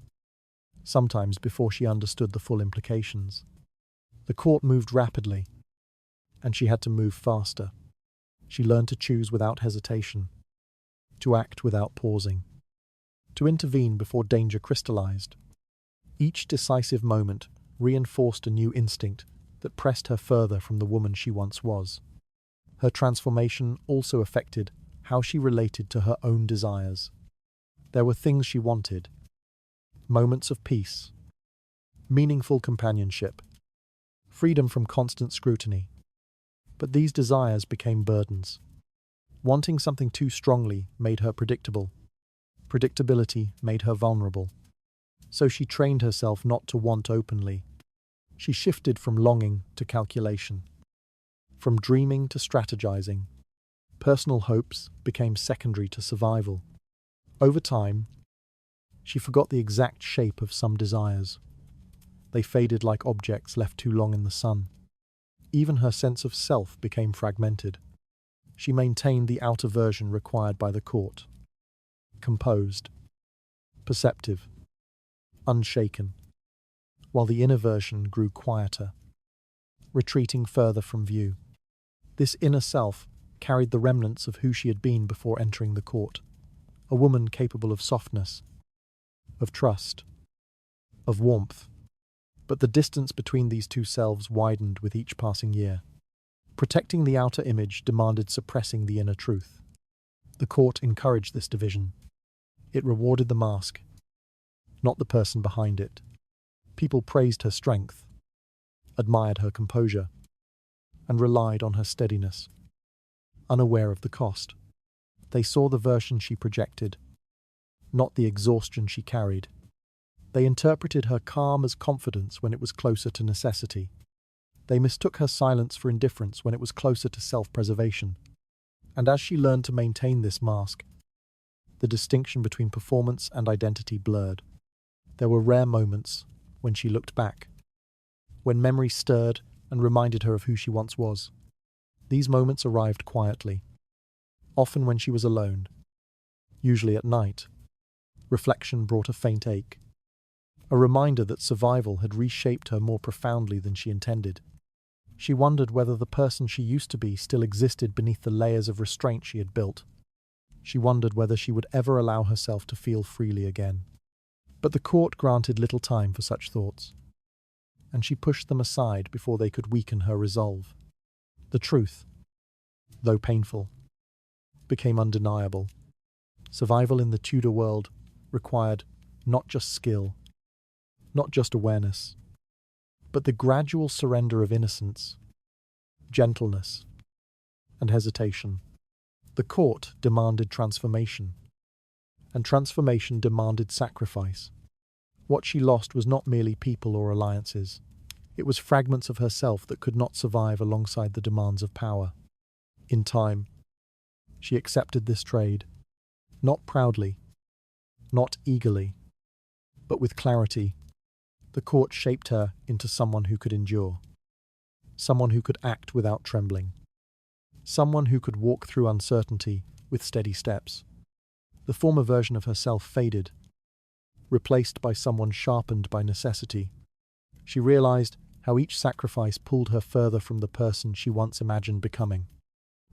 sometimes before she understood the full implications. The court moved rapidly, and she had to move faster. She learned to choose without hesitation, to act without pausing, to intervene before danger crystallized. Each decisive moment reinforced a new instinct that pressed her further from the woman she once was. Her transformation also affected how she related to her own desires. There were things she wanted: moments of peace, meaningful companionship, freedom from constant scrutiny. But these desires became burdens. Wanting something too strongly made her predictable. Predictability made her vulnerable. So she trained herself not to want openly. She shifted from longing to calculation, from dreaming to strategizing. Personal hopes became secondary to survival. Over time, she forgot the exact shape of some desires. They faded like objects left too long in the sun. Even her sense of self became fragmented. She maintained the outer version required by the court: composed, perceptive, unshaken, while the inner version grew quieter, retreating further from view. This inner self carried the remnants of who she had been before entering the court: a woman capable of softness, of trust, of warmth. But the distance between these two selves widened with each passing year. Protecting the outer image demanded suppressing the inner truth. The court encouraged this division. It rewarded the mask, not the person behind it. People praised her strength, admired her composure, and relied on her steadiness, unaware of the cost. They saw the version she projected, not the exhaustion she carried. They interpreted her calm as confidence when it was closer to necessity. They mistook her silence for indifference when it was closer to self-preservation. And as she learned to maintain this mask, the distinction between performance and identity blurred. There were rare moments when she looked back, when memory stirred and reminded her of who she once was. These moments arrived quietly, often when she was alone, usually at night. Reflection brought a faint ache, a reminder that survival had reshaped her more profoundly than she intended. She wondered whether the person she used to be still existed beneath the layers of restraint she had built. She wondered whether she would ever allow herself to feel freely again. But the court granted little time for such thoughts, and she pushed them aside before they could weaken her resolve. The truth, though painful, became undeniable. Survival in the Tudor world required not just skill, not just awareness, but the gradual surrender of innocence, gentleness, and hesitation. The court demanded transformation, and transformation demanded sacrifice. What she lost was not merely people or alliances. It was fragments of herself that could not survive alongside the demands of power. In time, she accepted this trade, not proudly, not eagerly, but with clarity. The court shaped her into someone who could endure, someone who could act without trembling, someone who could walk through uncertainty with steady steps. The former version of herself faded, replaced by someone sharpened by necessity. She realized how each sacrifice pulled her further from the person she once imagined becoming.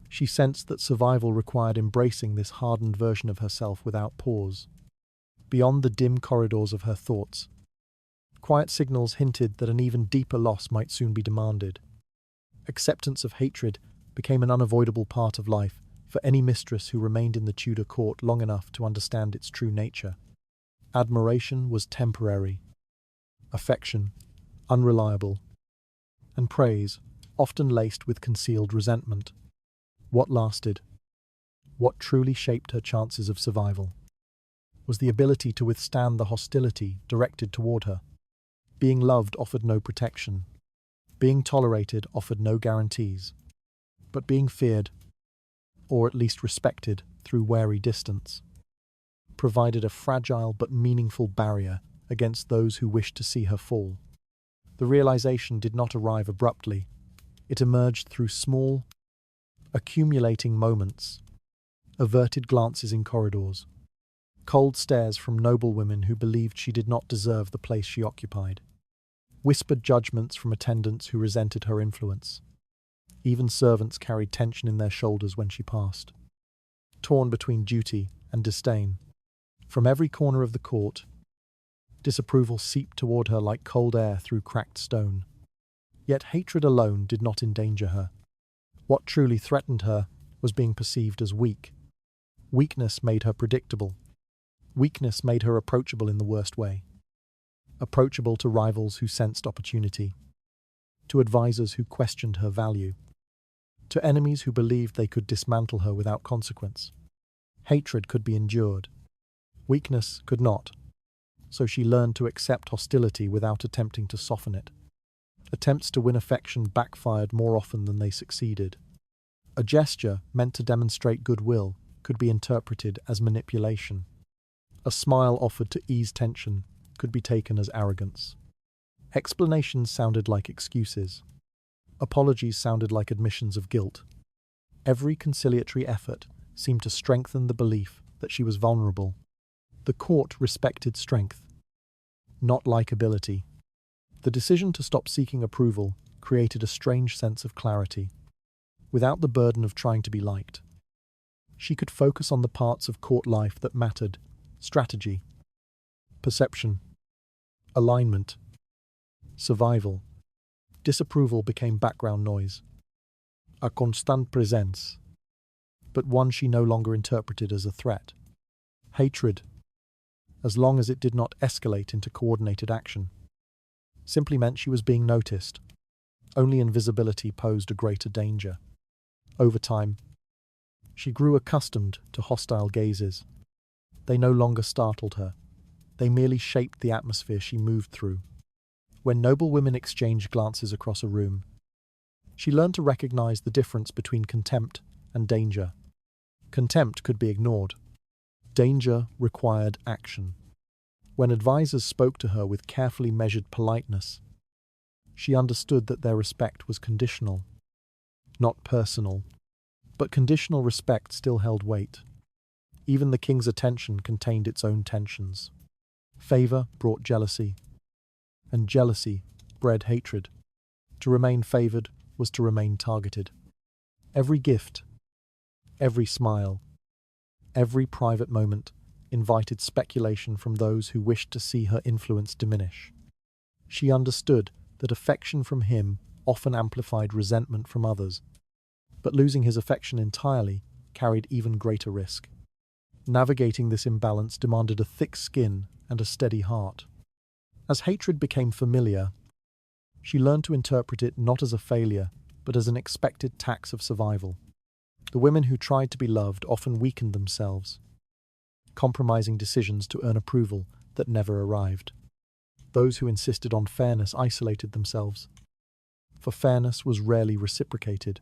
She sensed that survival required embracing this hardened version of herself without pause. Beyond the dim corridors of her thoughts, quiet signals hinted that an even deeper loss might soon be demanded. Acceptance of hatred became an unavoidable part of life for any mistress who remained in the Tudor court long enough to understand its true nature. Admiration was temporary, affection unreliable, and praise often laced with concealed resentment. What lasted, what truly shaped her chances of survival, was the ability to withstand the hostility directed toward her. Being loved offered no protection. Being tolerated offered no guarantees. But being feared, or at least respected through wary distance, provided a fragile but meaningful barrier against those who wished to see her fall. The realization did not arrive abruptly. It emerged through small, accumulating moments, averted glances in corridors, cold stares from noble women who believed she did not deserve the place she occupied, whispered judgments from attendants who resented her influence. Even servants carried tension in their shoulders when she passed, torn between duty and disdain. From every corner of the court, disapproval seeped toward her like cold air through cracked stone. Yet hatred alone did not endanger her. What truly threatened her was being perceived as weak. Weakness made her predictable. Weakness made her approachable in the worst way. Approachable to rivals who sensed opportunity, to advisors who questioned her value, to enemies who believed they could dismantle her without consequence. Hatred could be endured. Weakness could not. So she learned to accept hostility without attempting to soften it. Attempts to win affection backfired more often than they succeeded. A gesture meant to demonstrate goodwill could be interpreted as manipulation. A smile offered to ease tension could be taken as arrogance. Explanations sounded like excuses. Apologies sounded like admissions of guilt. Every conciliatory effort seemed to strengthen the belief that she was vulnerable. The court respected strength, not likability. The decision to stop seeking approval created a strange sense of clarity. Without the burden of trying to be liked, she could focus on the parts of court life that mattered: strategy, perception, alignment, survival. Disapproval became background noise, a constant presence, but one she no longer interpreted as a threat. Hatred, as long as it did not escalate into coordinated action, simply meant she was being noticed. Only invisibility posed a greater danger. Over time, she grew accustomed to hostile gazes. They no longer startled her. They merely shaped the atmosphere she moved through. When noble women exchanged glances across a room, she learned to recognize the difference between contempt and danger. Contempt could be ignored. Danger required action. When advisors spoke to her with carefully measured politeness, she understood that their respect was conditional, not personal. But conditional respect still held weight. Even the king's attention contained its own tensions. Favor brought jealousy, and jealousy bred hatred. To remain favored was to remain targeted. Every gift, every smile, every private moment invited speculation from those who wished to see her influence diminish. She understood that affection from him often amplified resentment from others, but losing his affection entirely carried even greater risk. Navigating this imbalance demanded a thick skin and a steady heart. As hatred became familiar, she learned to interpret it not as a failure, but as an expected tax of survival. The women who tried to be loved often weakened themselves, compromising decisions to earn approval that never arrived. Those who insisted on fairness isolated themselves, for fairness was rarely reciprocated.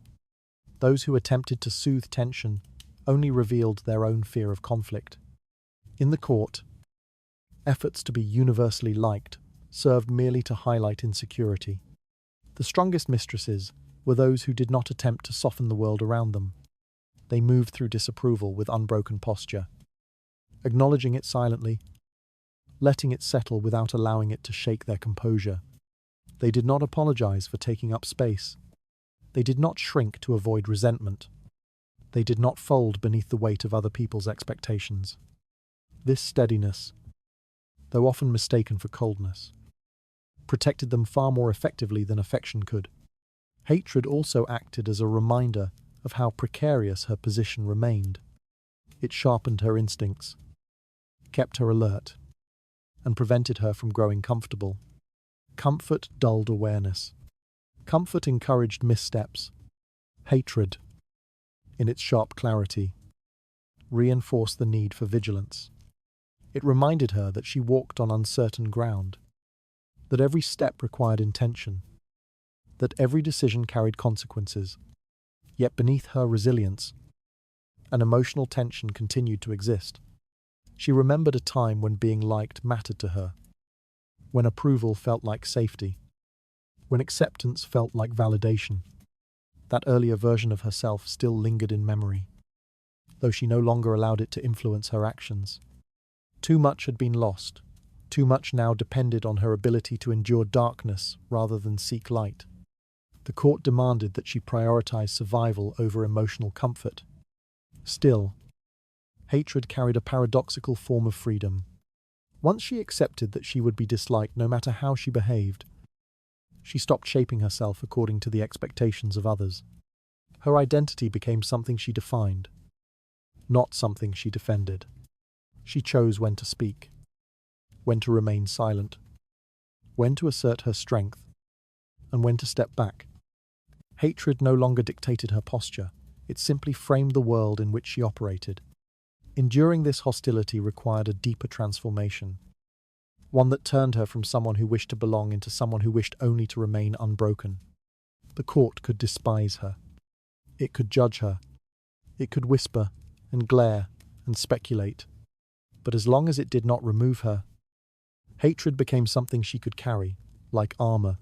Those who attempted to soothe tension only revealed their own fear of conflict. In the court, efforts to be universally liked served merely to highlight insecurity. The strongest mistresses were those who did not attempt to soften the world around them. They moved through disapproval with unbroken posture, acknowledging it silently, letting it settle without allowing it to shake their composure. They did not apologize for taking up space. They did not shrink to avoid resentment. They did not fold beneath the weight of other people's expectations. This steadiness, though often mistaken for coldness, protected them far more effectively than affection could. Hatred also acted as a reminder of how precarious her position remained. It sharpened her instincts, kept her alert, and prevented her from growing comfortable. Comfort dulled awareness. Comfort encouraged missteps. Hatred, in its sharp clarity, reinforced the need for vigilance. It reminded her that she walked on uncertain ground, that every step required intention, that every decision carried consequences. Yet beneath her resilience, an emotional tension continued to exist. She remembered a time when being liked mattered to her, when approval felt like safety. when acceptance felt like validation. That earlier version of herself still lingered in memory, though she no longer allowed it to influence her actions. Too much had been lost. Too much now depended on her ability to endure darkness rather than seek light. The court demanded that she prioritize survival over emotional comfort. Still, hatred carried a paradoxical form of freedom. Once she accepted that she would be disliked no matter how she behaved, she stopped shaping herself according to the expectations of others. Her identity became something she defined, not something she defended. She chose when to speak, when to remain silent, when to assert her strength, and when to step back. Hatred no longer dictated her posture, it simply framed the world in which she operated. Enduring this hostility required a deeper transformation, one that turned her from someone who wished to belong into someone who wished only to remain unbroken. The court could despise her. It could judge her. It could whisper and glare and speculate. But as long as it did not remove her, hatred became something she could carry, like armor.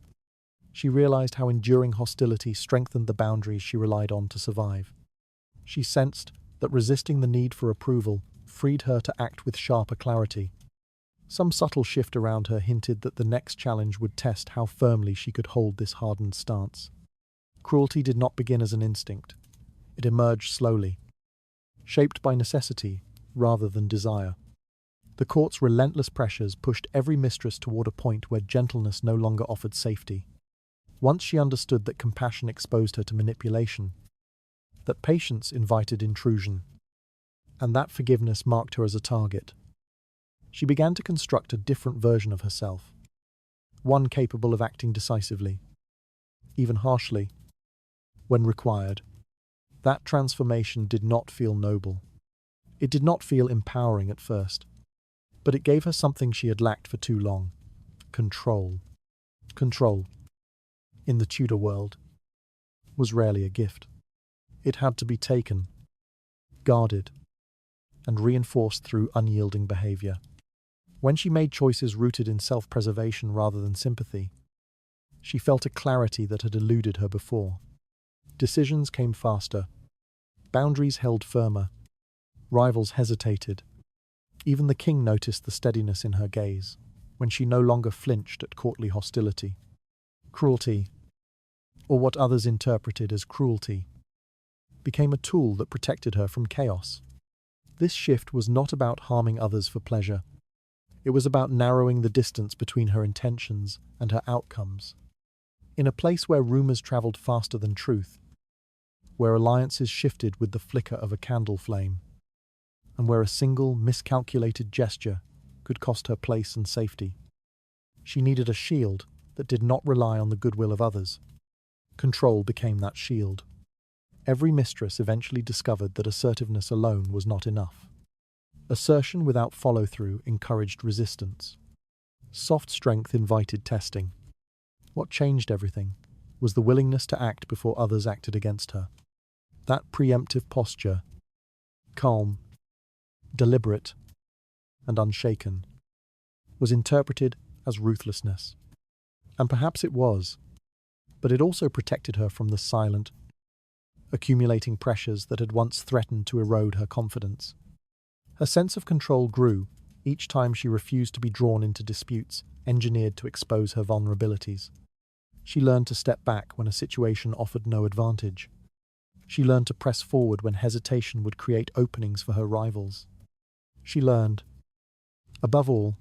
She realized how enduring hostility strengthened the boundaries she relied on to survive. She sensed that resisting the need for approval freed her to act with sharper clarity. Some subtle shift around her hinted that the next challenge would test how firmly she could hold this hardened stance. Cruelty did not begin as an instinct. It emerged slowly, shaped by necessity rather than desire. The court's relentless pressures pushed every mistress toward a point where gentleness no longer offered safety. Once she understood that compassion exposed her to manipulation, that patience invited intrusion, and that forgiveness marked her as a target, she began to construct a different version of herself, one capable of acting decisively, even harshly, when required. That transformation did not feel noble. It did not feel empowering at first, but it gave her something she had lacked for too long: control. Control, in the Tudor world, was rarely a gift. It had to be taken, guarded, and reinforced through unyielding behavior. When she made choices rooted in self-preservation rather than sympathy, she felt a clarity that had eluded her before. Decisions came faster, boundaries held firmer, rivals hesitated. Even the king noticed the steadiness in her gaze, when she no longer flinched at courtly hostility. Cruelty, or what others interpreted as cruelty, became a tool that protected her from chaos. This shift was not about harming others for pleasure. It was about narrowing the distance between her intentions and her outcomes. In a place where rumors traveled faster than truth, where alliances shifted with the flicker of a candle flame, and where a single miscalculated gesture could cost her place and safety, she needed a shield that did not rely on the goodwill of others. Control became that shield. Every mistress eventually discovered that assertiveness alone was not enough. Assertion without follow-through encouraged resistance. Soft strength invited testing. What changed everything was the willingness to act before others acted against her. That preemptive posture, calm, deliberate, and unshaken, was interpreted as ruthlessness. And perhaps it was, but it also protected her from the silent, accumulating pressures that had once threatened to erode her confidence. Her sense of control grew each time she refused to be drawn into disputes engineered to expose her vulnerabilities. She learned to step back when a situation offered no advantage. She learned to press forward when hesitation would create openings for her rivals. She learned, above all,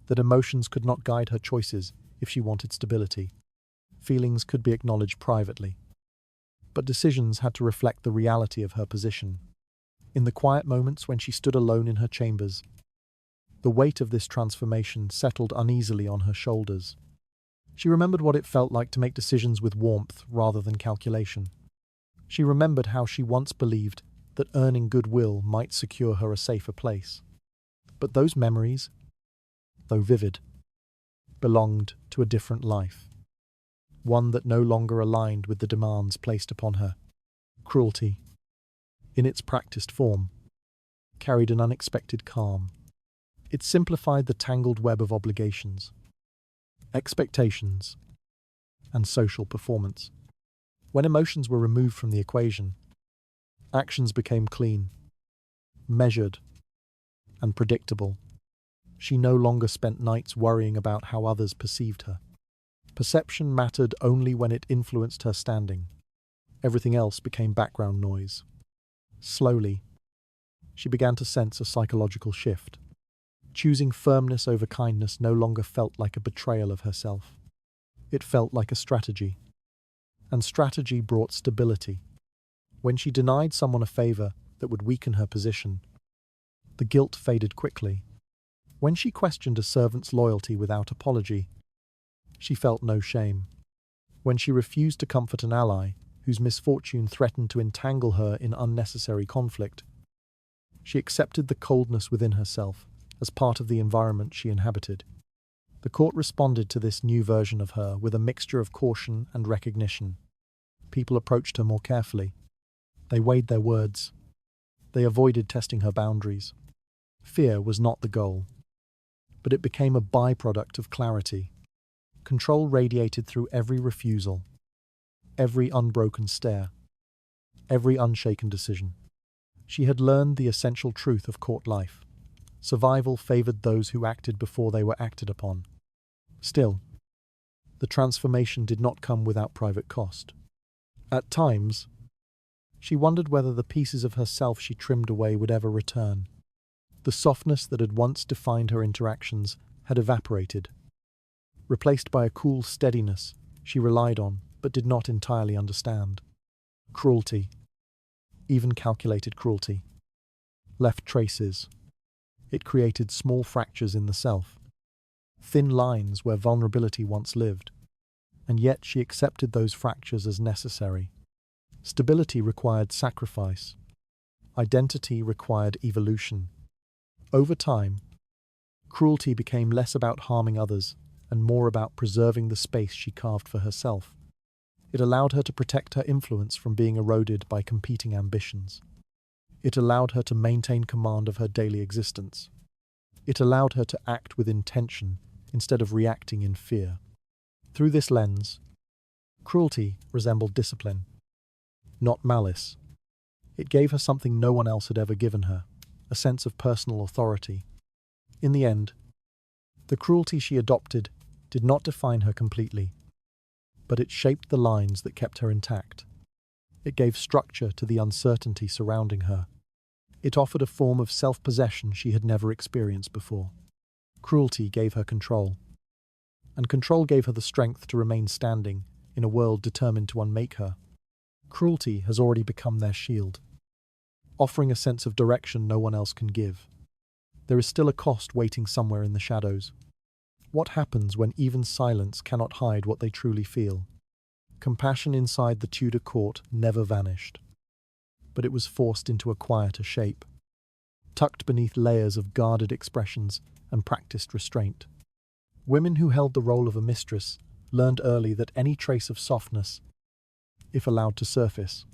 that emotions could not guide her choices if she wanted stability. Feelings could be acknowledged privately, but decisions had to reflect the reality of her position. In the quiet moments when she stood alone in her chambers, the weight of this transformation settled uneasily on her shoulders. She remembered what it felt like to make decisions with warmth rather than calculation. She remembered how she once believed that earning goodwill might secure her a safer place. But those memories, though vivid, belonged to a different life, one that no longer aligned with the demands placed upon her. Cruelty, in its practiced form, carried an unexpected calm. It simplified the tangled web of obligations, expectations, and social performance. When emotions were removed from the equation, actions became clean, measured, and predictable. She no longer spent nights worrying about how others perceived her. Perception mattered only when it influenced her standing. Everything else became background noise. Slowly, she began to sense a psychological shift. Choosing firmness over kindness no longer felt like a betrayal of herself. It felt like a strategy. And strategy brought stability. When she denied someone a favor that would weaken her position, the guilt faded quickly. When she questioned a servant's loyalty without apology, she felt no shame. When she refused to comfort an ally whose misfortune threatened to entangle her in unnecessary conflict, she accepted the coldness within herself as part of the environment she inhabited. The court responded to this new version of her with a mixture of caution and recognition. People approached her more carefully. They weighed their words. They avoided testing her boundaries. Fear was not the goal, but it became a byproduct of clarity. Control radiated through every refusal, every unbroken stare, every unshaken decision. She had learned the essential truth of court life. Survival favored those who acted before they were acted upon. Still, the transformation did not come without private cost. At times, she wondered whether the pieces of herself she trimmed away would ever return. The softness that had once defined her interactions had evaporated, replaced by a cool steadiness she relied on but did not entirely understand. Cruelty, even calculated cruelty, left traces. It created small fractures in the self, thin lines where vulnerability once lived, and yet she accepted those fractures as necessary. Stability required sacrifice. Identity required evolution. Over time, cruelty became less about harming others and more about preserving the space she carved for herself. It allowed her to protect her influence from being eroded by competing ambitions. It allowed her to maintain command of her daily existence. It allowed her to act with intention instead of reacting in fear. Through this lens, cruelty resembled discipline, not malice. It gave her something no one else had ever given her, a sense of personal authority. In the end, the cruelty she adopted did not define her completely, but it shaped the lines that kept her intact. It gave structure to the uncertainty surrounding her. It offered a form of self-possession she had never experienced before. Cruelty gave her control, and control gave her the strength to remain standing in a world determined to unmake her. Cruelty has already become their shield, offering a sense of direction no one else can give. There is still a cost waiting somewhere in the shadows. What happens when even silence cannot hide what they truly feel? Compassion inside the Tudor court never vanished, but it was forced into a quieter shape, tucked beneath layers of guarded expressions and practiced restraint. Women who held the role of a mistress learned early that any trace of softness, if allowed to surface,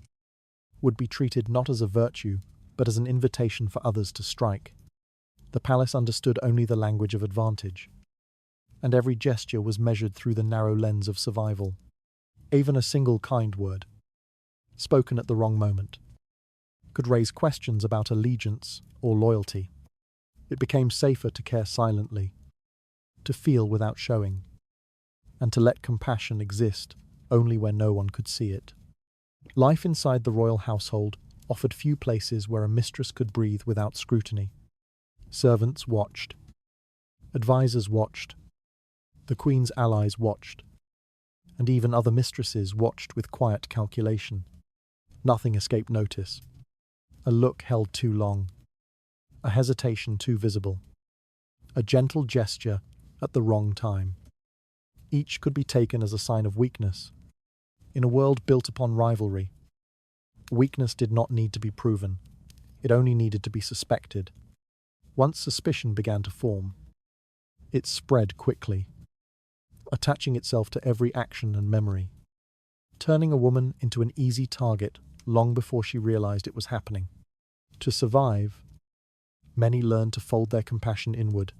would be treated not as a virtue, but as an invitation for others to strike. The palace understood only the language of advantage, and every gesture was measured through the narrow lens of survival. Even a single kind word, spoken at the wrong moment, could raise questions about allegiance or loyalty. It became safer to care silently, to feel without showing, and to let compassion exist only where no one could see it. Life inside the royal household offered few places where a mistress could breathe without scrutiny. Servants watched. Advisors watched. The Queen's allies watched. And even other mistresses watched with quiet calculation. Nothing escaped notice. A look held too long. A hesitation too visible. A gentle gesture at the wrong time. Each could be taken as a sign of weakness. In a world built upon rivalry, weakness did not need to be proven. It only needed to be suspected. Once suspicion began to form, it spread quickly, attaching itself to every action and memory, turning a woman into an easy target long before she realized it was happening. To survive, many learned to fold their compassion inward.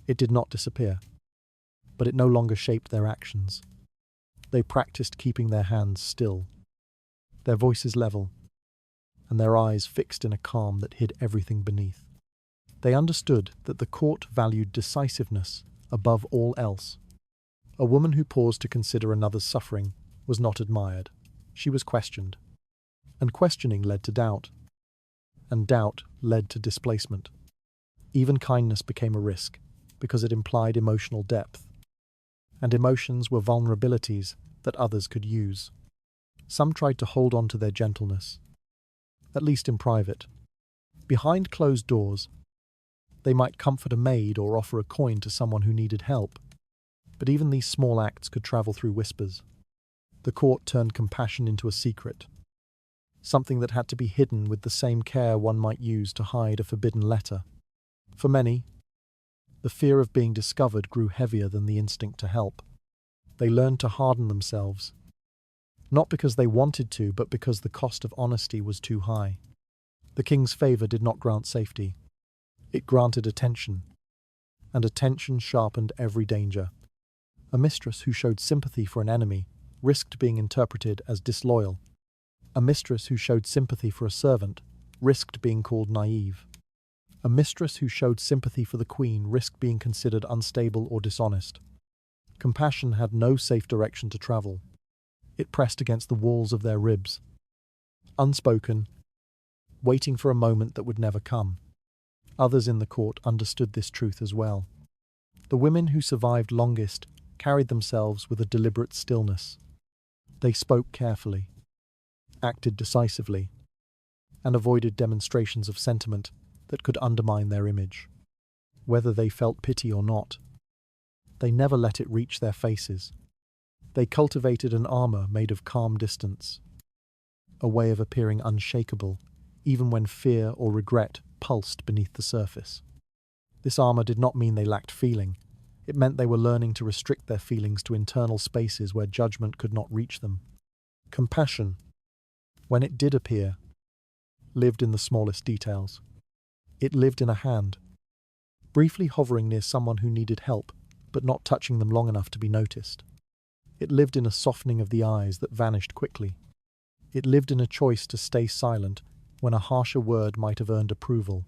It did not disappear, but it no longer shaped their actions. They practiced keeping their hands still, their voices level, and their eyes fixed in a calm that hid everything beneath. They understood that the court valued decisiveness above all else. A woman who paused to consider another's suffering was not admired. She was questioned. And questioning led to doubt. And doubt led to displacement. Even kindness became a risk, because it implied emotional depth. And emotions were vulnerabilities that others could use. Some tried to hold on to their gentleness, at least in private. Behind closed doors, they might comfort a maid or offer a coin to someone who needed help. But even these small acts could travel through whispers. The court turned compassion into a secret, something that had to be hidden with the same care one might use to hide a forbidden letter. For many, the fear of being discovered grew heavier than the instinct to help. They learned to harden themselves, not because they wanted to, but because the cost of honesty was too high. The king's favor did not grant safety. It granted attention, and attention sharpened every danger. A mistress who showed sympathy for an enemy risked being interpreted as disloyal. A mistress who showed sympathy for a servant risked being called naive. A mistress who showed sympathy for the queen risked being considered unstable or dishonest. Compassion had no safe direction to travel. It pressed against the walls of their ribs, unspoken, waiting for a moment that would never come. Others in the court understood this truth as well. The women who survived longest carried themselves with a deliberate stillness. They spoke carefully, acted decisively, and avoided demonstrations of sentiment that could undermine their image. Whether they felt pity or not, they never let it reach their faces. They cultivated an armor made of calm distance, a way of appearing unshakable, even when fear or regret pulsed beneath the surface. This armor did not mean they lacked feeling. It meant they were learning to restrict their feelings to internal spaces where judgment could not reach them. Compassion, when it did appear, lived in the smallest details. It lived in a hand, briefly hovering near someone who needed help, but not touching them long enough to be noticed. It lived in a softening of the eyes that vanished quickly. It lived in a choice to stay silent when a harsher word might have earned approval.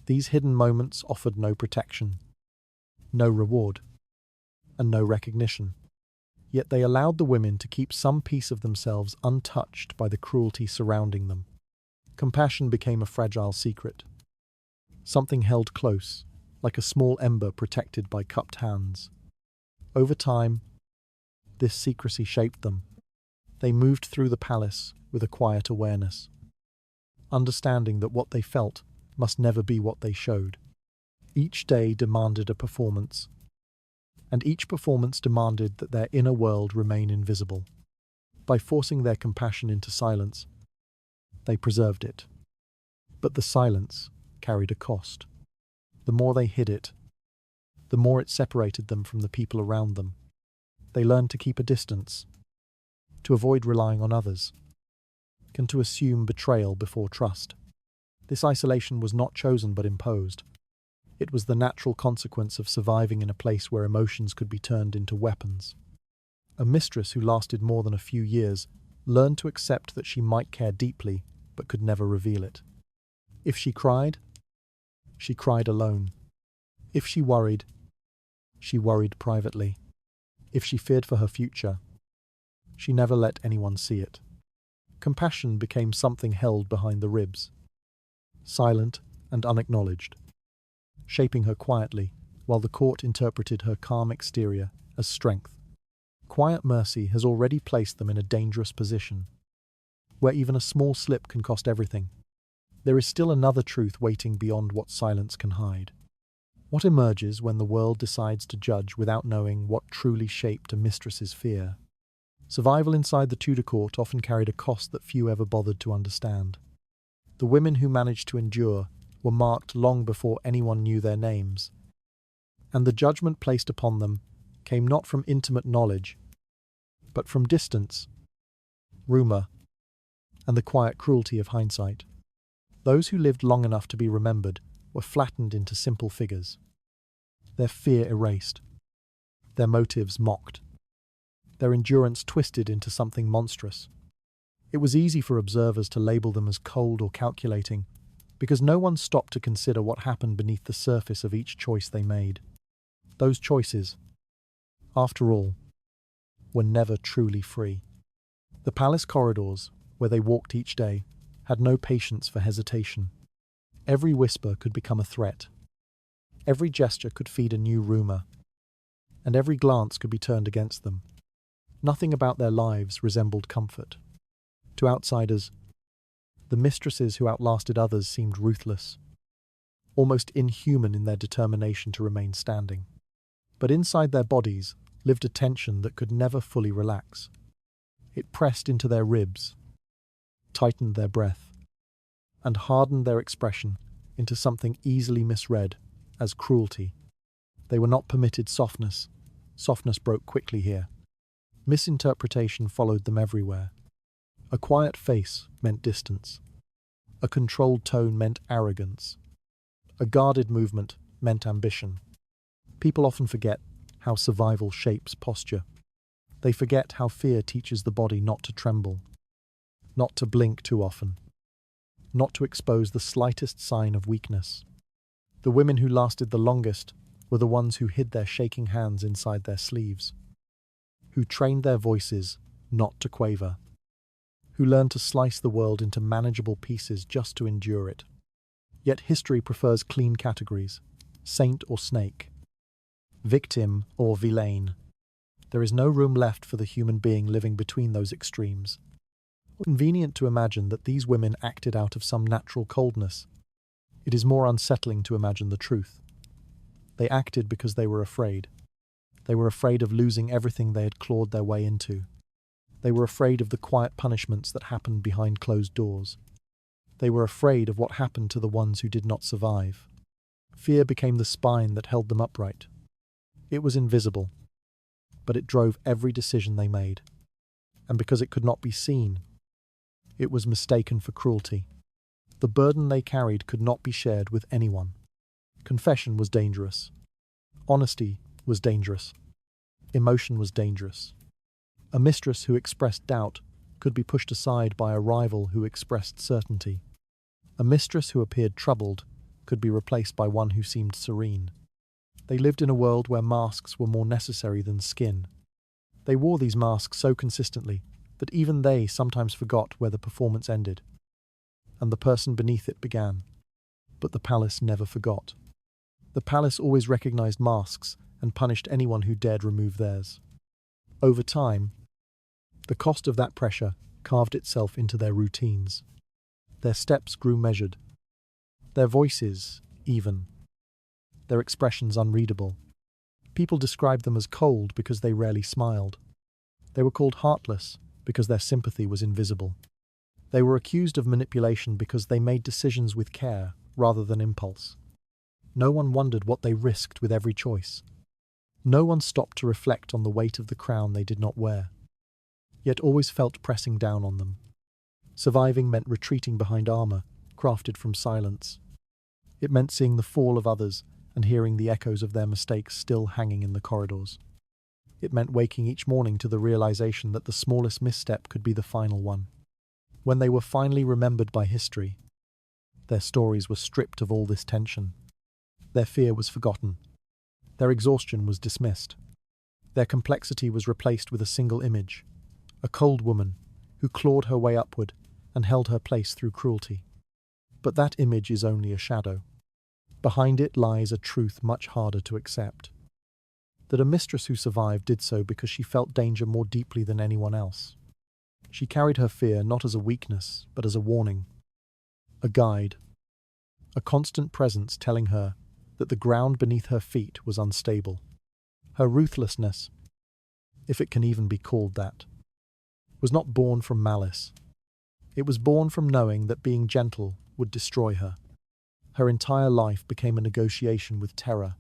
These hidden moments offered no protection, no reward, and no recognition. Yet they allowed the women to keep some piece of themselves untouched by the cruelty surrounding them. Compassion became a fragile secret, something held close, like a small ember protected by cupped hands. Over time, this secrecy shaped them. They moved through the palace with a quiet awareness, understanding that what they felt must never be what they showed. Each day demanded a performance, and each performance demanded that their inner world remain invisible. By forcing their compassion into silence, they preserved it. But the silence carried a cost. The more they hid it, the more it separated them from the people around them. They learned to keep a distance, to avoid relying on others, and to assume betrayal before trust. This isolation was not chosen but imposed. It was the natural consequence of surviving in a place where emotions could be turned into weapons. A mistress who lasted more than a few years learned to accept that she might care deeply but could never reveal it. If she cried alone. If she worried privately. If she feared for her future, she never let anyone see it. Compassion became something held behind the ribs, silent and unacknowledged, shaping her quietly, while the court interpreted her calm exterior as strength. Quiet mercy has already placed them in a dangerous position, where even a small slip can cost everything. There is still another truth waiting beyond what silence can hide. What emerges when the world decides to judge without knowing what truly shaped a mistress's fear? Survival inside the Tudor court often carried a cost that few ever bothered to understand. The women who managed to endure were marked long before anyone knew their names, and the judgment placed upon them came not from intimate knowledge, but from distance, rumor, and the quiet cruelty of hindsight. Those who lived long enough to be remembered were flattened into simple figures, their fear erased, their motives mocked. their endurance twisted into something monstrous. It was easy for observers to label them as cold or calculating, because no one stopped to consider what happened beneath the surface of each choice they made. Those choices, after all, were never truly free. The palace corridors, where they walked each day, had no patience for hesitation. Every whisper could become a threat. Every gesture could feed a new rumor, and every glance could be turned against them. Nothing about their lives resembled comfort. To outsiders, the mistresses who outlasted others seemed ruthless, almost inhuman in their determination to remain standing. But inside their bodies lived a tension that could never fully relax. It pressed into their ribs, tightened their breath, and hardened their expression into something easily misread as cruelty. They were not permitted softness. Softness broke quickly here. Misinterpretation followed them everywhere. A quiet face meant distance. A controlled tone meant arrogance. A guarded movement meant ambition. People often forget how survival shapes posture. They forget how fear teaches the body not to tremble, not to blink too often, not to expose the slightest sign of weakness. The women who lasted the longest were the ones who hid their shaking hands inside their sleeves, who trained their voices not to quaver, who learned to slice the world into manageable pieces just to endure it. Yet history prefers clean categories, saint or snake, victim or villain. There is no room left for the human being living between those extremes. Convenient to imagine that these women acted out of some natural coldness. It is more unsettling to imagine the truth. They acted because they were afraid. They were afraid of losing everything they had clawed their way into. They were afraid of the quiet punishments that happened behind closed doors. They were afraid of what happened to the ones who did not survive. Fear became the spine that held them upright. It was invisible, but it drove every decision they made. And because it could not be seen, it was mistaken for cruelty. The burden they carried could not be shared with anyone. Confession was dangerous. Honesty was dangerous. Emotion was dangerous. A mistress who expressed doubt could be pushed aside by a rival who expressed certainty. A mistress who appeared troubled could be replaced by one who seemed serene. They lived in a world where masks were more necessary than skin. They wore these masks so consistently that even they sometimes forgot where the performance ended, and the person beneath it began. But the palace never forgot. The palace always recognized masks and punished anyone who dared remove theirs. Over time, the cost of that pressure carved itself into their routines. Their steps grew measured, their voices even, their expressions unreadable. People described them as cold because they rarely smiled. They were called heartless because their sympathy was invisible. They were accused of manipulation because they made decisions with care rather than impulse. No one wondered what they risked with every choice. No one stopped to reflect on the weight of the crown they did not wear, yet always felt pressing down on them. Surviving meant retreating behind armor, crafted from silence. It meant seeing the fall of others and hearing the echoes of their mistakes still hanging in the corridors. It meant waking each morning to the realization that the smallest misstep could be the final one. When they were finally remembered by history, their stories were stripped of all this tension. Their fear was forgotten. Their exhaustion was dismissed. Their complexity was replaced with a single image, a cold woman who clawed her way upward and held her place through cruelty. But that image is only a shadow. Behind it lies a truth much harder to accept. That a mistress who survived did so because she felt danger more deeply than anyone else. She carried her fear not as a weakness, but as a warning, a guide, a constant presence telling her that the ground beneath her feet was unstable. Her ruthlessness, if it can even be called that, was not born from malice. It was born from knowing that being gentle would destroy her. Her entire life became a negotiation with terror,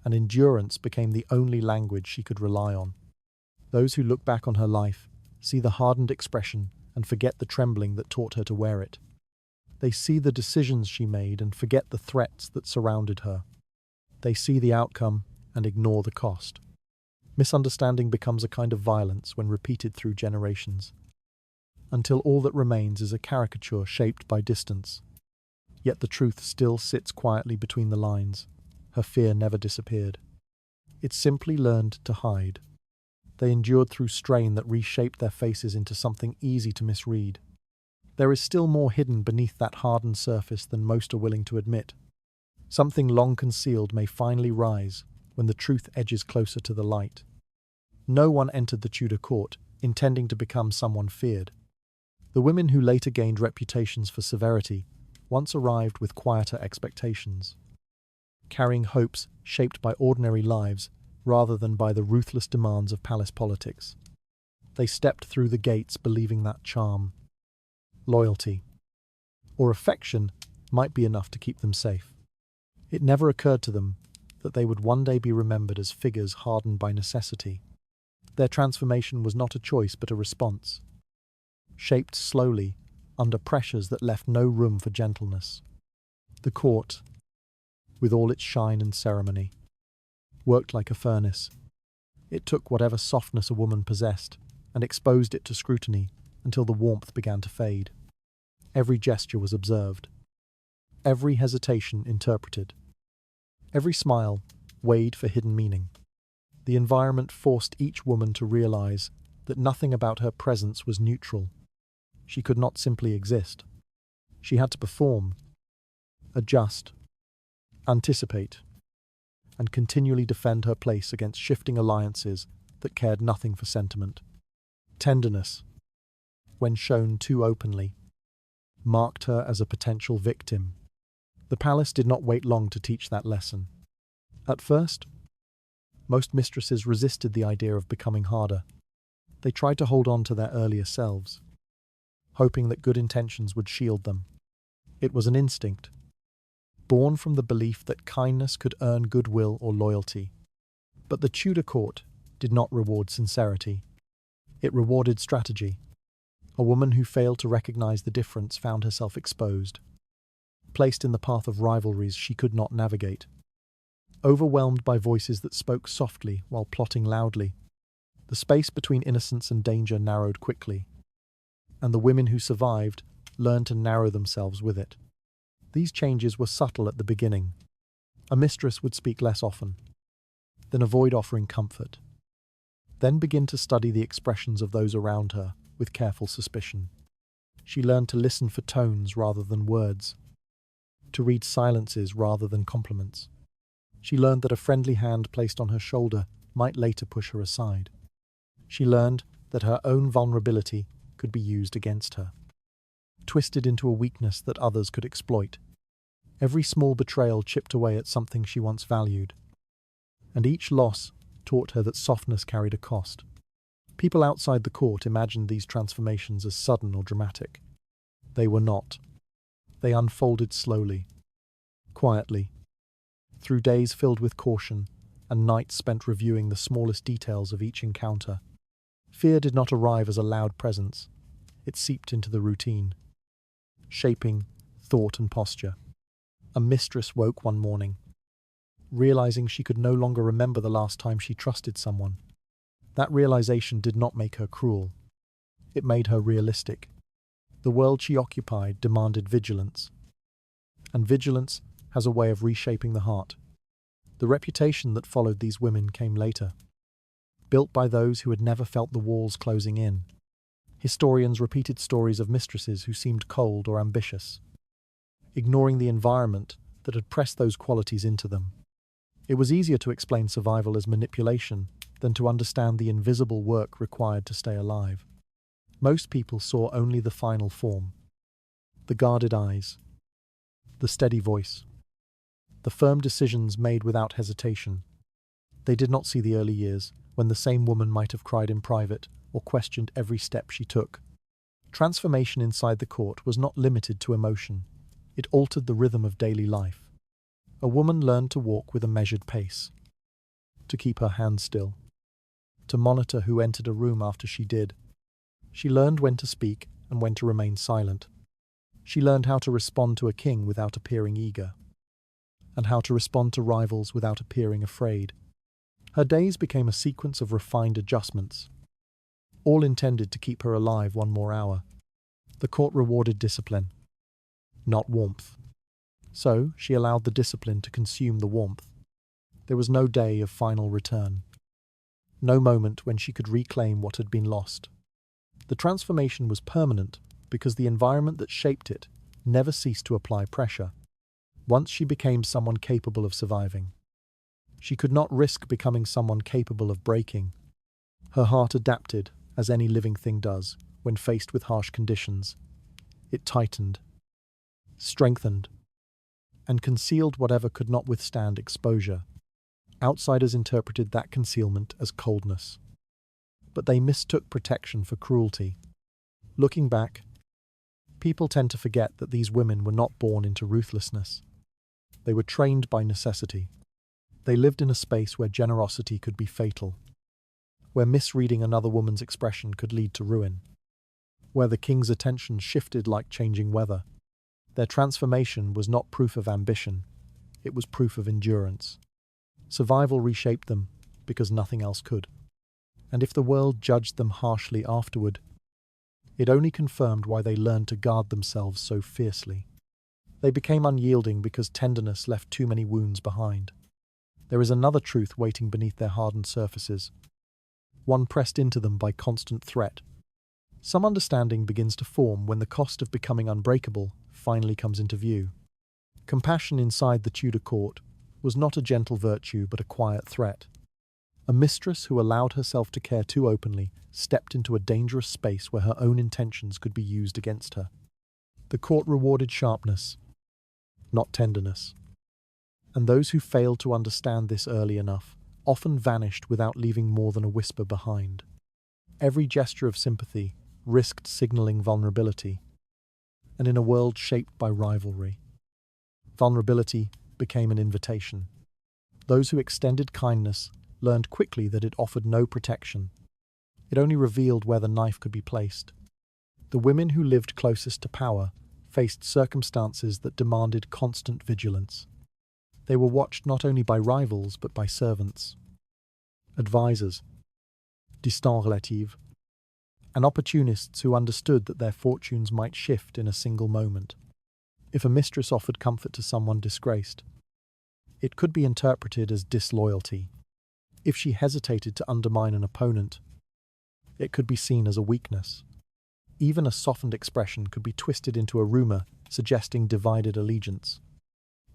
and endurance became the only language she could rely on. Those who look back on her life see the hardened expression and forget the trembling that taught her to wear it. They see the decisions she made and forget the threats that surrounded her. They see the outcome and ignore the cost. Misunderstanding becomes a kind of violence when repeated through generations, until all that remains is a caricature shaped by distance. Yet the truth still sits quietly between the lines. Her fear never disappeared. It simply learned to hide. They endured through strain that reshaped their faces into something easy to misread. There is still more hidden beneath that hardened surface than most are willing to admit. Something long concealed may finally rise when the truth edges closer to the light. No one entered the Tudor court intending to become someone feared. The women who later gained reputations for severity once arrived with quieter expectations, carrying hopes shaped by ordinary lives rather than by the ruthless demands of palace politics. They stepped through the gates believing that charm, loyalty, or affection might be enough to keep them safe. It never occurred to them that they would one day be remembered as figures hardened by necessity. Their transformation was not a choice but a response, shaped slowly under pressures that left no room for gentleness. The court, with all its shine and ceremony, worked like a furnace. It took whatever softness a woman possessed and exposed it to scrutiny until the warmth began to fade. Every gesture was observed, every hesitation interpreted, every smile weighed for hidden meaning. The environment forced each woman to realize that nothing about her presence was neutral. She could not simply exist. She had to perform, adjust, anticipate, and continually defend her place against shifting alliances that cared nothing for sentiment. Tenderness, when shown too openly, marked her as a potential victim. The palace did not wait long to teach that lesson. At first, most mistresses resisted the idea of becoming harder. They tried to hold on to their earlier selves, hoping that good intentions would shield them. It was an instinct, born from the belief that kindness could earn goodwill or loyalty. But the Tudor court did not reward sincerity. It rewarded strategy. A woman who failed to recognize the difference found herself exposed, placed in the path of rivalries she could not navigate. Overwhelmed by voices that spoke softly while plotting loudly, the space between innocence and danger narrowed quickly, and the women who survived learned to narrow themselves with it. These changes were subtle at the beginning. A mistress would speak less often, then avoid offering comfort, then begin to study the expressions of those around her with careful suspicion. She learned to listen for tones rather than words, to read silences rather than compliments. She learned that a friendly hand placed on her shoulder might later push her aside. She learned that her own vulnerability could be used against her, twisted into a weakness that others could exploit. Every small betrayal chipped away at something she once valued, and each loss taught her that softness carried a cost. People outside the court imagined these transformations as sudden or dramatic. They were not. They unfolded slowly, quietly, through days filled with caution and nights spent reviewing the smallest details of each encounter. Fear did not arrive as a loud presence. It seeped into the routine, shaping thought and posture. A mistress woke one morning, realizing she could no longer remember the last time she trusted someone. That realization did not make her cruel. It made her realistic. The world she occupied demanded vigilance, and vigilance has a way of reshaping the heart. The reputation that followed these women came later, built by those who had never felt the walls closing in. Historians repeated stories of mistresses who seemed cold or ambitious, ignoring the environment that had pressed those qualities into them. It was easier to explain survival as manipulation than to understand the invisible work required to stay alive. Most people saw only the final form, the guarded eyes, the steady voice, the firm decisions made without hesitation. They did not see the early years, when the same woman might have cried in private or questioned every step she took. Transformation inside the court was not limited to emotion. It altered the rhythm of daily life. A woman learned to walk with a measured pace, to keep her hands still, to monitor who entered a room after she did. She learned when to speak and when to remain silent. She learned how to respond to a king without appearing eager, and how to respond to rivals without appearing afraid. Her days became a sequence of refined adjustments, all intended to keep her alive one more hour. The court rewarded discipline, not warmth. So she allowed the discipline to consume the warmth. There was no day of final return, no moment when she could reclaim what had been lost. The transformation was permanent because the environment that shaped it never ceased to apply pressure. Once she became someone capable of surviving, she could not risk becoming someone capable of breaking. Her heart adapted, as any living thing does, when faced with harsh conditions. It tightened, strengthened, and concealed whatever could not withstand exposure. Outsiders interpreted that concealment as coldness, but they mistook protection for cruelty. Looking back, people tend to forget that these women were not born into ruthlessness. They were trained by necessity. They lived in a space where generosity could be fatal, where misreading another woman's expression could lead to ruin, where the king's attention shifted like changing weather. Their transformation was not proof of ambition, it was proof of endurance. Survival reshaped them because nothing else could. And if the world judged them harshly afterward, it only confirmed why they learned to guard themselves so fiercely. They became unyielding because tenderness left too many wounds behind. There is another truth waiting beneath their hardened surfaces, one pressed into them by constant threat. Some understanding begins to form when the cost of becoming unbreakable finally comes into view. Compassion inside the Tudor court was not a gentle virtue but a quiet threat. A mistress who allowed herself to care too openly stepped into a dangerous space where her own intentions could be used against her. The court rewarded sharpness, not tenderness. And those who failed to understand this early enough often vanished without leaving more than a whisper behind. Every gesture of sympathy risked signaling vulnerability, and in a world shaped by rivalry, vulnerability became an invitation. Those who extended kindness learned quickly that it offered no protection. It only revealed where the knife could be placed. The women who lived closest to power faced circumstances that demanded constant vigilance. They were watched not only by rivals but by servants, advisors, distants relatifs, and opportunists who understood that their fortunes might shift in a single moment. If a mistress offered comfort to someone disgraced, it could be interpreted as disloyalty. If she hesitated to undermine an opponent, it could be seen as a weakness. Even a softened expression could be twisted into a rumor suggesting divided allegiance.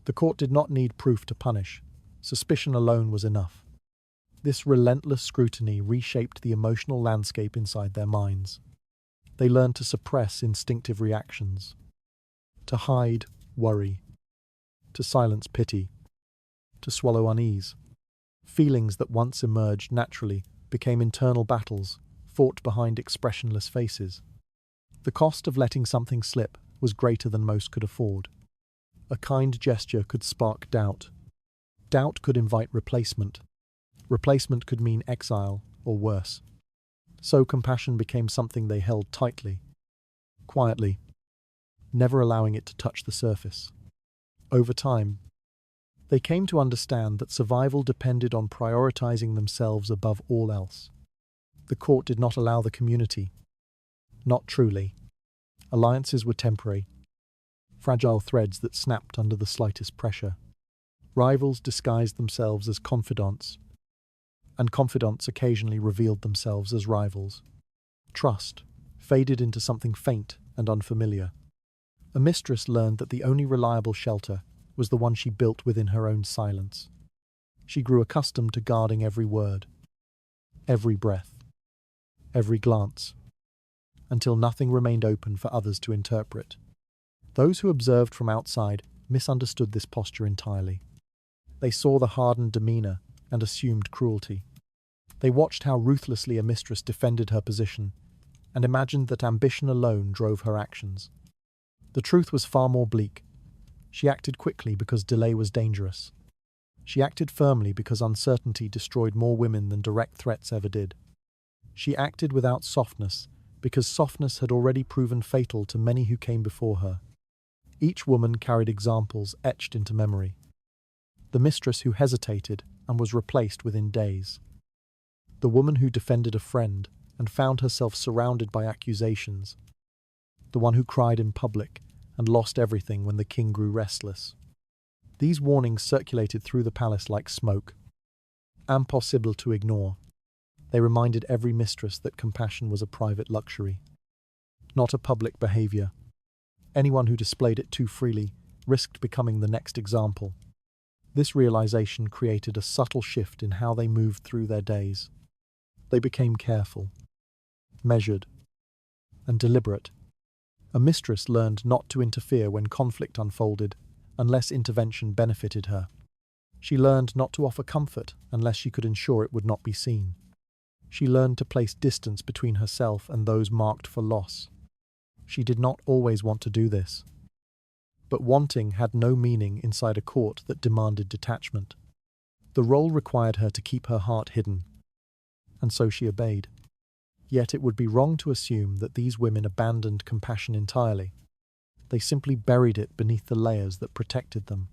The court did not need proof to punish. Suspicion alone was enough. This relentless scrutiny reshaped the emotional landscape inside their minds. They learned to suppress instinctive reactions, to hide worry, to silence pity, to swallow unease. Feelings that once emerged naturally became internal battles, fought behind expressionless faces. The cost of letting something slip was greater than most could afford. A kind gesture could spark doubt. Doubt could invite replacement. Replacement could mean exile, or worse. So compassion became something they held tightly, quietly, never allowing it to touch the surface. Over time, they came to understand that survival depended on prioritizing themselves above all else. The court did not allow the community. Not truly. Alliances were temporary, fragile threads that snapped under the slightest pressure. Rivals disguised themselves as confidants, and confidants occasionally revealed themselves as rivals. Trust faded into something faint and unfamiliar. A mistress learned that the only reliable shelter was the one she built within her own silence. She grew accustomed to guarding every word, every breath, every glance, until nothing remained open for others to interpret. Those who observed from outside misunderstood this posture entirely. They saw the hardened demeanor and assumed cruelty. They watched how ruthlessly a mistress defended her position and imagined that ambition alone drove her actions. The truth was far more bleak. She acted quickly because delay was dangerous. She acted firmly because uncertainty destroyed more women than direct threats ever did. She acted without softness because softness had already proven fatal to many who came before her. Each woman carried examples etched into memory. The mistress who hesitated and was replaced within days. The woman who defended a friend and found herself surrounded by accusations. The one who cried in public and lost everything when the king grew restless. These warnings circulated through the palace like smoke. Impossible to ignore. They reminded every mistress that compassion was a private luxury, not a public behavior. Anyone who displayed it too freely risked becoming the next example. This realization created a subtle shift in how they moved through their days. They became careful, measured, and deliberate. A mistress learned not to interfere when conflict unfolded, unless intervention benefited her. She learned not to offer comfort unless she could ensure it would not be seen. She learned to place distance between herself and those marked for loss. She did not always want to do this. But wanting had no meaning inside a court that demanded detachment. The role required her to keep her heart hidden, and so she obeyed. Yet it would be wrong to assume that these women abandoned compassion entirely. They simply buried it beneath the layers that protected them.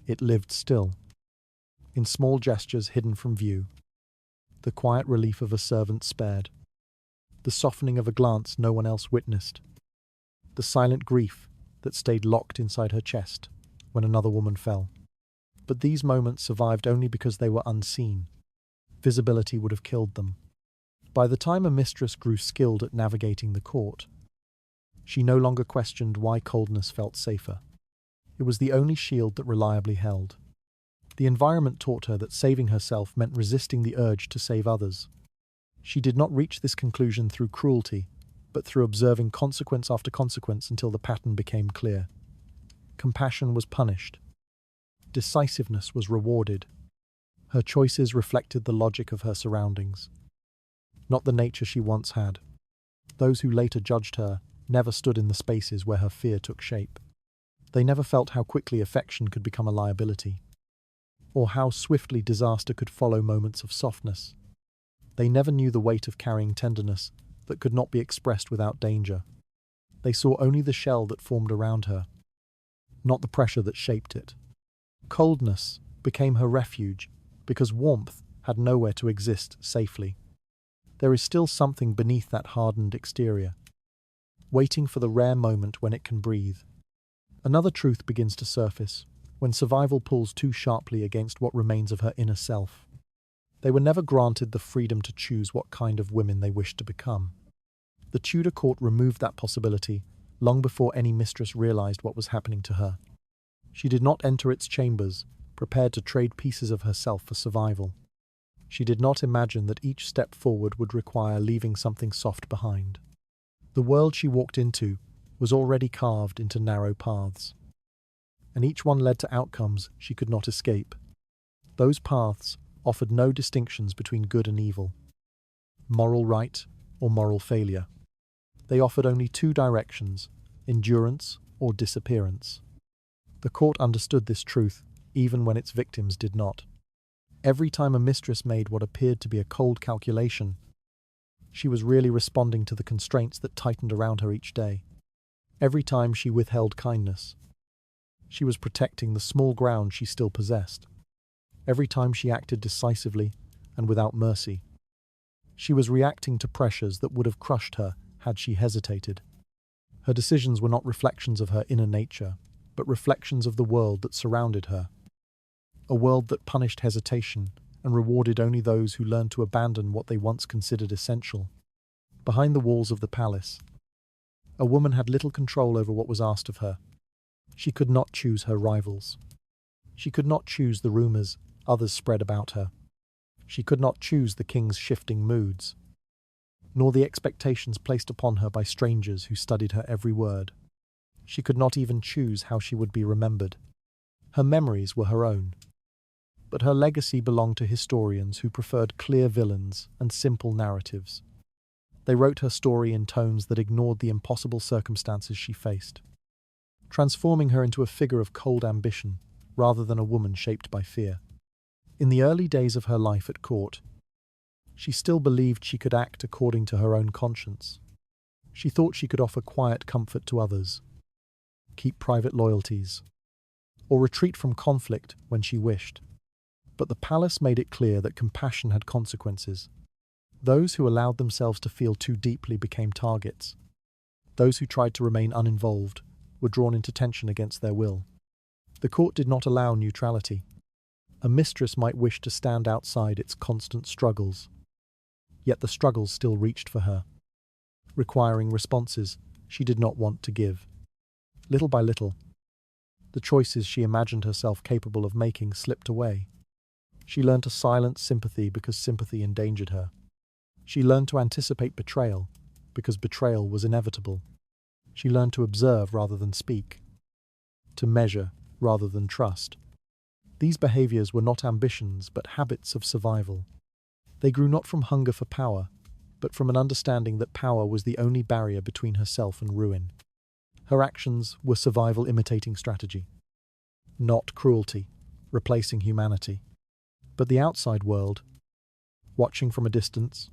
It lived still, in small gestures hidden from view. The quiet relief of a servant spared. The softening of a glance no one else witnessed. The silent grief that stayed locked inside her chest when another woman fell. But these moments survived only because they were unseen. Visibility would have killed them. By the time a mistress grew skilled at navigating the court, she no longer questioned why coldness felt safer. It was the only shield that reliably held. The environment taught her that saving herself meant resisting the urge to save others. She did not reach this conclusion through cruelty, but through observing consequence after consequence until the pattern became clear. Compassion was punished. Decisiveness was rewarded. Her choices reflected the logic of her surroundings, not the nature she once had. Those who later judged her never stood in the spaces where her fear took shape. They never felt how quickly affection could become a liability, or how swiftly disaster could follow moments of softness. They never knew the weight of carrying tenderness that could not be expressed without danger. They saw only the shell that formed around her, not the pressure that shaped it. Coldness became her refuge because warmth had nowhere to exist safely. There is still something beneath that hardened exterior, waiting for the rare moment when it can breathe. Another truth begins to surface when survival pulls too sharply against what remains of her inner self. They were never granted the freedom to choose what kind of women they wished to become. The Tudor court removed that possibility long before any mistress realized what was happening to her. She did not enter its chambers, prepared to trade pieces of herself for survival. She did not imagine that each step forward would require leaving something soft behind. The world she walked into was already carved into narrow paths, and each one led to outcomes she could not escape. Those paths offered no distinctions between good and evil, moral right or moral failure. They offered only two directions: endurance or disappearance. The court understood this truth even when its victims did not. Every time a mistress made what appeared to be a cold calculation, she was really responding to the constraints that tightened around her each day. Every time she withheld kindness, she was protecting the small ground she still possessed. Every time she acted decisively and without mercy, she was reacting to pressures that would have crushed her had she hesitated. Her decisions were not reflections of her inner nature, but reflections of the world that surrounded her. A world that punished hesitation and rewarded only those who learned to abandon what they once considered essential. Behind the walls of the palace, a woman had little control over what was asked of her. She could not choose her rivals. She could not choose the rumors others spread about her. She could not choose the king's shifting moods, nor the expectations placed upon her by strangers who studied her every word. She could not even choose how she would be remembered. Her memories were her own, but her legacy belonged to historians who preferred clear villains and simple narratives. They wrote her story in tones that ignored the impossible circumstances she faced, transforming her into a figure of cold ambition rather than a woman shaped by fear. In the early days of her life at court, she still believed she could act according to her own conscience. She thought she could offer quiet comfort to others, keep private loyalties, or retreat from conflict when she wished. But the palace made it clear that compassion had consequences. Those who allowed themselves to feel too deeply became targets. Those who tried to remain uninvolved were drawn into tension against their will. The court did not allow neutrality. A mistress might wish to stand outside its constant struggles. Yet the struggles still reached for her, requiring responses she did not want to give. Little by little, the choices she imagined herself capable of making slipped away. She learned to silence sympathy because sympathy endangered her. She learned to anticipate betrayal because betrayal was inevitable. She learned to observe rather than speak, to measure rather than trust. These behaviors were not ambitions but habits of survival. They grew not from hunger for power, but from an understanding that power was the only barrier between herself and ruin. Her actions were survival imitating strategy, not cruelty, replacing humanity. But the outside world, watching from a distance,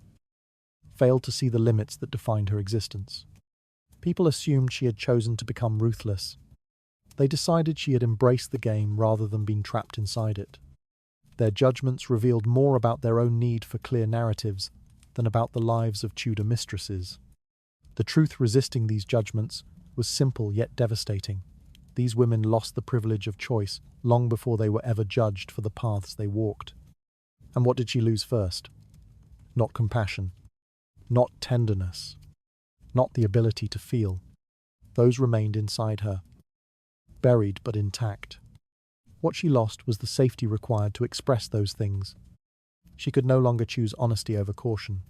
failed to see the limits that defined her existence. People assumed she had chosen to become ruthless. They decided she had embraced the game rather than been trapped inside it. Their judgments revealed more about their own need for clear narratives than about the lives of Tudor mistresses. The truth resisting these judgments was simple yet devastating. These women lost the privilege of choice long before they were ever judged for the paths they walked. And what did she lose first? Not compassion, not tenderness, not the ability to feel. Those remained inside her, buried but intact. What she lost was the safety required to express those things. She could no longer choose honesty over caution.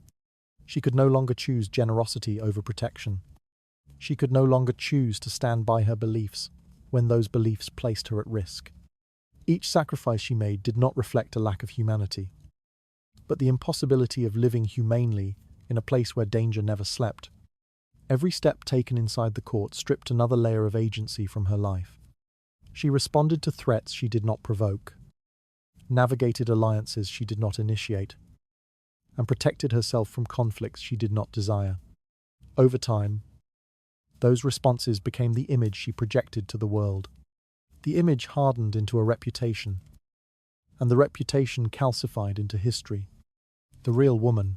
She could no longer choose generosity over protection. She could no longer choose to stand by her beliefs when those beliefs placed her at risk. Each sacrifice she made did not reflect a lack of humanity, but the impossibility of living humanely in a place where danger never slept. Every step taken inside the court stripped another layer of agency from her life. She responded to threats she did not provoke, navigated alliances she did not initiate, and protected herself from conflicts she did not desire. Over time, those responses became the image she projected to the world. The image hardened into a reputation, and the reputation calcified into history. The real woman,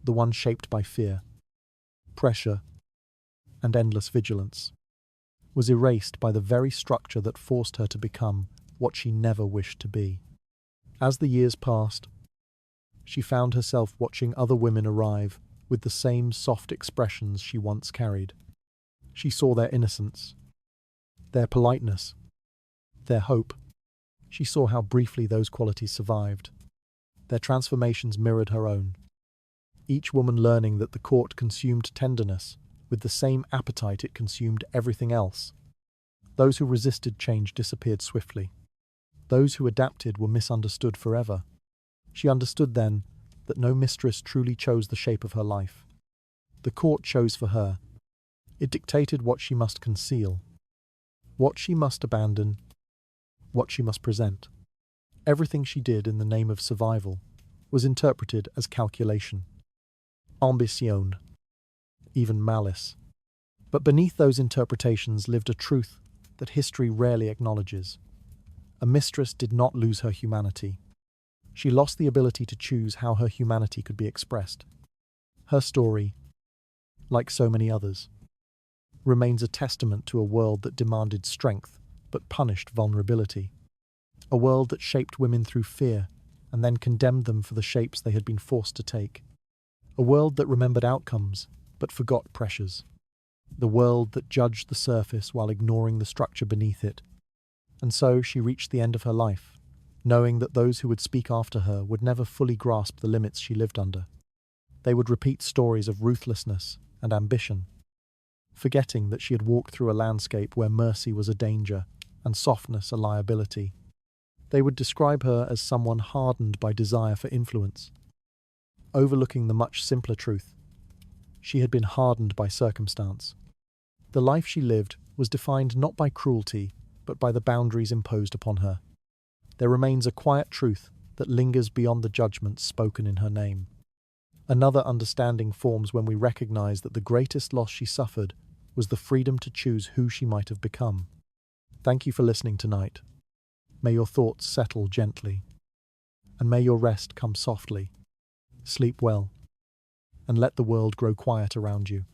the one shaped by fear, pressure, and endless vigilance, was erased by the very structure that forced her to become what she never wished to be. As the years passed, she found herself watching other women arrive with the same soft expressions she once carried. She saw their innocence, their politeness, their hope. She saw how briefly those qualities survived. Their transformations mirrored her own, each woman learning that the court consumed tenderness with the same appetite it consumed everything else. Those who resisted change disappeared swiftly. Those who adapted were misunderstood forever. She understood then that no mistress truly chose the shape of her life. The court chose for her. It dictated what she must conceal, what she must abandon, what she must present. Everything she did in the name of survival was interpreted as calculation, ambition, even malice. But beneath those interpretations lived a truth that history rarely acknowledges. A mistress did not lose her humanity. She lost the ability to choose how her humanity could be expressed. Her story, like so many others, remains a testament to a world that demanded strength but punished vulnerability. A world that shaped women through fear and then condemned them for the shapes they had been forced to take. A world that remembered outcomes but forgot pressures. The world that judged the surface while ignoring the structure beneath it. And so she reached the end of her life, knowing that those who would speak after her would never fully grasp the limits she lived under. They would repeat stories of ruthlessness and ambition, forgetting that she had walked through a landscape where mercy was a danger and softness a liability. They would describe her as someone hardened by desire for influence, overlooking the much simpler truth. She had been hardened by circumstance. The life she lived was defined not by cruelty, but by the boundaries imposed upon her. There remains a quiet truth that lingers beyond the judgments spoken in her name. Another understanding forms when we recognize that the greatest loss she suffered was the freedom to choose who she might have become. Thank you for listening tonight. May your thoughts settle gently. and may your rest come softly. Sleep well, and let the world grow quiet around you.